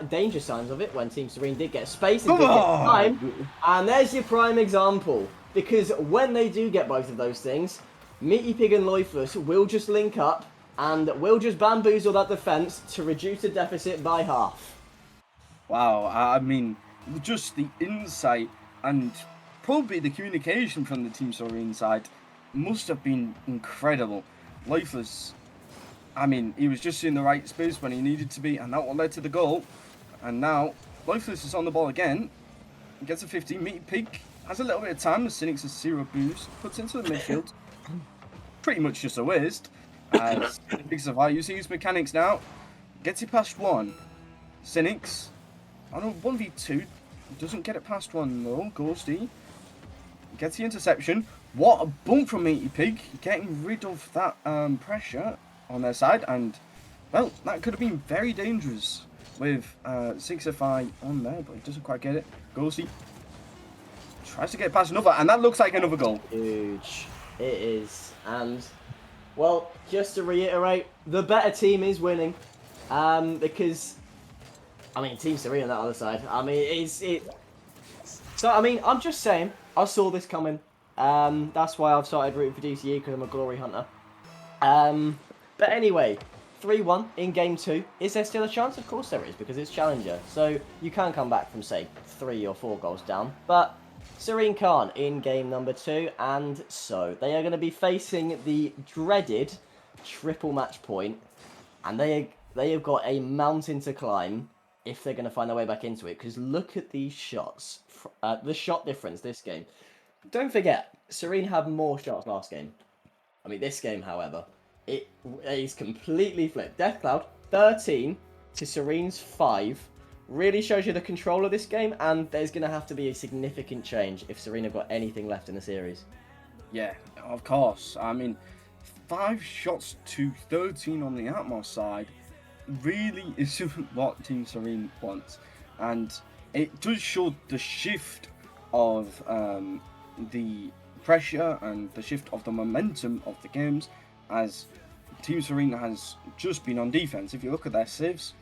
danger signs of it when Team Serene did get space and did get time, and there's your prime example. Because when they do get both of those things, Meaty Pig and Lifeless will just link up and will just bamboozle that defense to reduce the deficit by half. Wow, I mean, just the insight and probably the communication from the Team Serene side must have been incredible. Lifeless, I mean, he was just in the right space when he needed to be, and that one led to the goal. And now, Lifeless is on the ball again. Gets a 15. Meaty Pig has a little bit of time. The Cynics has 0 boost. Puts into the midfield. Pretty much just a waste. As Cynics of using his mechanics now. Gets it past 1. Cynics on a 1v2. Doesn't get it past 1 though. Ghosty gets the interception. What a bump from Meaty Pig. Getting rid of that pressure on their side, and well, that could have been very dangerous with 6-5 on there, but he doesn't quite get it. Ghosty tries to get past another, and that looks like another goal. Huge. It is. And well, just to reiterate, the better team is winning, because I mean, Team Serene on that other side, I mean, so I mean, I'm just saying, I saw this coming. That's why I've started rooting for DCE, because I'm a glory hunter. But anyway, 3-1 in Game 2. Is there still a chance? Of course there is, because it's Challenger. So you can come back from, say, 3 or 4 goals down. But Serene can't in Game number 2. And so they are going to be facing the dreaded triple match point. And they have got a mountain to climb if they're going to find their way back into it. Because look at these shots. The shot difference this game. Don't forget, Serene had more shots last game. I mean, this game, however, it is completely flipped. Deathcloud, 13 to Serene's 5. Really shows you the control of this game, and there's going to have to be a significant change if Serene have got anything left in the series. Yeah, of course. I mean, 5 shots to 13 on the Atmos side really isn't what Team Serene wants. And it does show the shift of the pressure and the shift of the momentum of the games, as Team Serene has just been on defense. If you look at their saves,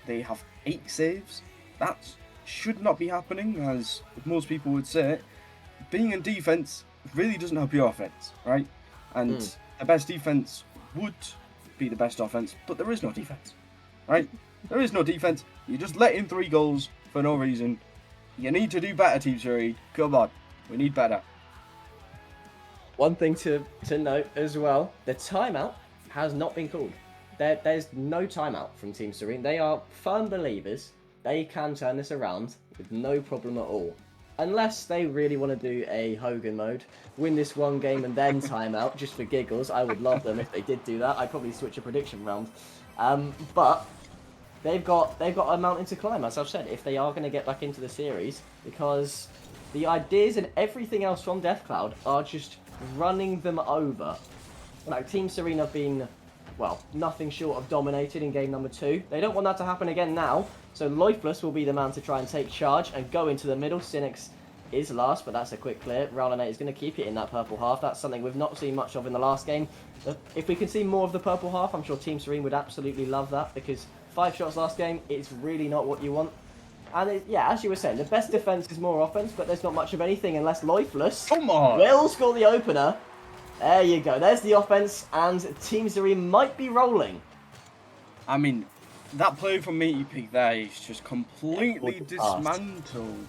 they have 8 saves. That should not be happening, as most people would say. Being in defense really doesn't help your offense, right? And the best defense would be the best offense, but there is no defense, right? There is no defense. You just let in 3 goals for no reason. You need to do better, Team Serene. Come on, we need better. One thing to note as well, the timeout has not been called. There's no timeout from Team Serene. They are firm believers. They can turn this around with no problem at all. Unless they really want to do a Hogan mode, win this one game and then timeout, just for giggles. I would love them if they did do that. I'd probably switch a prediction round. But they've got a mountain to climb, as I've said, if they are going to get back into the series, because the ideas and everything else from Deathcloud are just running them over. Like, Team Serene have been, well, nothing short of dominated in game number 2. They don't want that to happen again now, so Lifeless will be the man to try and take charge and go into the middle. Cynics is last, but that's a quick clear. Rowlanate is going to keep it in that purple half. That's something we've not seen much of in the last game. If we can see more of the purple half, I'm sure Team Serene would absolutely love that, because 5 shots last game, it's really not what you want. And yeah, as you were saying, the best defense is more offense, but there's not much of anything unless Lifeless will score the opener. There you go. There's the offense, and Team Serene might be rolling. I mean, that play from Meaty Pig there is just completely dismantled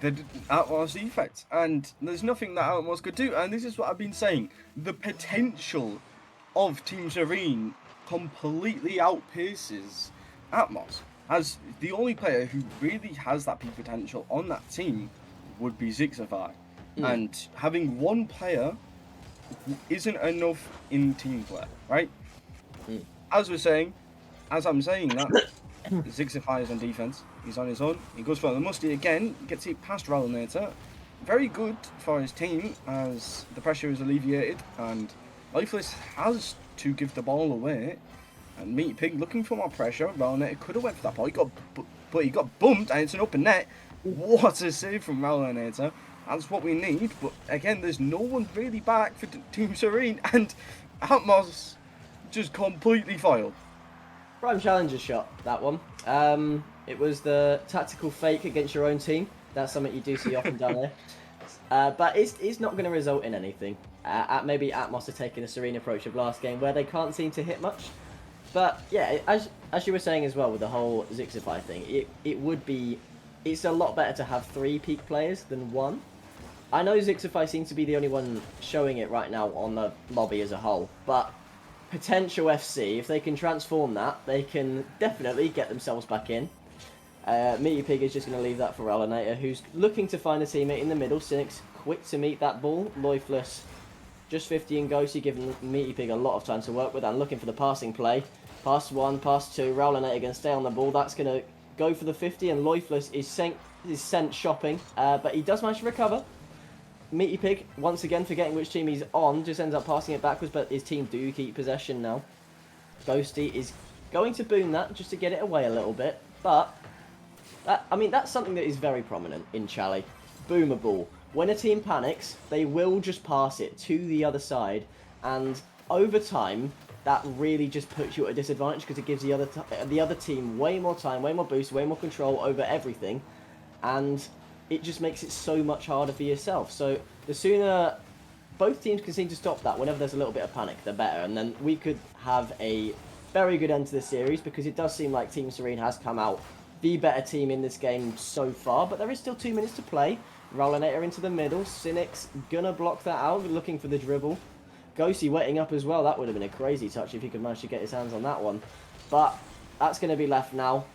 the Outlaws defense, and there's nothing that Outlaws could do. And this is what I've been saying: the potential of Team Serene completely outpaces Atmos. As the only player who really has that peak potential on that team would be Zixify, and having one player isn't enough in team play, right? As I'm saying that, Zixify is on defense. He's on his own. He goes for the musty again. Gets it past Rowlanator. Very good for his team as the pressure is alleviated, and Lifeless has to give the ball away. And Meaty Pig looking for more pressure. Rowlanator could have went for that ball. But he got bumped, and it's an open net. What a save from Rowlanator. That's what we need. But again, there's no one really back for Team Serene, and Atmos just completely foiled. Prime Challenger's shot, that one. It was the tactical fake against your own team. That's something you do see often down there. But it's not going to result in anything. Maybe Atmos are taking a Serene approach of last game, where they can't seem to hit much. But yeah, as you were saying as well with the whole Zixify thing, it's a lot better to have 3 peak players than 1. I know Zixify seems to be the only one showing it right now on the lobby as a whole, but potential FC, if they can transform that, they can definitely get themselves back in. Meaty Pig is just going to leave that for Rowlanator, who's looking to find a teammate in the middle. Cynic's quick to meet that ball. Lifeless, just 50 and Ghosty, giving Meaty Pig a lot of time to work with, and looking for the passing play. Pass 1, pass 2, Rowlanator going to stay on the ball. That's going to go for the 50, and Lifeless is sent shopping, but he does manage to recover. Meaty Pig, once again forgetting which team he's on, just ends up passing it backwards, but his team do keep possession now. Ghosty is going to boom that just to get it away a little bit, but that's something that is very prominent in Chally. Boom a ball. When a team panics, they will just pass it to the other side, and over time, that really just puts you at a disadvantage, because it gives the other team way more time, way more boost, way more control over everything, and it just makes it so much harder for yourself. So the sooner both teams can seem to stop that, whenever there's a little bit of panic, the better. And then we could have a very good end to this series, because it does seem like Team Serene has come out the better team in this game so far. But there is still 2 minutes to play. Rowlanator into the middle. Cynic's gonna block that out, looking for the dribble. Ghosty waiting up as well. That would have been a crazy touch if he could manage to get his hands on that one. But that's going to be left now.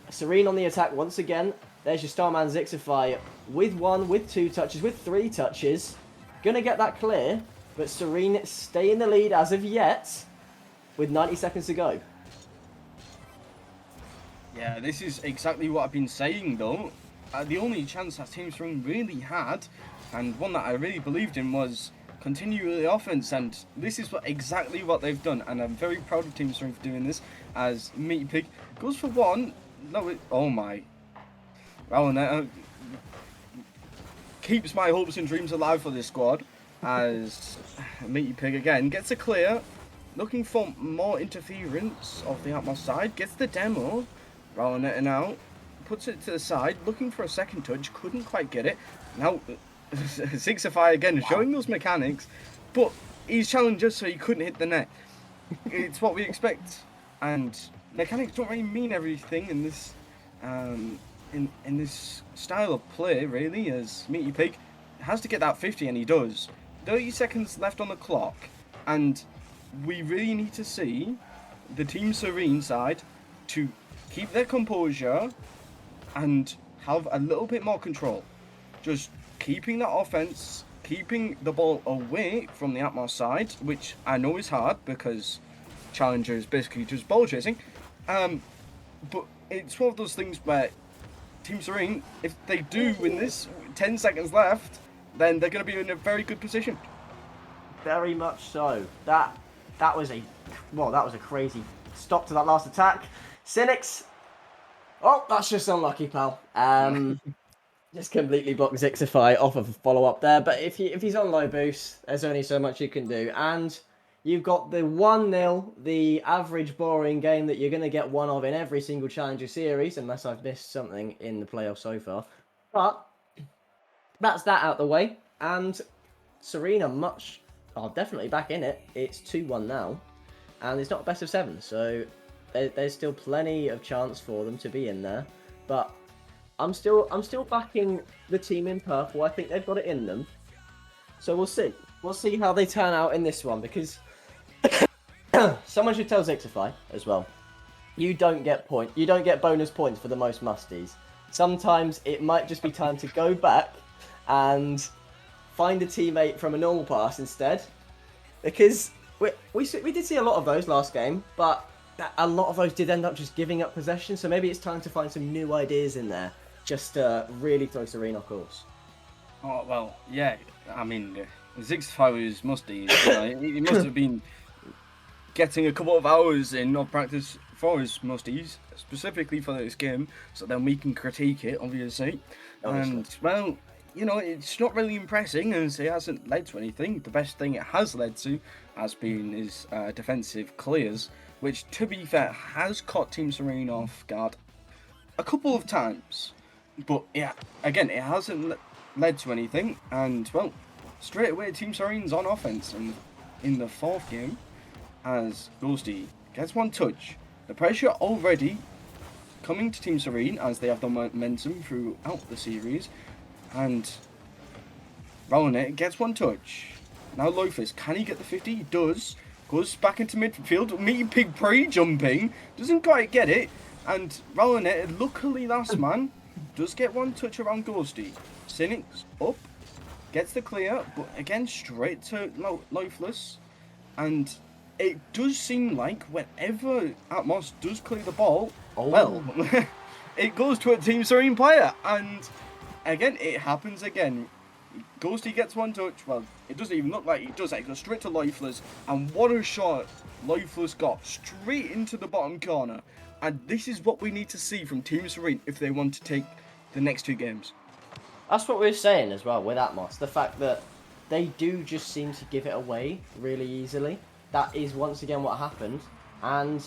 Serene on the attack once again. There's your Starman Zixify with 1, with 2 touches, with 3 touches. Gonna get that clear, but Serene stay in the lead as of yet, with 90 seconds to go. Yeah, this is exactly what I've been saying though. The only chance that Team Serene really had, and one that I really believed in, was continue the offense, and this is exactly what they've done, and I'm very proud of Team Serene for doing this, as Meaty Pig goes for 1. No, oh my. Rowlanator keeps my hopes and dreams alive for this squad, as Meaty Pig again gets a clear, looking for more interference of the Atmos side, gets the demo. Rowlanator now puts it to the side, looking for a second touch, couldn't quite get it. Now Zixify again showing those mechanics, but he's challenger, so he couldn't hit the net. It's what we expect, and mechanics don't really mean everything in this in this style of play, really, as Meaty Pig has to get that 50, and he does. 30 seconds left on the clock, and we really need to see the Team Serene side to keep their composure and have a little bit more control. Just keeping that offense, keeping the ball away from the Atmos side, which I know is hard because Challenger is basically just ball chasing. But it's one of those things where Team Serene, if they do win this, 10 seconds left, then they're going to be in a very good position. Very much so. That that was a crazy stop to that last attack. Cynics. Oh, that's just unlucky, pal. Just completely blocked Zixify off of a follow-up there. But if he's on low boost, there's only so much you can do. And you've got the 1-0, the average boring game that you're going to get one of in every single Challenger series, unless I've missed something in the playoffs so far. But that's that out the way. And Serena are definitely back in it. It's 2-1 now. And it's not best of 7, so there's still plenty of chance for them to be in there. But I'm still backing the team in purple. I think they've got it in them. So we'll see. We'll see how they turn out in this one, because someone should tell Zixify as well. You don't get bonus points for the most musties. Sometimes it might just be time to go back and find a teammate from a normal pass instead, because we did see a lot of those last game, but a lot of those did end up just giving up possession. So maybe it's time to find some new ideas in there, just to really throw Serena off course. Oh, well, yeah. I mean, Zixify was musty. He must have been getting a couple of hours in of practice for his musties, specifically for this game, so then we can critique it, obviously. And, well, it's not really impressing, as it hasn't led to anything. The best thing it has led to has been his defensive clears, which, to be fair, has caught Team Serena off guard a couple of times. But, yeah, again, it hasn't led to anything. And, well, straight away, Team Serena's on offense in the 4th game, as Ghosty gets one touch. The pressure already coming to Team Serena, as they have the momentum throughout the series. And Roland gets one touch. Now Loafers, can he get the 50? He does. Goes back into midfield. Meaty Pig Prey jumping. Doesn't quite get it. And Roland, luckily last man, does get one touch around Ghosty. Cynics up. Gets the clear. But again, straight to Loafless. And it does seem like whenever Atmos does clear the ball, well, it goes to a Team Serene player. And again, it happens again. Ghosty gets one touch. Well, it doesn't even look like he does it. It goes straight to Lifeless. And what a shot Lifeless got. Straight into the bottom corner. And this is what we need to see from Team Serene if they want to take the next 2 games. That's what we were saying as well with Atmos. The fact that they do just seem to give it away really easily. That is once again what happened. And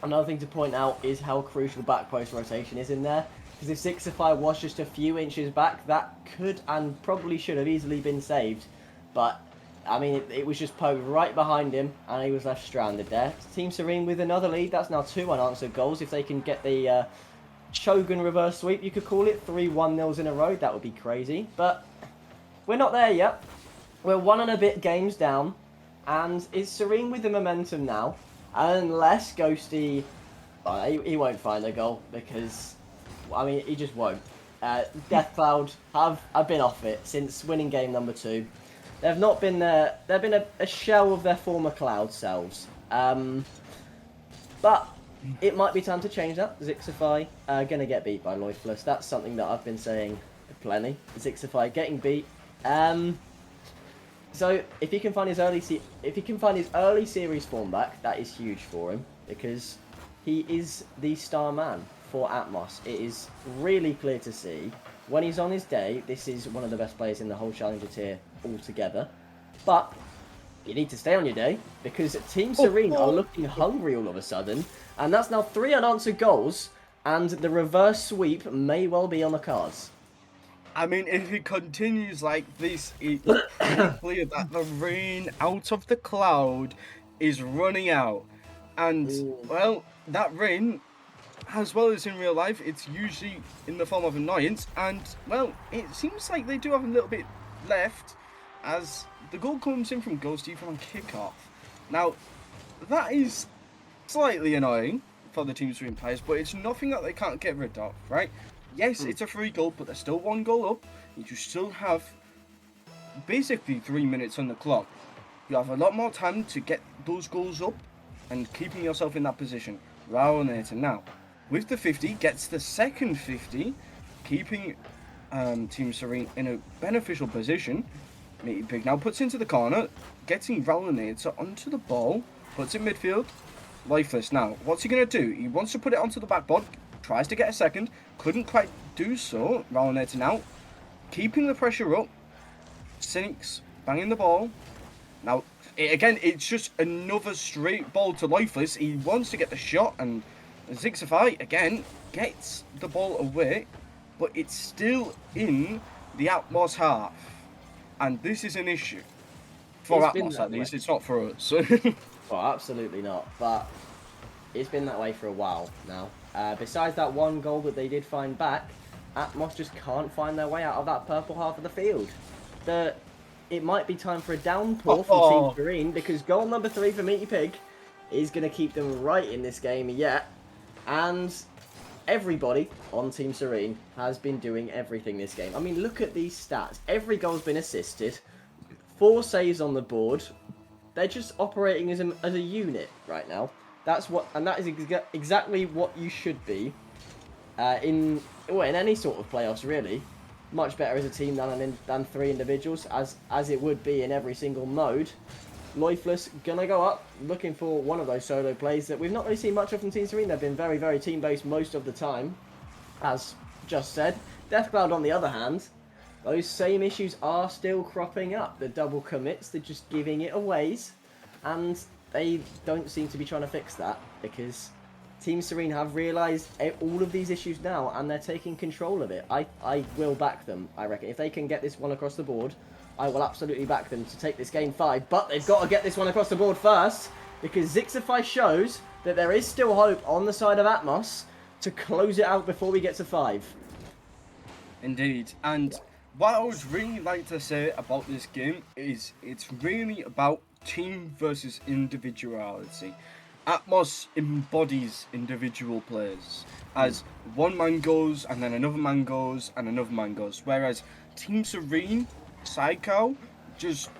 another thing to point out is how crucial back post rotation is in there. Because if Zixify was just a few inches back, that could and probably should have easily been saved. But, I mean, it was just poked right behind him, and he was left stranded there. Team Serene with another lead. That's now 2 unanswered goals. If they can get the Shogun reverse sweep, you could call it, 3 1-0s in a row, that would be crazy. But we're not there yet. We're 1 and a bit games down, and it's Serene with the momentum now. Unless Ghosty, he won't find a goal, because I mean, he just won't. Death Cloud have been off it since winning game number 2. They've not been there. They've been a shell of their former Cloud selves. But it might be time to change that. Zixify gonna get beat by Loifless. That's something that I've been saying plenty. Zixify getting beat. So if he can find his early series form back, that is huge for him, because he is the star man for Atmos. It is really clear to see when he's on his day, this is one of the best players in the whole Challenger tier altogether. But you need to stay on your day, because Team Serene are looking hungry all of a sudden, and that's now 3 unanswered goals, and the reverse sweep may well be on the cards. I mean, if it continues like this, it's clear that the rain out of the cloud is running out. And, well, that rain, as well as in real life, it's usually in the form of annoyance. And, well, it seems like they do have a little bit left, as the goal comes in from Ghosty from a kickoff. Now, that is slightly annoying for the Team Serene players, but it's nothing that they can't get rid of, right? Yes, it's a free goal, but there's still 1 goal up. You still have basically 3 minutes on the clock. You have a lot more time to get those goals up and keeping yourself in that position. Raonator now, with the 50, gets the second 50, keeping Team Serene in a beneficial position. Meaty Pig now puts into the corner, getting Rallinator onto the ball, puts it midfield. Lifeless now. What's he going to do? He wants to put it onto the backboard, tries to get a second, couldn't quite do so. Rallinator now, keeping the pressure up. Cynics banging the ball. Now, again, it's just another straight ball to Lifeless. He wants to get the shot, and Zixify, again, gets the ball away, but it's still in the Atmos half. And this is an issue. For Atmos, at least. It's not for us. Well, absolutely not. But it's been that way for a while now. Besides that one goal that they did find back, Atmos just can't find their way out of that purple half of the field. It might be time for a downpour from Team Serene, because goal number 3 for Meaty Pig is going to keep them right in this game yet. And everybody on Team Serene has been doing everything this game. I mean, look at these stats. Every goal's been assisted. 4 saves on the board. They're just operating as a unit right now. That is exactly what you should be in any sort of playoffs, really. Much better as a team than 3 individuals, as it would be in every single mode. Lifeless gonna go up, looking for one of those solo plays that we've not really seen much of from Team Serene. They've been very, very team-based most of the time, as just said. Deathcloud, on the other hand, those same issues are still cropping up. The double commits, they're just giving it away, and they don't seem to be trying to fix that, because Team Serene have realised all of these issues now, and they're taking control of it. I will back them, I reckon. If they can get this one across the board, I will absolutely back them to take this game 5. But they've got to get this one across the board first, because Zixify shows that there is still hope on the side of Atmos to close it out before we get to 5. Indeed. And what I would really like to say about this game is it's really about team versus individuality. Atmos embodies individual players, as one man goes and then another man goes and another man goes, whereas Team Serene, Psycho, just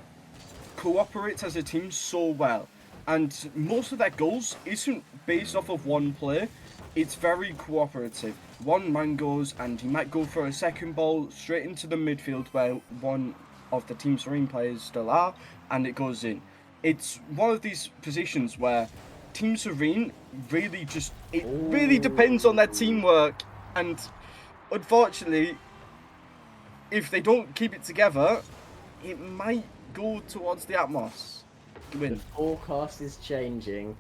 cooperates as a team so well, and most of their goals isn't based off of one play. It's very cooperative. One man goes and he might go for a second ball straight into the midfield where one of the Team Serene players still are, and it goes in. It's one of these positions where Team Serene really really depends on their teamwork, and unfortunately, if they don't keep it together, it might go towards the Atmos to win. The forecast is changing,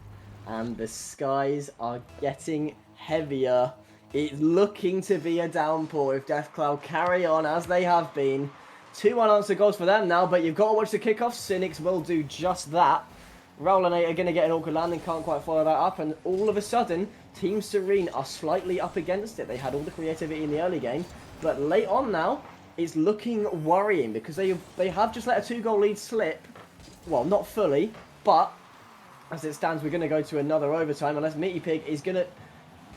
and the skies are getting heavier. It's looking to be a downpour if Deathcloud carry on as they have been. 2 unanswered goals for them now, but you've got to watch the kickoff. Cynics will do just that. Rowlinator are going to get an awkward landing, can't quite follow that up, and all of a sudden, Team Serene are slightly up against it. They had all the creativity in the early game, but late on now, it's looking worrying, because they have just let a 2-goal lead slip. Well, not fully, but as it stands, we're going to go to another overtime, unless Meaty Pig is going to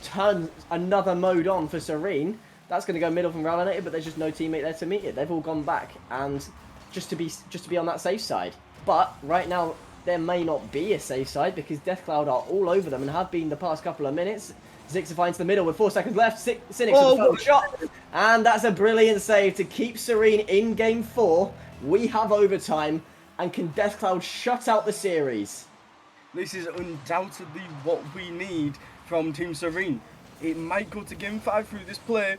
turn another mode on for Serene. That's going to go middle from Rowlinator, but there's just no teammate there to meet it. They've all gone back, and just to be on that safe side. But right now, there may not be a safe side, because Deathcloud are all over them and have been the past couple of minutes. Zixify into the middle with 4 seconds left. Cynics with the final shot. And that's a brilliant save to keep Serene in game 4. We have overtime. And can Deathcloud shut out the series? This is undoubtedly what we need from Team Serene. It might go to game 5 through this play,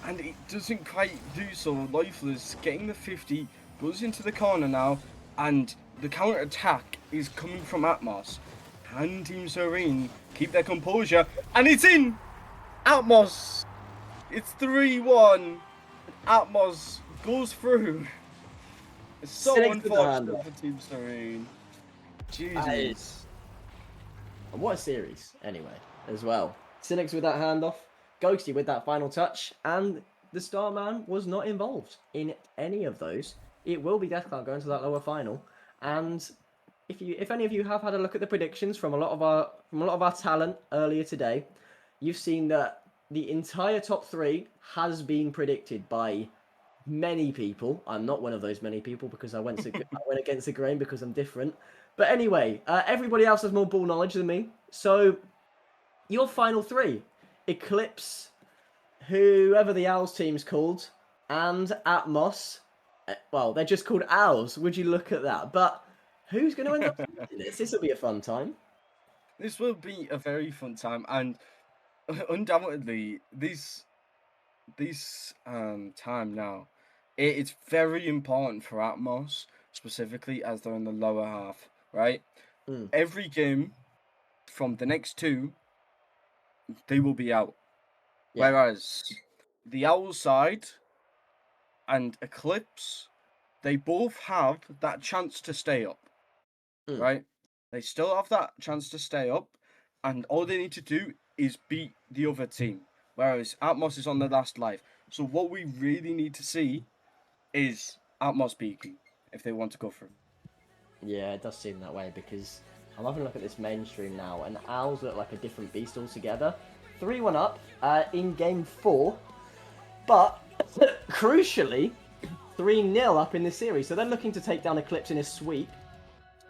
and it doesn't quite do so. Lifeless getting the 50, goes into the corner now, and the counter-attack is coming from Atmos. Can Team Serene keep their composure? And it's in! Atmos! It's 3-1. Atmos goes through. It's so unfortunate for Team Serene. Jesus. And what a series, anyway, as well. Cynics with that handoff, Ghosty with that final touch, and the Starman was not involved in any of those. It will be Deathcloud going to that lower final. And if any of you have had a look at the predictions from a lot of our talent earlier today, you've seen that the entire top 3 has been predicted by many people. I'm not one of those many people, because I went against the grain because I'm different. But anyway, everybody else has more ball knowledge than me. So your final 3: Eclipse, whoever the Owls team's called, and Atmos. Well, they're just called owls. Would you look at that? But who's going to end up winning this? This will be a fun time. This will be a very fun time, and undoubtedly, this time now, it's very important for Atmos, specifically as they're in the lower half, right? Every game from the next two, they will be out. Yeah. Whereas the Owl side and Eclipse, they both have that chance to stay up, right? They still have that chance to stay up, and all they need to do is beat the other team. Whereas Atmos is on the last life. So what we really need to see is Atmos peaking if they want to go through. Yeah, it does seem that way because I'm having a look at this mainstream now, and Owls look like a different beast altogether. 3-1 up in game 4, but crucially, 3-0 up in the series. So they're looking to take down Eclipse in a sweep.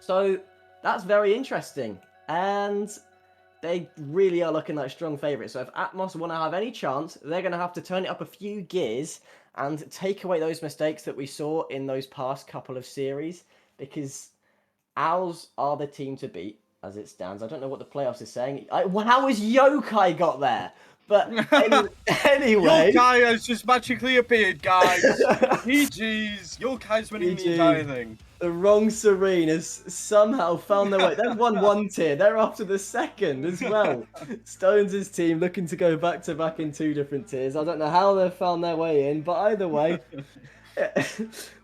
So that's very interesting, and they really are looking like strong favourites. So if Atmos want to have any chance, they're going to have to turn it up a few gears and take away those mistakes that we saw in those past couple of series, because Owls are the team to beat as it stands. I don't know what the playoffs is saying. How has Yokai got there? But anyway... Yokai has just magically appeared, guys. GG's. Yokai's winning the entire thing. The wrong Serene has somehow found their way. They've won one tier. They're off to the second as well. Stones' team looking to go back-to-back in 2 different tiers. I don't know how they've found their way in, but either way...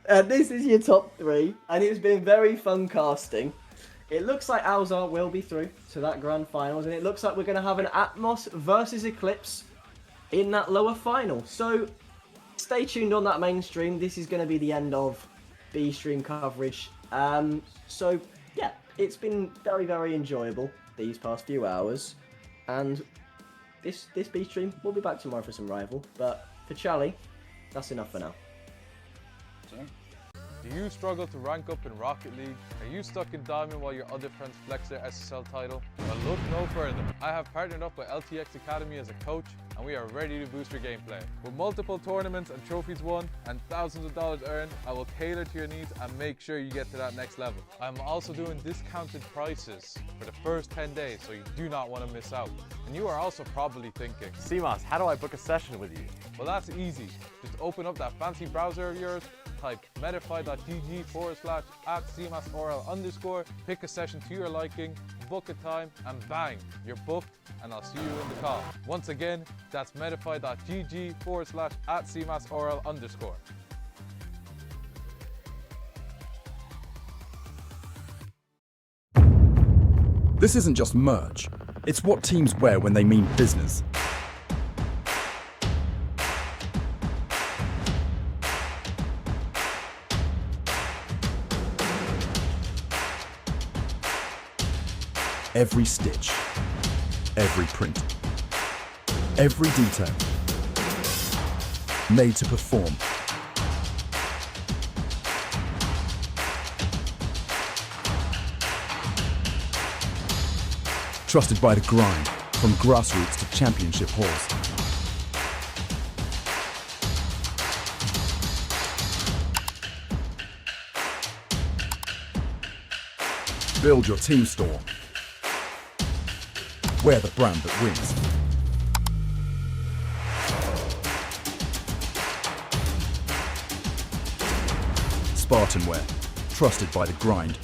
this is your top 3, and it's been very fun casting. It looks like Owlsar will be through to that grand finals, and it looks like we're going to have an Atmos versus Eclipse in that lower final. So stay tuned on that mainstream. This is going to be the end of B stream coverage. So yeah, it's been very, very enjoyable these past few hours, and this B stream, we'll be back tomorrow for some rival. But for Charlie, that's enough for now. Do you struggle to rank up in Rocket League? Are you stuck in Diamond while your other friends flex their SSL title? Well, look no further. I have partnered up with LTXAcademy as a coach, and we are ready to boost your gameplay. With multiple tournaments and trophies won and thousands of dollars earned, I will cater to your needs and make sure you get to that next level. I'm also doing discounted prices for the first 10 days, so you do not want to miss out. And you are also probably thinking, CMOS, how do I book a session with you? well, that's easy. Just open up that fancy browser of yours, type metafy.gg/@cmasorl_, pick a session to your liking, book a time, and bang, you're booked, and I'll see you in the call. Once again, that's metafy.gg/@cmasorl_. This isn't just merch, it's what teams wear when they mean business. Every stitch, every print, every detail, made to perform. Trusted by the grind, from grassroots to championship halls. Build your team store. Wear the brand that wins. SpartanWare, trusted by the grind.